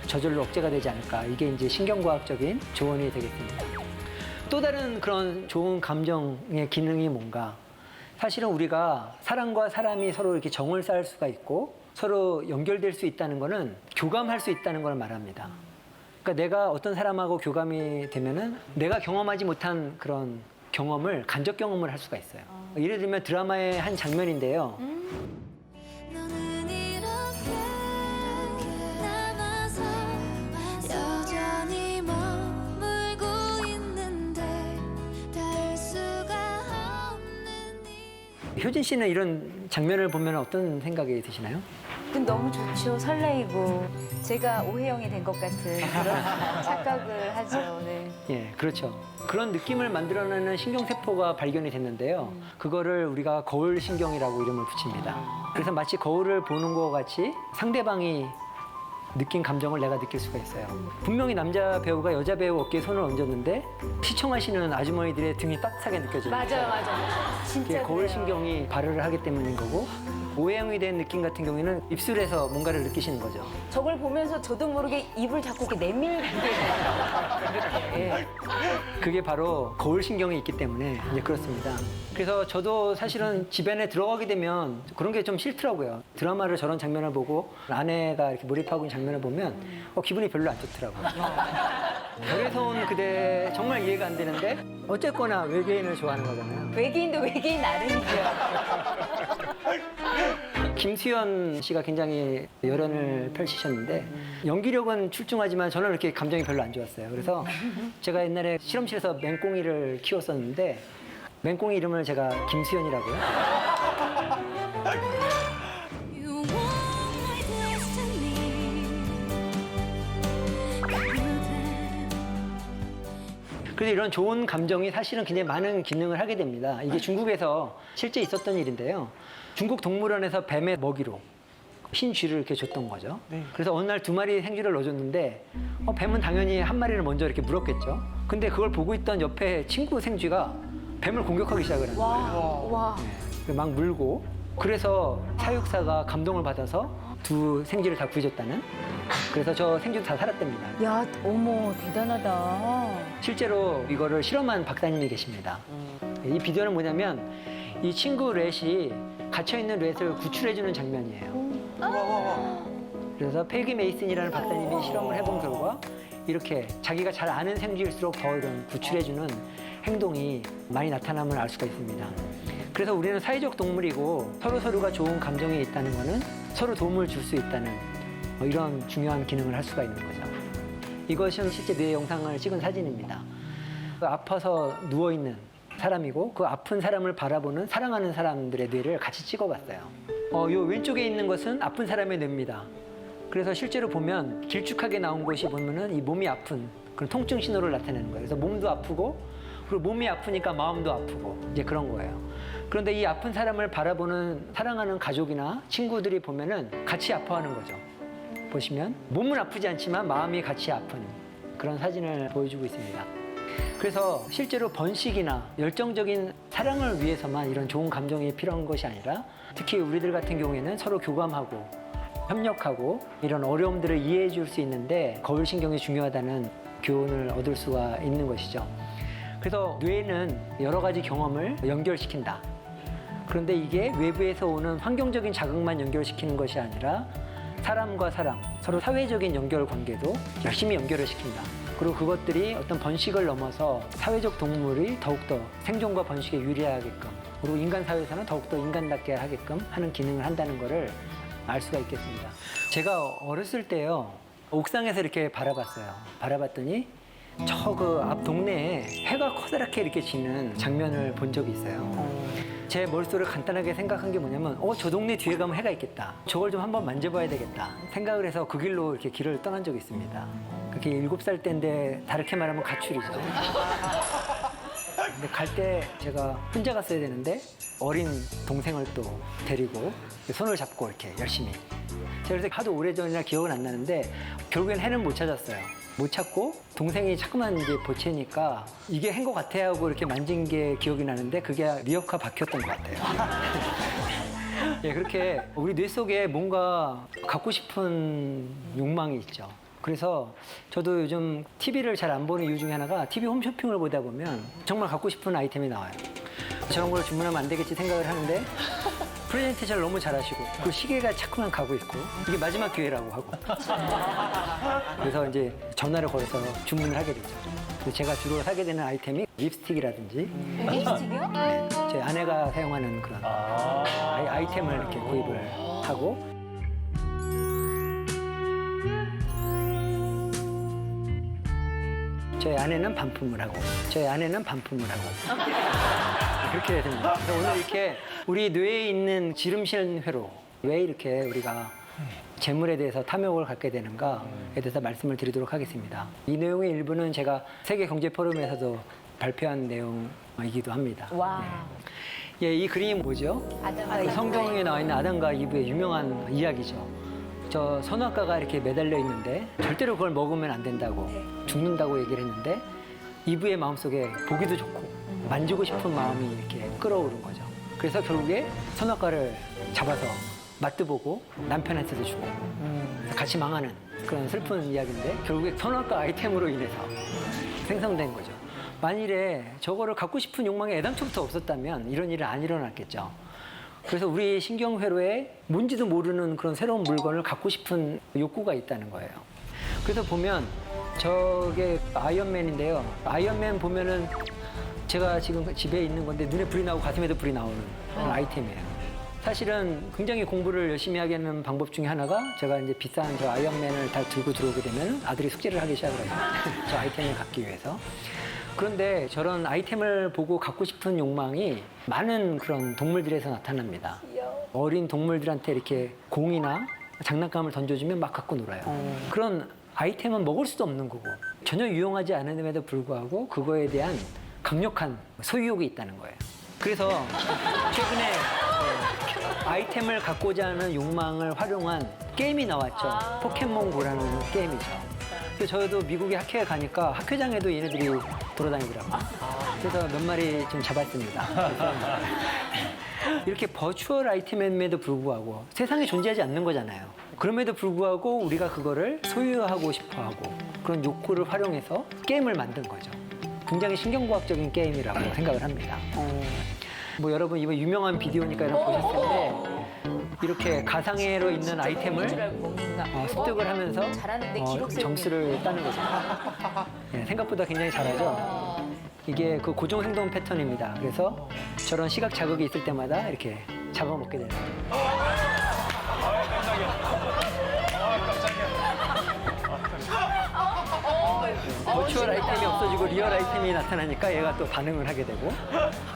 저절로 억제가 되지 않을까. 이게 이제 신경과학적인 조언이 되겠습니다. 또 다른 그런 좋은 감정의 기능이 뭔가? 사실은 우리가 사람과 사람이 서로 이렇게 정을 쌓을 수가 있고 서로 연결될 수 있다는 거는 교감할 수 있다는 걸 말합니다. 그러니까 내가 어떤 사람하고 교감이 되면은 내가 경험하지 못한 그런 경험을 간접 경험을 할 수가 있어요. 예를 들면 드라마의 한 장면인데요. 너는 이렇게 남아서 여전히 머물고 있는데 닿을 수가 없는 효진 씨는 이런 장면을 보면 어떤 생각이 드시나요? 너무 좋죠. 설레이고 제가 오해영이 된 것 같은 그런 착각을 하죠. 네. 예, 그렇죠. 그런 느낌을 만들어내는 신경세포가 발견이 됐는데요. 그거를 우리가 거울신경이라고 이름을 붙입니다. 그래서 마치 거울을 보는 것 같이 상대방이 느낀 감정을 내가 느낄 수가 있어요. 분명히 남자 배우가 여자 배우 어깨에 손을 얹었는데 시청하시는 아주머니들의 등이 따뜻하게 느껴집니다. 맞아요. 그게 진짜 거울신경이 발효를 하기 때문인 거고 오해영이 된 느낌 같은 경우에는 입술에서 뭔가를 느끼시는 거죠. 저걸 보면서 저도 모르게 입을 자꾸 이렇게 내밀게 돼요. 그게 바로 거울신경이 있기 때문에 이제 그렇습니다. 그래서 저도 사실은 집안에 들어가게 되면 그런 게 좀 싫더라고요. 드라마를 저런 장면을 보고 아내가 이렇게 몰입하고 있는 장면을 보면 기분이 별로 안 좋더라고요. 별에서 온 그대 정말 이해가 안 되는데 어쨌거나 외계인을 좋아하는 거잖아요. 외계인도 외계인 나름이죠. 김수현 씨가 굉장히 열연을 펼치셨는데 연기력은 출중하지만 저는 이렇게 감정이 별로 안 좋았어요. 그래서 제가 옛날에 실험실에서 맹꽁이를 키웠었는데 맹꽁이 이름을 제가 김수현이라고요. You want my destiny. 그래서 이런 좋은 감정이 사실은 굉장히 많은 기능을 하게 됩니다. 이게 중국에서 실제 있었던 일인데요. 중국 동물원에서 뱀의 먹이로 흰 쥐를 이렇게 줬던 거죠. 그래서 어느 날 2마리 생쥐를 넣어줬는데 뱀은 당연히 한 마리를 먼저 이렇게 물었겠죠. 근데 그걸 보고 있던 옆에 친구 생쥐가 뱀을 공격하기 시작을 하는 거예요. 와. 막 물고 그래서 사육사가 감동을 받아서 2 생쥐를 다 구해줬다는 그래서 저 생쥐도 다 살았답니다. 야, 어머, 대단하다. 실제로 이거를 실험한 박사님이 계십니다. 이 비디오는 뭐냐면 이 친구 렛이 갇혀있는 렛을 구출해주는 장면이에요. 그래서 페기 메이슨이라는 박사님이 실험을 해본 결과 이렇게 자기가 잘 아는 생쥐일수록 더 이런 구출해주는 행동이 많이 나타남을 알 수가 있습니다. 그래서 우리는 사회적 동물이고 서로가 좋은 감정이 있다는 것은 서로 도움을 줄 수 있다는 이런 중요한 기능을 할 수가 있는 거죠. 이것은 실제 뇌 영상을 찍은 사진입니다. 아파서 누워있는 사람이고 그 아픈 사람을 바라보는 사랑하는 사람들의 뇌를 같이 찍어봤어요. 요 왼쪽에 있는 것은 아픈 사람의 뇌입니다. 그래서 실제로 보면 길쭉하게 나온 곳이 보면은 이 몸이 아픈 그런 통증 신호를 나타내는 거예요. 그래서 몸도 아프고 그리고 몸이 아프니까 마음도 아프고 이제 그런 거예요. 그런데 이 아픈 사람을 바라보는 사랑하는 가족이나 친구들이 보면은 같이 아파하는 거죠. 보시면 몸은 아프지 않지만 마음이 같이 아픈 그런 사진을 보여주고 있습니다. 그래서 실제로 번식이나 열정적인 사랑을 위해서만 이런 좋은 감정이 필요한 것이 아니라 특히 우리들 같은 경우에는 서로 교감하고 협력하고 이런 어려움들을 이해해 줄 수 있는데 거울신경이 중요하다는 교훈을 얻을 수가 있는 것이죠. 그래서 뇌는 여러 가지 경험을 연결시킨다. 그런데 이게 외부에서 오는 환경적인 자극만 연결시키는 것이 아니라 사람과 사람, 서로 사회적인 연결 관계도 열심히 연결을 시킨다. 그리고 그것들이 어떤 번식을 넘어서 사회적 동물이 더욱더 생존과 번식에 유리하게끔, 그리고 인간 사회에서는 더욱더 인간답게 하게끔 하는 기능을 한다는 거를 알 수가 있겠습니다. 제가 어렸을 때요, 옥상에서 이렇게 바라봤어요. 바라봤더니 저 그 앞 동네에 해가 커다랗게 이렇게 지는 장면을 본 적이 있어요. 제 머릿속으로 간단하게 생각한 게 뭐냐면, 저 동네 뒤에 가면 해가 있겠다. 저걸 좀 한번 만져봐야 되겠다. 생각을 해서 그 길로 이렇게 길을 떠난 적이 있습니다. 그게 7살 때인데 다르게 말하면 가출이죠. 근데 갈 때 제가 혼자 갔어야 되는데 어린 동생을 또 데리고 손을 잡고 이렇게 열심히. 제가 그래서 하도 오래전이라 기억은 안 나는데 결국엔 해는 못 찾았어요. 못 찾고 동생이 자꾸만 이제 보채니까 이게 해인 것 같아 하고 이렇게 만진 게 기억이 나는데 그게 미역화 박혔던 것 같아요. 예, 그렇게 우리 뇌 속에 뭔가 갖고 싶은 욕망이 있죠. 그래서 저도 요즘 TV를 잘 안 보는 이유 중에 하나가 TV 홈쇼핑을 보다 보면 정말 갖고 싶은 아이템이 나와요. 저런 걸 주문하면 안 되겠지 생각을 하는데 프레젠테이션을 너무 잘하시고 그 시계가 자꾸만 가고 있고 이게 마지막 기회라고 하고 그래서 이제 전화를 걸어서 주문을 하게 되죠. 그래서 제가 주로 사게 되는 아이템이 립스틱이라든지 립스틱이요? 네, 제 아내가 사용하는 그런 아이템을 이렇게 구입을 하고 저희 아내는 반품을 하고 저희 아내는 반품을 하고 그렇게 됩니다. 그래서 오늘 이렇게 우리 뇌에 있는 지름신 회로 왜 이렇게 우리가 재물에 대해서 탐욕을 갖게 되는가에 대해서 말씀을 드리도록 하겠습니다. 이 내용의 일부는 제가 세계경제포럼에서도 발표한 내용이기도 합니다. 와. 예, 이 그림이 뭐죠? 아담과 그 성경에 나와 있는 아담과 이브의 유명한 이야기죠. 저 선악과가 이렇게 매달려 있는데 절대로 그걸 먹으면 안 된다고 죽는다고 얘기를 했는데 이브의 마음속에 보기도 좋고 만지고 싶은 마음이 이렇게 끌어오른 거죠. 그래서 결국에 선악과를 잡아서 맛도 보고 남편한테도 주고 같이 망하는 그런 슬픈 이야기인데 결국에 선악과 아이템으로 인해서 생성된 거죠. 만일에 저거를 갖고 싶은 욕망이 애당초부터 없었다면 이런 일은 안 일어났겠죠. 그래서 우리 신경회로에 뭔지도 모르는 그런 새로운 물건을 갖고 싶은 욕구가 있다는 거예요. 그래서 보면 저게 아이언맨인데요. 아이언맨 보면은 제가 지금 집에 있는 건데 눈에 불이 나고 가슴에도 불이 나오는 그런 아이템이에요. 사실은 굉장히 공부를 열심히 하게 하는 방법 중에 하나가 제가 이제 비싼 저 아이언맨을 다 들고 들어오게 되면 아들이 숙제를 하기 시작을 해요. 저 아이템을 갖기 위해서. 그런데 저런 아이템을 보고 갖고 싶은 욕망이 많은 그런 동물들에서 나타납니다. 어린 동물들한테 이렇게 공이나 장난감을 던져주면 막 갖고 놀아요. 그런 아이템은 먹을 수도 없는 거고 전혀 유용하지 않음에도 불구하고 그거에 대한 강력한 소유욕이 있다는 거예요. 그래서 최근에 아이템을 갖고자 하는 욕망을 활용한 게임이 나왔죠. 포켓몬고라는 게임이죠. 그래서 저도 미국에 학회에 가니까 학회장에도 얘네들이 돌아다니더라고요. 그래서 몇 마리 좀 잡았습니다. 그래서 이렇게 버추얼 아이템임에도 불구하고 세상에 존재하지 않는 거잖아요. 그럼에도 불구하고 우리가 그거를 소유하고 싶어 하고 그런 욕구를 활용해서 게임을 만든 거죠. 굉장히 신경과학적인 게임이라고 생각을 합니다. 뭐 여러분 이번 유명한 비디오니까 여러분 보셨을 텐데 이렇게 가상회로 있는 아이템을 습득을 하면서 점수를 따는 거죠. 네, 생각보다 굉장히 잘하죠. 이게 그 고정행동 패턴입니다. 그래서 저런 시각 자극이 있을 때마다 이렇게 잡아먹게 되는 거예요. 버추얼 아이템이 없어지고 리얼 아이템이 나타나니까 얘가 또 반응을 하게 되고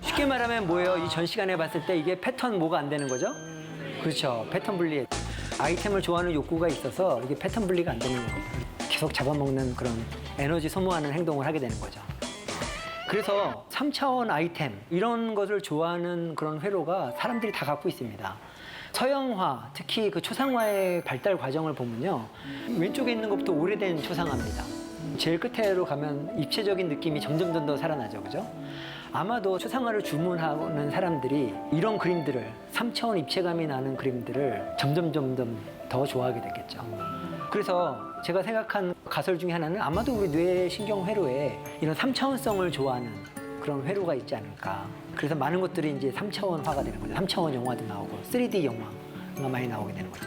쉽게 말하면 뭐예요? 이 전 시간에 봤을 때 이게 패턴 뭐가 안 되는 거죠? 그렇죠. 패턴 분리. 아이템을 좋아하는 욕구가 있어서 이게 패턴 분리가 안 되는 거예요. 계속 잡아먹는 그런 에너지 소모하는 행동을 하게 되는 거죠. 그래서 3차원 아이템 이런 것을 좋아하는 그런 회로가 사람들이 다 갖고 있습니다. 서양화, 특히 그 초상화의 발달 과정을 보면요. 왼쪽에 있는 것부터 오래된 초상화입니다. 제일 끝으로 가면 입체적인 느낌이 점점 더 살아나죠. 그죠? 아마도 초상화를 주문하는 사람들이 이런 그림들을 3차원 입체감이 나는 그림들을 점점 더 좋아하게 됐겠죠. 그래서 제가 생각한 가설 중에 하나는 아마도 우리 뇌 신경 회로에 이런 3차원성을 좋아하는 그런 회로가 있지 않을까. 그래서 많은 것들이 이제 3차원화가 되는 거죠. 3차원 영화도 나오고 3D 영화가 많이 나오게 되는 거죠.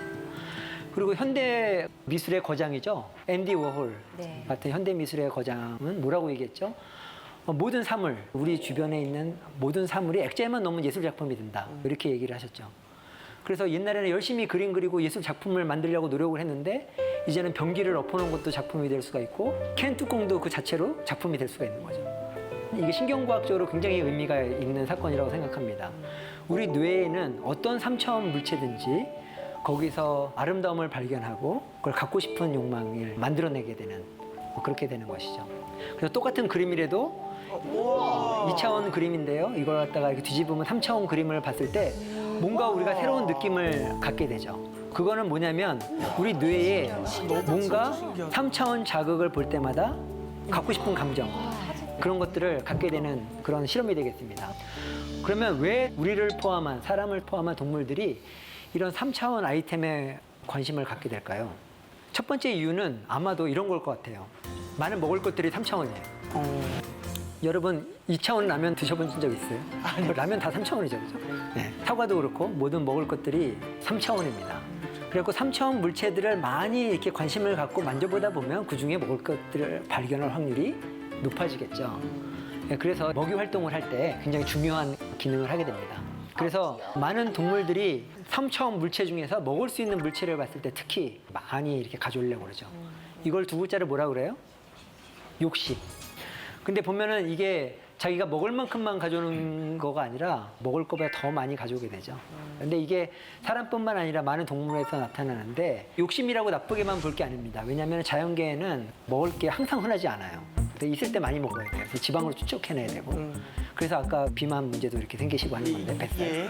그리고 현대 미술의 거장이죠. 앤디 워홀 네. 같은 현대 미술의 거장은 뭐라고 얘기했죠? 모든 사물, 우리 주변에 있는 모든 사물이 액자에만 넣으면 예술 작품이 된다. 이렇게 얘기를 하셨죠. 그래서 옛날에는 열심히 그림 그리고 예술 작품을 만들려고 노력을 했는데 이제는 변기를 엎어놓은 것도 작품이 될 수가 있고 캔 뚜껑도 그 자체로 작품이 될 수가 있는 거죠. 이게 신경과학적으로 굉장히 의미가 있는 사건이라고 생각합니다. 우리 뇌에는 어떤 3차원 물체든지 거기서 아름다움을 발견하고 그걸 갖고 싶은 욕망을 만들어내게 되는 그렇게 되는 것이죠. 그래서 똑같은 그림이라도 2차원 그림인데요. 이걸 갖다가 이렇게 뒤집으면 3차원 그림을 봤을 때 뭔가 우리가 새로운 느낌을 갖게 되죠. 그거는 뭐냐면 우리 뇌에 뭔가 3차원 자극을 볼 때마다 갖고 싶은 감정 그런 것들을 갖게 되는 그런 실험이 되겠습니다. 그러면 왜 우리를 포함한 사람을 포함한 동물들이 이런 3차원 아이템에 관심을 갖게 될까요? 첫 번째 이유는 아마도 이런 걸 것 같아요. 많은 먹을 것들이 3차원이에요. 여러분 2차원 라면 드셔본 적 있어요? 라면 다 3차원이죠, 그죠? 네. 사과도 그렇고 모든 먹을 것들이 3차원입니다. 그래서 3차원 물체들을 많이 이렇게 관심을 갖고 만져보다 보면 그 중에 먹을 것들을 발견할 확률이 높아지겠죠. 네, 그래서 먹이 활동을 할 때 굉장히 중요한 기능을 하게 됩니다. 그래서 많은 동물들이 3차원 물체 중에서 먹을 수 있는 물체를 봤을 때 특히 많이 이렇게 가져오려고 그러죠. 이걸 두 글자를 뭐라 그래요? 욕심. 근데 보면은 이게 자기가 먹을 만큼만 가져오는 거가 아니라 먹을 것보다 더 많이 가져오게 되죠. 근데 이게 사람뿐만 아니라 많은 동물에서 나타나는데 욕심이라고 나쁘게만 볼 게 아닙니다. 왜냐하면 자연계에는 먹을 게 항상 흔하지 않아요. 근데 있을 때 많이 먹어야 돼요. 그래서 지방으로 축적해내야 되고. 그래서 아까 비만 문제도 이렇게 생기시고 하는 건데 뱃살.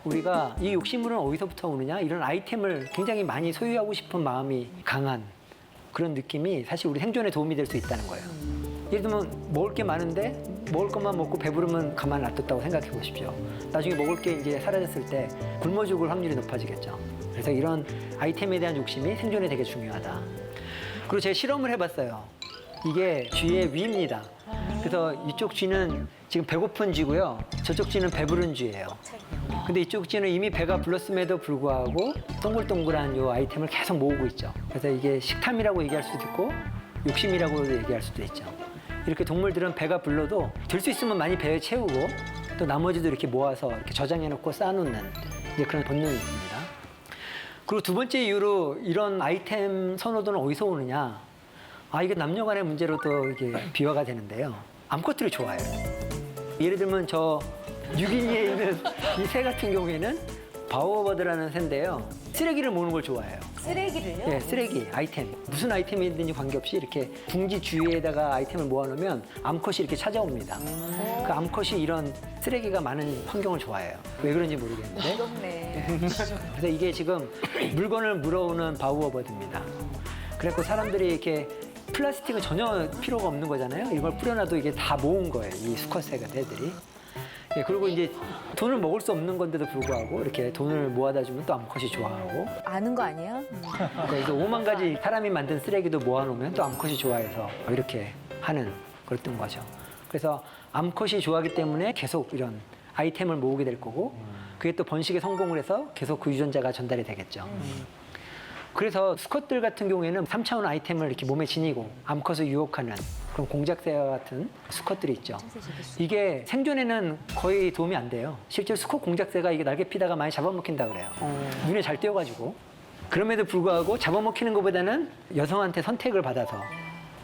우리가 이 욕심은 어디서부터 오느냐? 이런 아이템을 굉장히 많이 소유하고 싶은 마음이 강한 그런 느낌이 사실 우리 생존에 도움이 될 수 있다는 거예요. 예를 들면 먹을 게 많은데 먹을 것만 먹고 배부르면 가만 놔뒀다고 생각해 보십시오. 나중에 먹을 게 이제 사라졌을 때 굶어 죽을 확률이 높아지겠죠. 그래서 이런 아이템에 대한 욕심이 생존에 되게 중요하다. 그리고 제가 실험을 해봤어요. 이게 쥐의 위입니다. 그래서 이쪽 쥐는 지금 배고픈 쥐고요. 저쪽 쥐는 배부른 쥐예요. 근데 이쪽 쥐는 이미 배가 불렀음에도 불구하고 동글동글한 요 아이템을 계속 모으고 있죠. 그래서 이게 식탐이라고 얘기할 수도 있고 욕심이라고 얘기할 수도 있죠. 이렇게 동물들은 배가 불러도 될 수 있으면 많이 배에 채우고 또 나머지도 이렇게 모아서 이렇게 저장해놓고 쌓아놓는 이제 그런 본능이 있습니다. 그리고 두 번째 이유로 이런 아이템 선호도는 어디서 오느냐? 이게 남녀 간의 문제로 또 이게 비화가 되는데요. 암컷들이 좋아해요. 예를 들면 저 뉴기니에 있는 이 새 같은 경우에는 바오버드라는 새인데요. 쓰레기를 모으는 걸 좋아해요. 쓰레기를요? 네, 쓰레기, 아이템. 무슨 아이템이든지 관계없이 이렇게 둥지 주위에다가 아이템을 모아놓으면 암컷이 이렇게 찾아옵니다. 그 암컷이 이런 쓰레기가 많은 환경을 좋아해요. 왜 그런지 모르겠는데. 무섭네. 그래서 이게 지금 물건을 물어오는 바우어버드입니다. 그래서 사람들이 이렇게 플라스틱은 전혀 필요가 없는 거잖아요. 이걸 뿌려놔도 이게 다 모은 거예요. 이 수컷새가 애들이. 예, 그리고 이제 돈을 먹을 수 없는 건데도 불구하고 이렇게 돈을 모아다 주면 또 암컷이 좋아하고. 아는 거 아니야? 그래서 5만 가지 사람이 만든 쓰레기도 모아놓으면 또 암컷이 좋아해서 이렇게 하는 그랬던 거죠. 그래서 암컷이 좋아하기 때문에 계속 이런 아이템을 모으게 될 거고 그게 또 번식에 성공을 해서 계속 그 유전자가 전달이 되겠죠. 그래서 수컷들 같은 경우에는 3차원 아이템을 이렇게 몸에 지니고 암컷을 유혹하는 그런 공작새와 같은 수컷들이 있죠. 이게 생존에는 거의 도움이 안 돼요. 실제로 수컷 공작새가 이게 날개 피다가 많이 잡아먹힌다 그래요. 눈에 잘 띄어가지고. 그럼에도 불구하고 잡아먹히는 것보다는 여성한테 선택을 받아서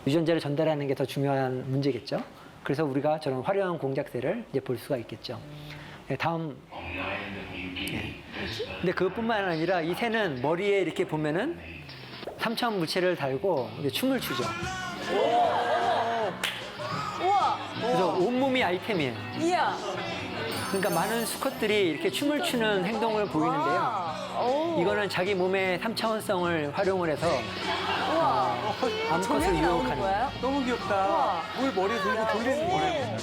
유전자를 전달하는 게 더 중요한 문제겠죠. 그래서 우리가 저런 화려한 공작새를 이제 볼 수가 있겠죠. 네, 다음. 네. 근데 그것뿐만 아니라 이 새는 머리에 이렇게 보면은 3차원 물체를 달고 이제 춤을 추죠. 우와! 그래서 온몸이 아이템이에요. 이야! 그러니까 많은 수컷들이 이렇게 춤을 추는 행동을 보이는데요. 이거는 자기 몸의 3차원성을 활용을 해서 암컷을 조명이 나오는 유혹하는. 거예요? 너무 귀엽다. 물 머리에 들고 돌리는 거예요.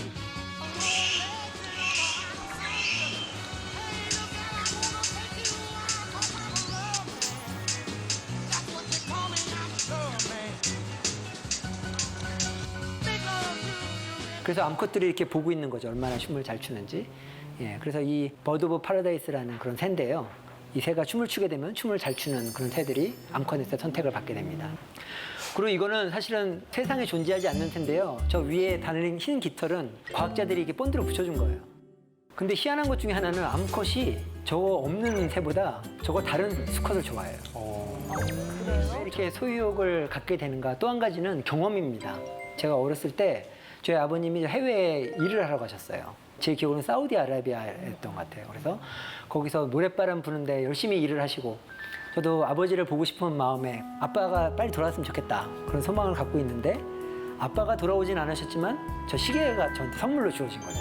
그래서 암컷들이 이렇게 보고 있는 거죠. 얼마나 춤을 잘 추는지. 예, 그래서 이 버드 오브 파라다이스라는 그런 새인데요. 이 새가 춤을 추게 되면 춤을 잘 추는 그런 새들이 암컷에서 선택을 받게 됩니다. 그리고 이거는 사실은 세상에 존재하지 않는 새인데요. 저 위에 달린 흰 깃털은 과학자들이 이게 본드로 붙여준 거예요. 근데 희한한 것 중에 하나는 암컷이 저거 없는 새보다 저거 다른 수컷을 좋아해요. 왜 이렇게 소유욕을 갖게 되는가? 또 한 가지는 경험입니다. 제가 어렸을 때 저희 아버님이 해외에 일을 하러 가셨어요. 제 기억으로는 사우디아라비아였던 것 같아요. 그래서 거기서 모래바람 부는데 열심히 일을 하시고 저도 아버지를 보고 싶은 마음에 아빠가 빨리 돌아왔으면 좋겠다 그런 소망을 갖고 있는데 아빠가 돌아오진 않으셨지만 저 시계가 저한테 선물로 주어진 거죠.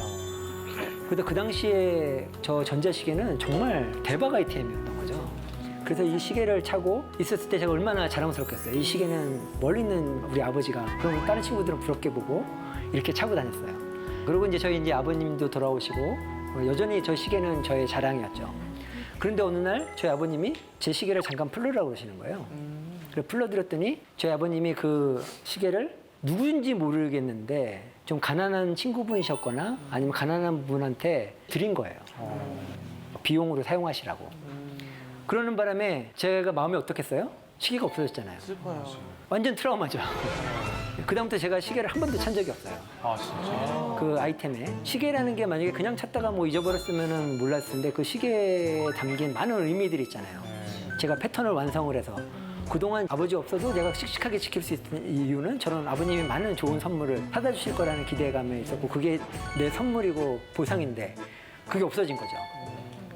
그래도 그 당시에 저 전자시계는 정말 대박 아이템이었던 거죠. 그래서 이 시계를 차고 있었을 때 제가 얼마나 자랑스럽겠어요. 이 시계는 멀리 있는 우리 아버지가 그럼 다른 친구들은 부럽게 보고 이렇게 차고 다녔어요. 그리고 이제 저희 이제 아버님도 돌아오시고 여전히 저 시계는 저의 자랑이었죠. 그런데 어느 날 저희 아버님이 제 시계를 잠깐 풀으라고 그러시는 거예요. 그래서 풀러드렸더니 저희 아버님이 그 시계를 누구인지 모르겠는데 좀 가난한 친구분이셨거나 아니면 가난한 분한테 드린 거예요. 비용으로 사용하시라고. 그러는 바람에 제가 마음이 어떻겠어요? 시계가 없어졌잖아요. 슬퍼요. 완전 트라우마죠. 그다음부터 제가 시계를 한 번도 찬 적이 없어요. 아, 진짜. 그 아이템에. 시계라는 게 만약에 그냥 찾다가 뭐 잊어버렸으면 몰랐을 텐데 그 시계에 담긴 많은 의미들이 있잖아요. 제가 패턴을 완성을 해서 그동안 아버지 없어도 내가 씩씩하게 지킬 수 있는 이유는 저는 아버님이 많은 좋은 선물을 사다 주실 거라는 기대감에 있었고 그게 내 선물이고 보상인데 그게 없어진 거죠.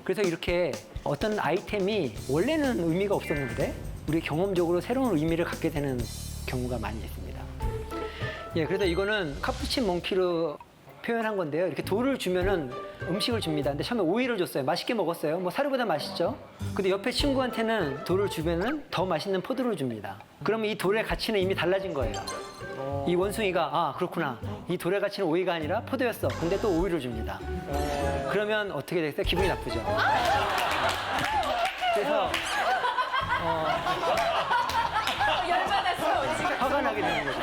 그래서 이렇게 어떤 아이템이 원래는 의미가 없었는데 우리 경험적으로 새로운 의미를 갖게 되는 경우가 많이 있습니다. 예, 그래서 이거는 카푸친 몽키로 표현한 건데요. 이렇게 돌을 주면은 음식을 줍니다. 근데 처음에 오이를 줬어요. 맛있게 먹었어요. 뭐 사료보다 맛있죠. 근데 옆에 친구한테는 돌을 주면은 더 맛있는 포도를 줍니다. 그러면 이 돌의 가치는 이미 달라진 거예요. 이 원숭이가 아 그렇구나. 이 돌의 가치는 오이가 아니라 포도였어. 근데 또 오이를 줍니다. 그러면 어떻게 되겠어요? 기분이 나쁘죠. 그래서 열받았어 지금. 화가 나게 되는 거죠.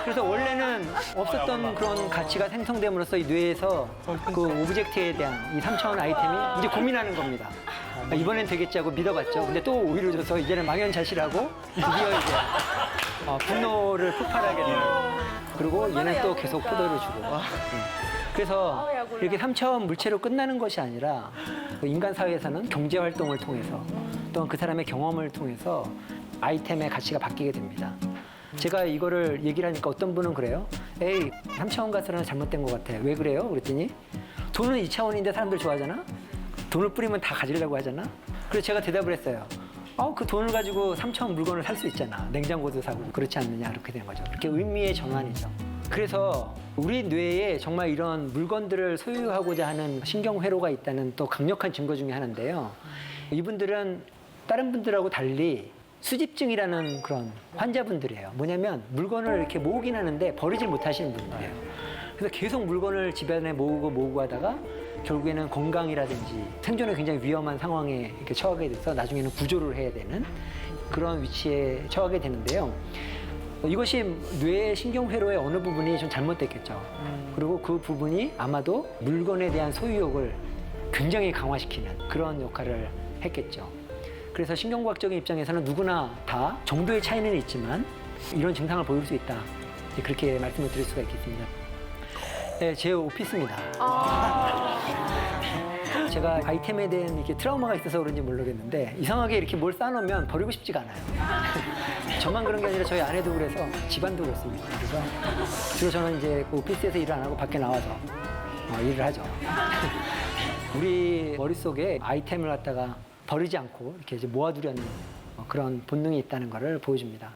그래서 원래는 없었던 그런 가치가 생성됨으로써 이 뇌에서 그 오브젝트에 대한 이 3차원 아이템이 이제 고민하는 겁니다. 이번엔 되겠지 하고 믿어봤죠. 근데 또 오히려 줘서 이제는 망연자실하고 드디어 이제 분노를 폭발하게 되는. 그리고 얘는 또 계속 포도를 주고. 그래서 이렇게 3차원 물체로 끝나는 것이 아니라 인간 사회에서는 경제 활동을 통해서 또한 그 사람의 경험을 통해서 아이템의 가치가 바뀌게 됩니다. 제가 이거를 얘기를 하니까 어떤 분은 그래요. 에이, 3차원 가설은 잘못된 것 같아. 왜 그래요? 그랬더니 돈은 2차원인데 사람들 좋아하잖아? 돈을 뿌리면 다 가지려고 하잖아? 그래서 제가 대답을 했어요. 그 돈을 가지고 3차원 물건을 살 수 있잖아. 냉장고도 사고 그렇지 않느냐 이렇게 되는 거죠. 이렇게 의미의 전환이죠. 그래서 우리 뇌에 정말 이런 물건들을 소유하고자 하는 신경회로가 있다는 또 강력한 증거 중에 하나인데요. 이분들은 다른 분들하고 달리 수집증이라는 그런 환자분들이에요. 뭐냐면 물건을 이렇게 모으긴 하는데 버리질 못하시는 분들이에요. 그래서 계속 물건을 집안에 모으고 하다가 결국에는 건강이라든지 생존에 굉장히 위험한 상황에 이렇게 처하게 돼서 나중에는 구조를 해야 되는 그런 위치에 처하게 되는데요. 이것이 뇌의 신경회로의 어느 부분이 좀 잘못됐겠죠. 그리고 그 부분이 아마도 물건에 대한 소유욕을 굉장히 강화시키는 그런 역할을 했겠죠. 그래서 신경과학적인 입장에서는 누구나 다 정도의 차이는 있지만 이런 증상을 보일 수 있다. 그렇게 말씀을 드릴 수가 있겠습니다. 네, 제 오피스입니다. 제가 아이템에 대한 이렇게 트라우마가 있어서 그런지 모르겠는데 이상하게 이렇게 뭘 쌓아놓으면 버리고 싶지가 않아요. 저만 그런 게 아니라 저희 아내도 그래서 집안도 그렇습니다. 그래서 주로 저는 이제 오피스에서 일을 안 하고 밖에 나와서 일을 하죠. 우리 머릿속에 아이템을 갖다가 버리지 않고 이렇게 이제 모아두려는 그런 본능이 있다는 것을 보여줍니다.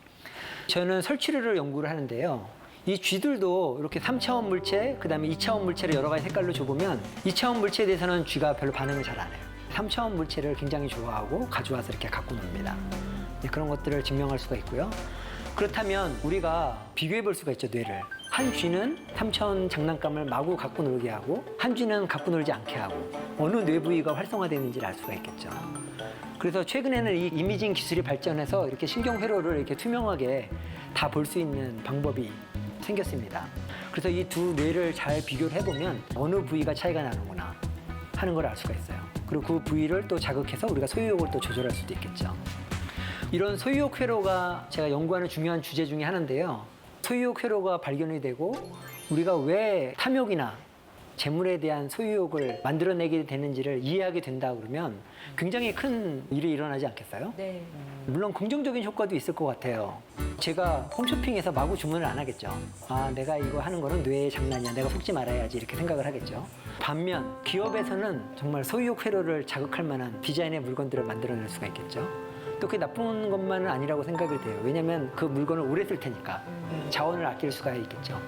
저는 설치류를 연구를 하는데요. 이 쥐들도 이렇게 3차원 물체, 그 다음에 2차원 물체를 여러 가지 색깔로 줘보면 2차원 물체에 대해서는 쥐가 별로 반응을 잘 안 해요. 3차원 물체를 굉장히 좋아하고 가져와서 이렇게 갖고 놉니다. 그런 것들을 증명할 수가 있고요. 그렇다면 우리가 비교해 볼 수가 있죠, 뇌를. 한 쥐는 3차원 장난감을 마구 갖고 놀게 하고 한 쥐는 갖고 놀지 않게 하고 어느 뇌 부위가 활성화되는지를 알 수가 있겠죠. 그래서 최근에는 이 이미징 기술이 발전해서 이렇게 신경회로를 이렇게 투명하게 다 볼 수 있는 방법이 생겼습니다. 그래서 이 두 뇌를 잘 비교를 해보면 어느 부위가 차이가 나는구나 하는 걸 알 수가 있어요. 그리고 그 부위를 또 자극해서 우리가 소유욕을 또 조절할 수도 있겠죠. 이런 소유욕 회로가 제가 연구하는 중요한 주제 중에 하나인데요. 소유욕 회로가 발견이 되고 우리가 왜 탐욕이나 재물에 대한 소유욕을 만들어내게 되는지를 이해하게 된다 그러면 굉장히 큰 일이 일어나지 않겠어요? 네. 물론 긍정적인 효과도 있을 것 같아요. 제가 홈쇼핑에서 마구 주문을 안 하겠죠. 아, 내가 이거 하는 거는 뇌의 장난이야. 내가 속지 말아야지 이렇게 생각을 하겠죠. 반면 기업에서는 정말 소유욕 회로를 자극할 만한 디자인의 물건들을 만들어낼 수가 있겠죠. 또 그게 나쁜 것만은 아니라고 생각이 돼요. 왜냐하면 그 물건을 오래 쓸 테니까 자원을 아낄 수가 있겠죠.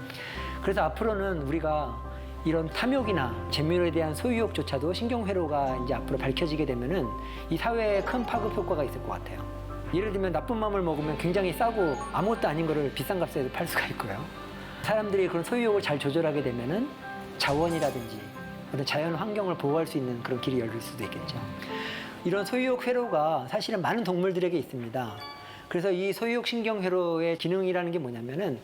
그래서 앞으로는 우리가 이런 탐욕이나 재물에 대한 소유욕조차도 신경회로가 이제 앞으로 밝혀지게 되면은 이 사회에 큰 파급 효과가 있을 것 같아요. 예를 들면 나쁜 마음을 먹으면 굉장히 싸고 아무것도 아닌 거를 비싼 값에 팔 수가 있고요. 사람들이 그런 소유욕을 잘 조절하게 되면은 자원이라든지 어떤 자연 환경을 보호할 수 있는 그런 길이 열릴 수도 있겠죠. 이런 소유욕 회로가 사실은 많은 동물들에게 있습니다. 그래서 이 소유욕 신경회로의 기능이라는 게 뭐냐면은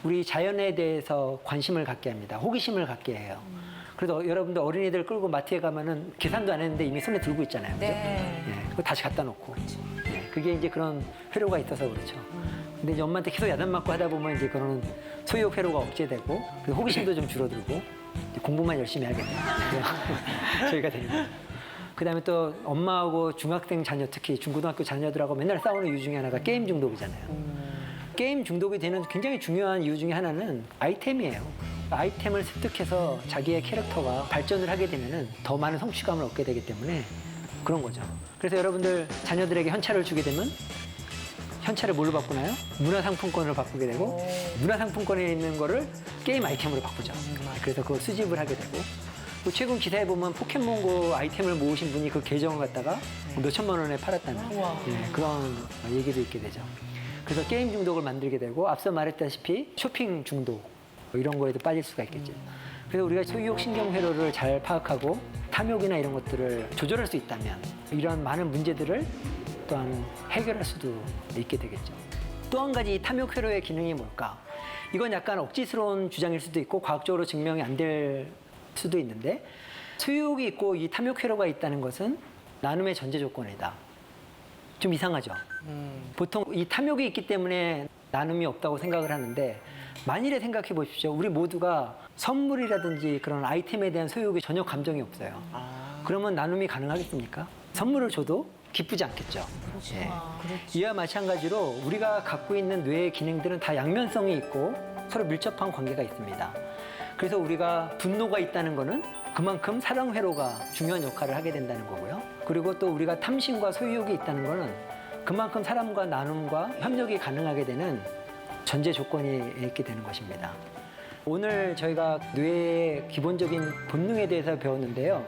우리 자연에 대해서 관심을 갖게 합니다. 호기심을 갖게 해요. 그래서 여러분들 어린이들 끌고 마트에 가면은 계산도 안 했는데 이미 손에 들고 있잖아요. 그죠? 네. 예, 그거 다시 갖다 놓고. 예, 그게 이제 그런 회로가 있어서 그렇죠. 근데 이제 엄마한테 계속 야단 맞고 하다 보면 이제 그런 소유욕 회로가 억제되고 그리고 호기심도 좀 줄어들고 이제 공부만 열심히 하겠네요. 저희가 됩니다. 그다음에 또 엄마하고 중학생 자녀 특히 중고등학교 자녀들하고 맨날 싸우는 이유 중에 하나가 게임 중독이잖아요. 게임 중독이 되는 굉장히 중요한 이유 중에 하나는 아이템이에요. 아이템을 습득해서 자기의 캐릭터가 발전을 하게 되면은 더 많은 성취감을 얻게 되기 때문에 그런 거죠. 그래서 여러분들 자녀들에게 현찰을 주게 되면 현찰을 뭘로 바꾸나요? 문화상품권으로 바꾸게 되고 문화상품권에 있는 거를 게임 아이템으로 바꾸죠. 그래서 그걸 수집을 하게 되고 또 최근 기사에 보면 포켓몬고 아이템을 모으신 분이 그 계정을 갖다가 몇 천만 원에 팔았다는 예, 그런 얘기도 있게 되죠. 그래서 게임 중독을 만들게 되고 앞서 말했다시피 쇼핑 중독 이런 거에도 빠질 수가 있겠죠. 그래서 우리가 소유욕 신경회로를 잘 파악하고 탐욕이나 이런 것들을 조절할 수 있다면 이런 많은 문제들을 또한 해결할 수도 있게 되겠죠. 또 한 가지 탐욕 회로의 기능이 뭘까? 이건 약간 억지스러운 주장일 수도 있고 과학적으로 증명이 안 될 수도 있는데 소유욕이 있고 이 탐욕 회로가 있다는 것은 나눔의 전제 조건이다. 좀 이상하죠? 보통 이 탐욕이 있기 때문에 나눔이 없다고 생각을 하는데 만일에 생각해 보십시오. 우리 모두가 선물이라든지 그런 아이템에 대한 소유욕이 전혀 감정이 없어요. 그러면 나눔이 가능하겠습니까? 선물을 줘도 기쁘지 않겠죠. 예. 이와 마찬가지로 우리가 갖고 있는 뇌의 기능들은 다 양면성이 있고 서로 밀접한 관계가 있습니다. 그래서 우리가 분노가 있다는 거는 그만큼 사랑 회로가 중요한 역할을 하게 된다는 거고요. 그리고 또 우리가 탐심과 소유욕이 있다는 거는 그만큼 사람과 나눔과 협력이 가능하게 되는 전제 조건이 있게 되는 것입니다. 오늘 저희가 뇌의 기본적인 본능에 대해서 배웠는데요.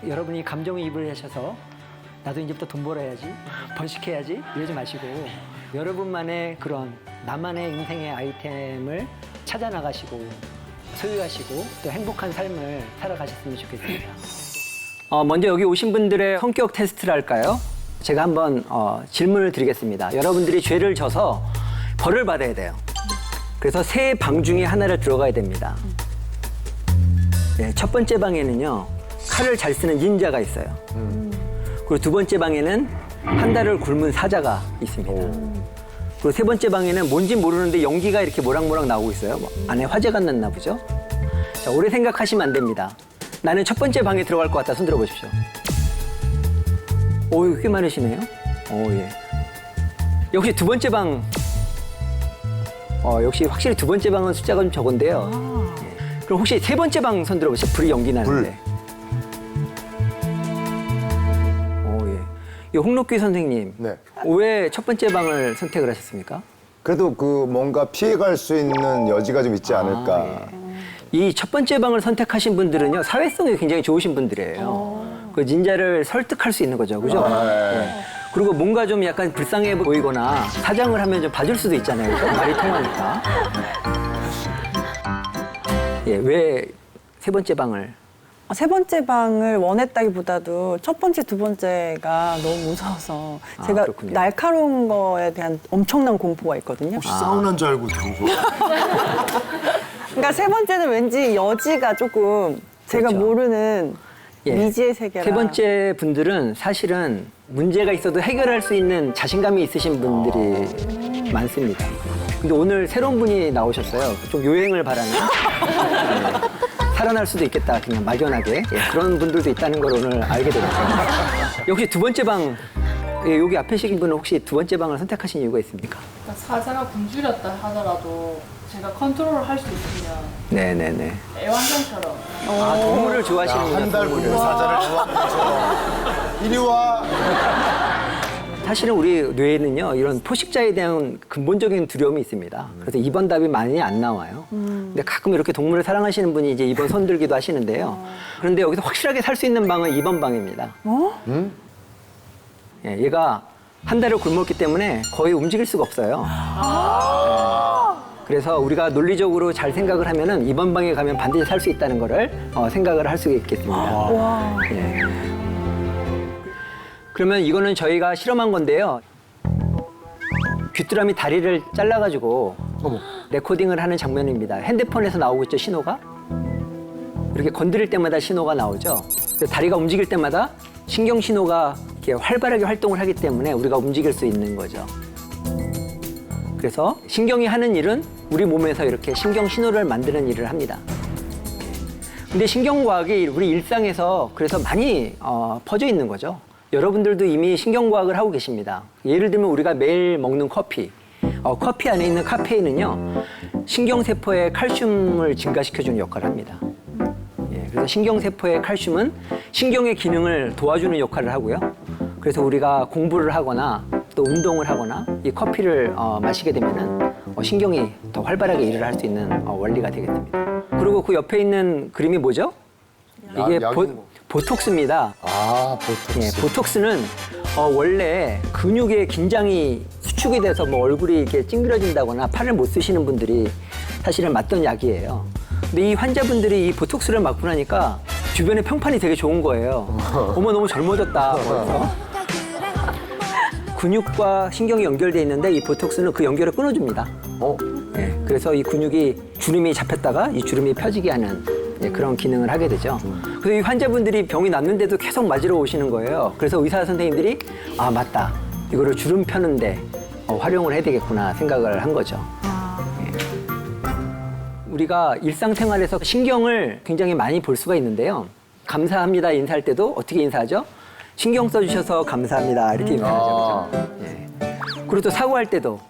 여러분이 감정이입을 하셔서 나도 이제부터 돈 벌어야지, 번식해야지 이러지 마시고 여러분만의 그런 나만의 인생의 아이템을 찾아 나가시고 소유하시고 또 행복한 삶을 살아가셨으면 좋겠습니다. 먼저 여기 오신 분들의 성격 테스트를 할까요? 제가 한번 질문을 드리겠습니다. 여러분들이 죄를 져서 벌을 받아야 돼요. 그래서 세 방 중에 하나를 들어가야 됩니다. 네, 첫 번째 방에는요, 칼을 잘 쓰는 닌자가 있어요. 그리고 두 번째 방에는 한 달을 굶은 사자가 있습니다. 그리고 세 번째 방에는 뭔지 모르는데 연기가 이렇게 모락모락 나오고 있어요. 안에 화재가 났나 보죠? 자, 오래 생각하시면 안 됩니다. 나는 첫 번째 방에 들어갈 것 같다. 손 들어보십시오. 오, 꽤 많으시네요. 예. 역시 두 번째 방. 역시 확실히 두 번째 방은 숫자가 좀 적은데요. 예. 그럼 혹시 세 번째 방 손 들어보세요. 불이 연기 나는데. 예. 홍록규 선생님. 네. 왜 첫 번째 방을 선택을 하셨습니까? 그래도 그 뭔가 피해갈 수 있는 여지가 좀 있지 않을까. 이 첫 번째 방을 선택하신 분들은요, 사회성이 굉장히 좋으신 분들이에요. 그 닌자를 설득할 수 있는 거죠. 그죠? 예. 그리고 뭔가 좀 약간 불쌍해 보이거나 사장을 하면 좀 봐줄 수도 있잖아요. 그죠? 말이 통하니까. 예, 왜 세 번째 방을? 세 번째 방을 원했다기보다도 첫 번째, 두 번째가 너무 무서워서 제가 그렇군요. 날카로운 거에 대한 엄청난 공포가 있거든요. 혹시 사우나인 줄 알고 들어온 거. 그러니까 세 번째는 왠지 여지가 조금 제가 그렇죠. 모르는 예. 미지의 세계라. 세 번째 분들은 사실은 문제가 있어도 해결할 수 있는 자신감이 있으신 분들이 많습니다. 근데 오늘 새로운 분이 나오셨어요. 좀 요행을 바라는. 살아날 수도 있겠다, 그냥 막연하게. 예, 그런 분들도 있다는 걸 오늘 알게 되었어요. 역시 두 번째 방, 예, 여기 앞에 계신 분은 혹시 두 번째 방을 선택하신 이유가 있습니까? 사자가 굶주렸다 하더라도 제가 컨트롤을 할 수 있으면 네네네. 애완견처럼 아, 동물을 좋아하시는군요. 한 달 굶는 사자를 좋아하는 것처럼. 이리 와. 사실은 우리 뇌에는요, 이런 포식자에 대한 근본적인 두려움이 있습니다. 그래서 2번 답이 많이 안 나와요. 근데 가끔 이렇게 동물을 사랑하시는 분이 이제 2번 손 들기도 하시는데요. 그런데 여기서 확실하게 살 수 있는 방은 2번 방입니다. 예, 얘가 한 달을 굶었기 때문에 거의 움직일 수가 없어요. 예, 그래서 우리가 논리적으로 잘 생각을 하면은 2번 방에 가면 반드시 살 수 있다는 거를 생각을 할 수 있겠습니다. 예. 그러면 이거는 저희가 실험한 건데요. 귀뚜라미 다리를 잘라가지고 레코딩을 하는 장면입니다. 핸드폰에서 나오고 있죠, 신호가? 이렇게 건드릴 때마다 신호가 나오죠. 그래서 다리가 움직일 때마다 신경 신호가 이렇게 활발하게 활동을 하기 때문에 우리가 움직일 수 있는 거죠. 그래서 신경이 하는 일은 우리 몸에서 이렇게 신경 신호를 만드는 일을 합니다. 근데 신경과학이 우리 일상에서 그래서 많이 퍼져 있는 거죠. 여러분들도 이미 신경과학을 하고 계십니다. 예를 들면 우리가 매일 먹는 커피. 커피 안에 있는 카페인은요, 신경세포의 칼슘을 증가시켜주는 역할을 합니다. 예, 그래서 신경세포의 칼슘은 신경의 기능을 도와주는 역할을 하고요. 그래서 우리가 공부를 하거나 또 운동을 하거나 이 커피를 마시게 되면은 신경이 더 활발하게 일을 할 수 있는 원리가 되겠습니다. 그리고 그 옆에 있는 그림이 뭐죠? 이게 보톡스입니다. 아, 보톡스. 예, 보톡스는 원래 근육의 긴장이 수축이 돼서 뭐 얼굴이 이렇게 찡그러진다거나 팔을 못 쓰시는 분들이 사실은 맞던 약이에요. 근데 이 환자분들이 이 보톡스를 맞고 나니까 주변에 평판이 되게 좋은 거예요. 어머, 너무 젊어졌다. 그래서 근육과 신경이 연결돼 있는데 이 보톡스는 그 연결을 끊어줍니다. 예, 그래서 이 근육이 주름이 잡혔다가 이 주름이 펴지게 하는 그런 기능을 하게 되죠. 그래서 이 환자분들이 병이 났는데도 계속 맞으러 오시는 거예요. 그래서 의사 선생님들이 아, 맞다. 이거를 주름 펴는데 활용을 해야 되겠구나 생각을 한 거죠. 예. 우리가 일상생활에서 신경을 굉장히 많이 볼 수가 있는데요. 감사합니다 인사할 때도 어떻게 인사하죠? 신경 써주셔서 감사합니다 이렇게 인사하죠. 그죠? 예. 그리고 또 사고할 때도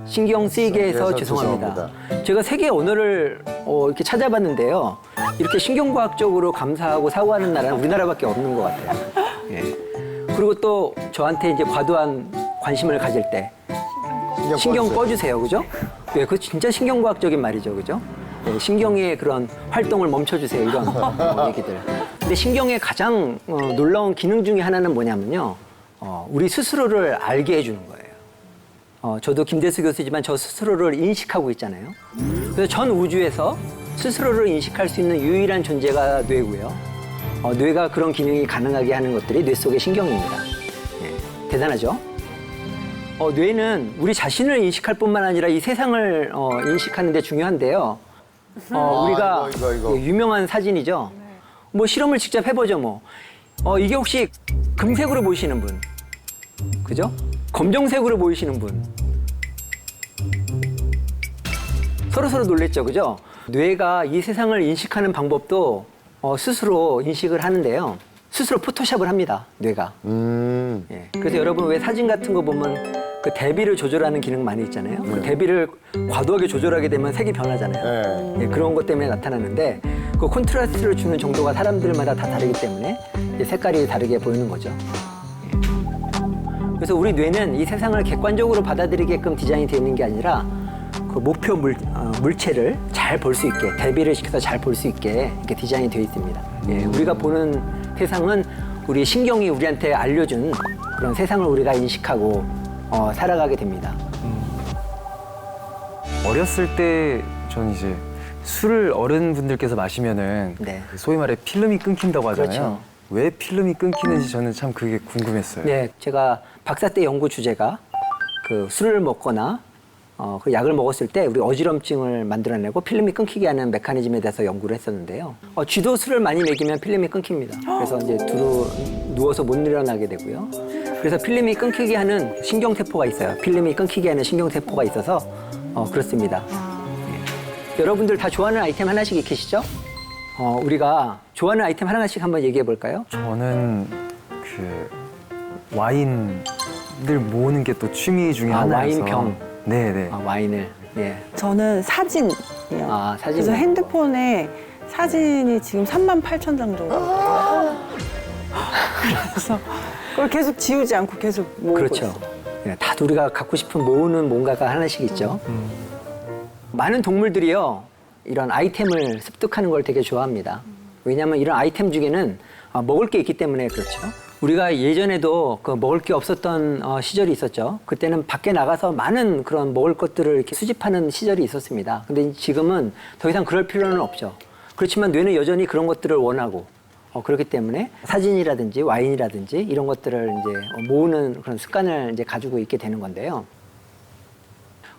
신경 쓰이게 해서 죄송합니다. 제가 세계 언어를 이렇게 찾아봤는데요. 이렇게 신경과학적으로 감사하고 사고하는 나라는 우리나라밖에 없는 것 같아요. 예. 그리고 또 저한테 이제 과도한 관심을 가질 때 신경 꺼주세요, 그죠? 예, 그거 진짜 신경과학적인 말이죠, 그죠? 예, 신경의 그런 활동을 멈춰주세요, 이런 얘기들. 근데 신경의 가장 놀라운 기능 중에 하나는 뭐냐면요. 우리 스스로를 알게 해주는 거예요. 저도 김대수 교수지만 저 스스로를 인식하고 있잖아요. 그래서 전 우주에서 스스로를 인식할 수 있는 유일한 존재가 뇌고요. 뇌가 그런 기능이 가능하게 하는 것들이 뇌 속의 신경입니다. 예, 대단하죠? 뇌는 우리 자신을 인식할 뿐만 아니라 이 세상을 인식하는 데 중요한데요. 우리가 이거. 예, 유명한 사진이죠. 뭐 실험을 직접 해보죠, 뭐. 이게 혹시 금색으로 보이시는 분? 그죠? 검정색으로 보이시는 분. 서로 놀랬죠, 그죠? 뇌가 이 세상을 인식하는 방법도 스스로 인식을 하는데요. 스스로 포토샵을 합니다, 뇌가. 예. 그래서 여러분 왜 사진 같은 거 보면 그 대비를 조절하는 기능 많이 있잖아요. 그 대비를 과도하게 조절하게 되면 색이 변하잖아요. 예, 그런 것 때문에 나타나는데 그 콘트라스트를 주는 정도가 사람들마다 다 다르기 때문에 색깔이 다르게 보이는 거죠. 그래서 우리 뇌는 이 세상을 객관적으로 받아들이게끔 디자인이 되어 있는 게 아니라 그 목표 물체를 잘 볼 수 있게, 대비를 시켜서 잘 볼 수 있게 이렇게 디자인이 되어 있습니다. 예, 우리가 보는 세상은 우리 신경이 우리한테 알려준 그런 세상을 우리가 인식하고 살아가게 됩니다. 어렸을 때 전 이제 술을 어른분들께서 마시면은 소위 말해 필름이 끊긴다고 하잖아요. 그렇죠. 왜 필름이 끊기는지 저는 참 그게 궁금했어요. 네, 제가 박사 때 연구 주제가 그 술을 먹거나 그 약을 먹었을 때 우리 어지럼증을 만들어내고 필름이 끊기게 하는 메커니즘에 대해서 연구를 했었는데요. 쥐도 술을 많이 먹이면 필름이 끊깁니다. 그래서 이제 두루 누워서 못 일어나게 되고요. 그래서 필름이 끊기게 하는 신경세포가 있어요. 필름이 끊기게 하는 신경세포가 있어서 그렇습니다. 네. 여러분들 다 좋아하는 아이템 하나씩 익히시죠? 우리가 좋아하는 아이템 하나씩 한번 얘기해 볼까요? 저는 그 와인을 모으는 게 또 취미 중에 하나여서. 와인병. 네네. 와인을. 예. 저는 사진이요. 사진. 그래서 핸드폰에 사진이 지금 38,000장 정도. 그래서 그걸 계속 지우지 않고 계속 모으고 그렇죠. 있어요. 예, 다들 우리가 갖고 싶은 모으는 뭔가가 하나씩 있죠. 많은 동물들이요, 이런 아이템을 습득하는 걸 되게 좋아합니다. 왜냐하면 이런 아이템 중에는 먹을 게 있기 때문에 그렇죠. 우리가 예전에도 그 먹을 게 없었던 시절이 있었죠. 그때는 밖에 나가서 많은 그런 먹을 것들을 이렇게 수집하는 시절이 있었습니다. 근데 지금은 더 이상 그럴 필요는 없죠. 그렇지만 뇌는 여전히 그런 것들을 원하고 그렇기 때문에 사진이라든지 와인이라든지 이런 것들을 이제 모으는 그런 습관을 이제 가지고 있게 되는 건데요.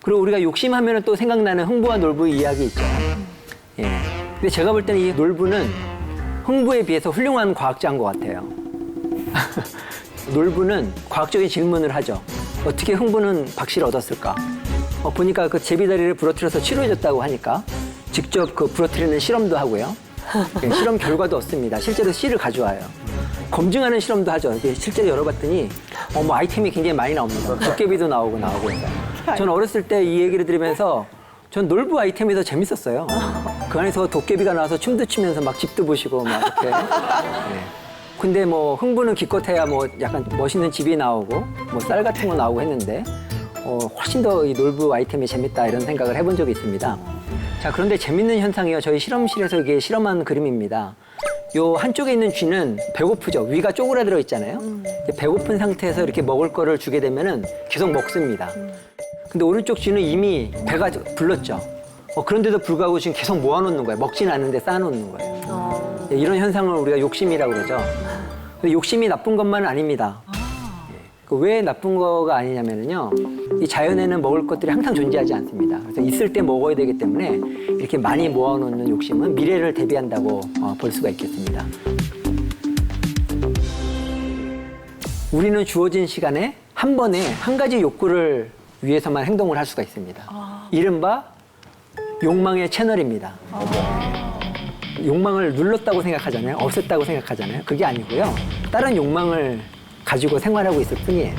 그리고 우리가 욕심하면 또 생각나는 흥부와 놀부의 이야기 있죠. 예. 근데 제가 볼 때는 이 놀부는 흥부에 비해서 훌륭한 과학자인 것 같아요. 놀부는 과학적인 질문을 하죠. 어떻게 흥부는 박씨를 얻었을까? 보니까 그 제비다리를 부러뜨려서 치료해줬다고 하니까 직접 그 부러뜨리는 실험도 하고요. 예, 실험 결과도 얻습니다. 실제로 씨를 가져와요. 검증하는 실험도 하죠. 실제로 열어봤더니 뭐 아이템이 굉장히 많이 나옵니다. 도깨비도 나오고 해서. 전 어렸을 때 이 얘기를 들으면서 전 놀부 아이템이 더 재밌었어요. 그 안에서 도깨비가 나와서 춤도 추면서 막 집도 보시고 막 이렇게. 네. 근데 뭐 흥부는 기껏해야 뭐 약간 멋있는 집이 나오고 뭐 쌀 같은 거 나오고 했는데 훨씬 더 이 놀부 아이템이 재밌다 이런 생각을 해본 적이 있습니다. 자, 그런데 재밌는 현상이요. 저희 실험실에서 이게 실험한 그림입니다. 요 한쪽에 있는 쥐는 배고프죠. 위가 쪼그라들어 있잖아요. 배고픈 상태에서 이렇게 먹을 거를 주게 되면은 계속 먹습니다. 근데 오른쪽 쥐는 이미 배가 불렀죠. 그런데도 불구하고 지금 계속 모아놓는 거예요. 먹지는 않는데 쌓아놓는 거예요. 이런 현상을 우리가 욕심이라고 그러죠. 근데 욕심이 나쁜 것만은 아닙니다. 왜 나쁜 거가 아니냐면요. 이 자연에는 먹을 것들이 항상 존재하지 않습니다. 그래서 있을 때 먹어야 되기 때문에 이렇게 많이 모아놓는 욕심은 미래를 대비한다고 볼 수가 있겠습니다. 우리는 주어진 시간에 한 번에 한 가지 욕구를 위해서만 행동을 할 수가 있습니다. 이른바 욕망의 채널입니다. 욕망을 눌렀다고 생각하잖아요. 없앴다고 생각하잖아요. 그게 아니고요. 다른 욕망을 가지고 생활하고 있을 뿐이에요.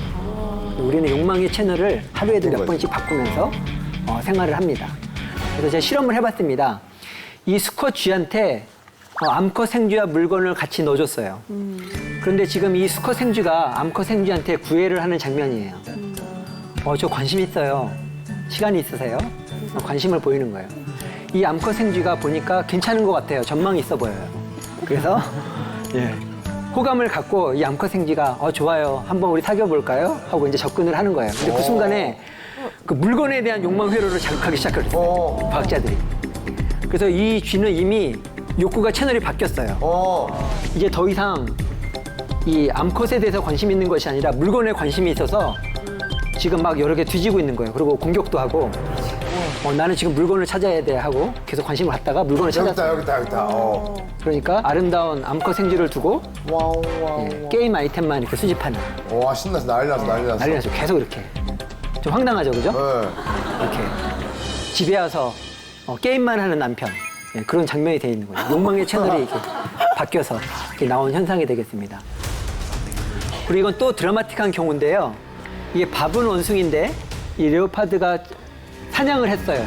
우리는 욕망의 채널을 하루에도 몇 번씩 바꾸면서 생활을 합니다. 그래서 제가 실험을 해봤습니다. 이 수컷 쥐한테 암컷 생쥐와 물건을 같이 넣어줬어요. 그런데 지금 이 수컷 생쥐가 암컷 생쥐한테 구애를 하는 장면이에요. 저 관심 있어요. 시간이 있으세요? 관심을 보이는 거예요. 이 암컷 생쥐가 보니까 괜찮은 것 같아요. 전망이 있어 보여요. 그래서 호감을 갖고 이 암컷 생쥐가 좋아요. 한번 우리 사귀어 볼까요? 하고 이제 접근을 하는 거예요. 근데 그 순간에 그 물건에 대한 욕망 회로를 자극하기 시작했어요. 과학자들이. 그래서 이 쥐는 이미 욕구가 채널이 바뀌었어요. 이제 더 이상 이 암컷에 대해서 관심 있는 것이 아니라 물건에 관심이 있어서 지금 막 여러 개 뒤지고 있는 거예요. 그리고 공격도 하고 나는 지금 물건을 찾아야 돼 하고 계속 관심을 갖다가 물건을 찾았어요. 여기다. 그러니까 아름다운 암컷 생쥐를 두고 게임 아이템만 이렇게 수집하는. 와, 신났어. 난리 났어. 계속 이렇게. 좀 황당하죠, 그죠? 이렇게. 집에 와서 게임만 하는 남편. 그런 장면이 돼 있는 거예요. 욕망의 채널이 이렇게 바뀌어서 이렇게 나온 현상이 되겠습니다. 그리고 이건 또 드라마틱한 경우인데요. 이게 밥은 원숭이인데 이 레오파드가 사냥을 했어요.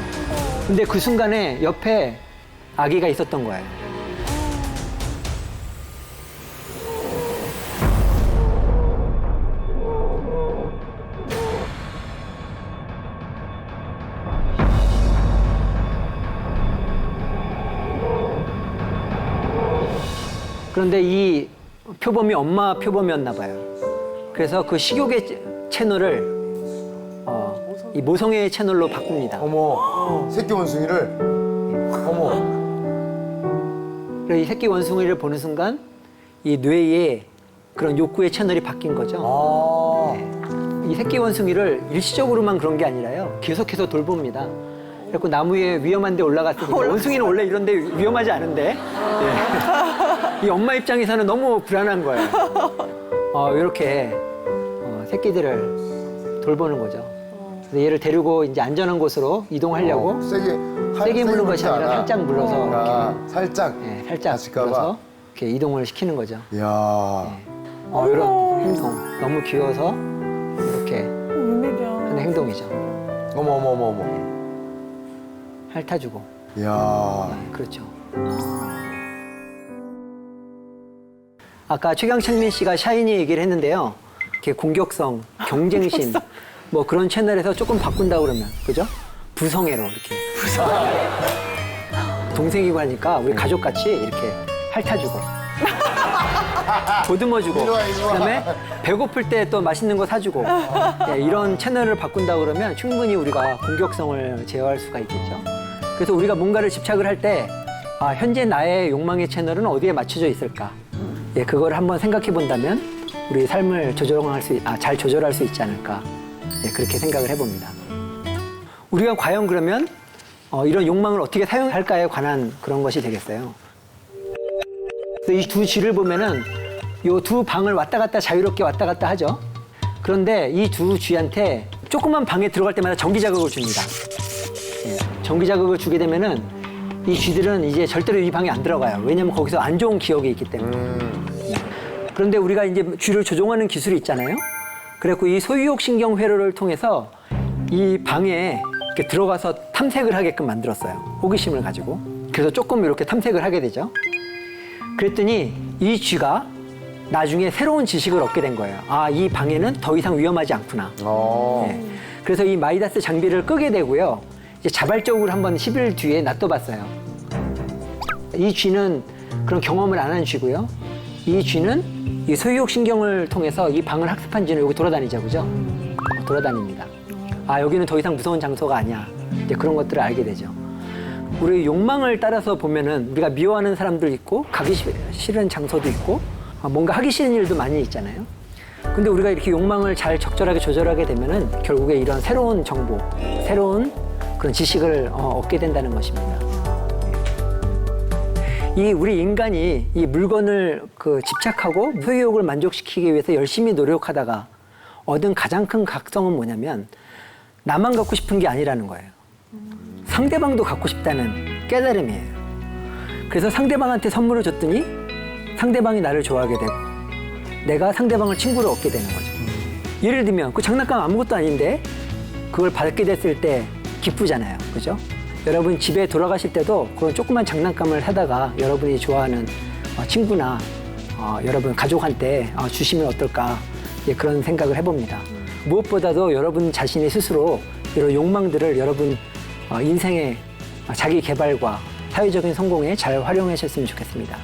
근데 그 순간에 옆에 아기가 있었던 거예요. 그런데 이 표범이 엄마 표범이었나 봐요. 그래서 그 식욕의 채널을 이 모성애의 채널로 바꿉니다. 어머, 새끼 원숭이를. 어머. 그래서 이 새끼 원숭이를 보는 순간 이 뇌에 그런 욕구의 채널이 바뀐 거죠. 이 새끼 원숭이를 일시적으로만 그런 게 아니라요. 계속해서 돌봅니다. 그래서 나무 위에 위험한 데 올라갔을 때 원숭이는 원래 이런 데 위험하지 않은데 이 엄마 입장에서는 너무 불안한 거예요. 이렇게 새끼들을 돌보는 거죠. 그래서 얘를 데리고 이제 안전한 곳으로 이동하려고 세게 물는 것이 아니라 살짝 물러서 이렇게 살짝 살짝 물러서 이렇게 이동을 시키는 거죠. 이야. 이런 행동 너무 귀여워서 이렇게 하는 행동이죠. 어머. 핥아주고. 이야. 그렇죠. 아까 최강창민 씨가 샤이니 얘기를 했는데요. 이렇게 공격성, 경쟁심, 뭐 그런 채널에서 조금 바꾼다 그러면, 그죠? 부성애로 이렇게. 동생이고 하니까 우리 가족같이 이렇게 핥아주고. 보듬어주고. 그다음에 배고플 때 또 맛있는 거 사주고. 이런 채널을 바꾼다 그러면 충분히 우리가 공격성을 제어할 수가 있겠죠. 그래서 우리가 뭔가를 집착을 할 때 현재 나의 욕망의 채널은 어디에 맞춰져 있을까? 그걸 한번 생각해 본다면 우리 삶을 잘 조절할 수 있지 않을까? 그렇게 생각을 해봅니다. 우리가 과연 그러면 이런 욕망을 어떻게 사용할까에 관한 그런 것이 되겠어요. 이 두 쥐를 보면은 이 두 방을 왔다 갔다 자유롭게 왔다 갔다 하죠. 그런데 이 두 쥐한테 조그만 방에 들어갈 때마다 전기 자극을 줍니다. 전기 자극을 주게 되면은 이 쥐들은 이제 절대로 이 방에 안 들어가요. 왜냐면 거기서 안 좋은 기억이 있기 때문에. 그런데 우리가 이제 쥐를 조종하는 기술이 있잖아요. 그래갖고 이 소유욕 신경 회로를 통해서 이 방에 이렇게 들어가서 탐색을 하게끔 만들었어요. 호기심을 가지고. 그래서 조금 이렇게 탐색을 하게 되죠. 그랬더니 이 쥐가 나중에 새로운 지식을 얻게 된 거예요. 이 방에는 더 이상 위험하지 않구나. 그래서 이 마이다스 장비를 끄게 되고요. 이제 자발적으로 한번 10일 뒤에 놔둬봤어요. 이 쥐는 그런 경험을 안 한 쥐고요. 이 쥐는 이 소유욕 신경을 통해서 이 방을 학습한 쥐는 여기 돌아다니죠, 그죠? 돌아다닙니다. 여기는 더 이상 무서운 장소가 아니야. 이제 그런 것들을 알게 되죠. 우리 욕망을 따라서 보면은 우리가 미워하는 사람도 있고 가기 싫은 장소도 있고 뭔가 하기 싫은 일도 많이 있잖아요. 근데 우리가 이렇게 욕망을 잘 적절하게 조절하게 되면은 결국에 이런 새로운 정보, 새로운 그런 지식을 얻게 된다는 것입니다. 우리 인간이 이 물건을 집착하고 소유욕을 만족시키기 위해서 열심히 노력하다가 얻은 가장 큰 각성은 뭐냐면 나만 갖고 싶은 게 아니라는 거예요. 상대방도 갖고 싶다는 깨달음이에요. 그래서 상대방한테 선물을 줬더니 상대방이 나를 좋아하게 되고 내가 상대방을 친구로 얻게 되는 거죠. 예를 들면 그 장난감 아무것도 아닌데 그걸 받게 됐을 때 기쁘잖아요. 그죠? 여러분 집에 돌아가실 때도 그런 조그만 장난감을 사다가 여러분이 좋아하는 친구나 여러분 가족한테 주시면 어떨까 그런 생각을 해봅니다. 무엇보다도 여러분 자신이 스스로 이런 욕망들을 여러분 인생의 자기 개발과 사회적인 성공에 잘 활용하셨으면 좋겠습니다.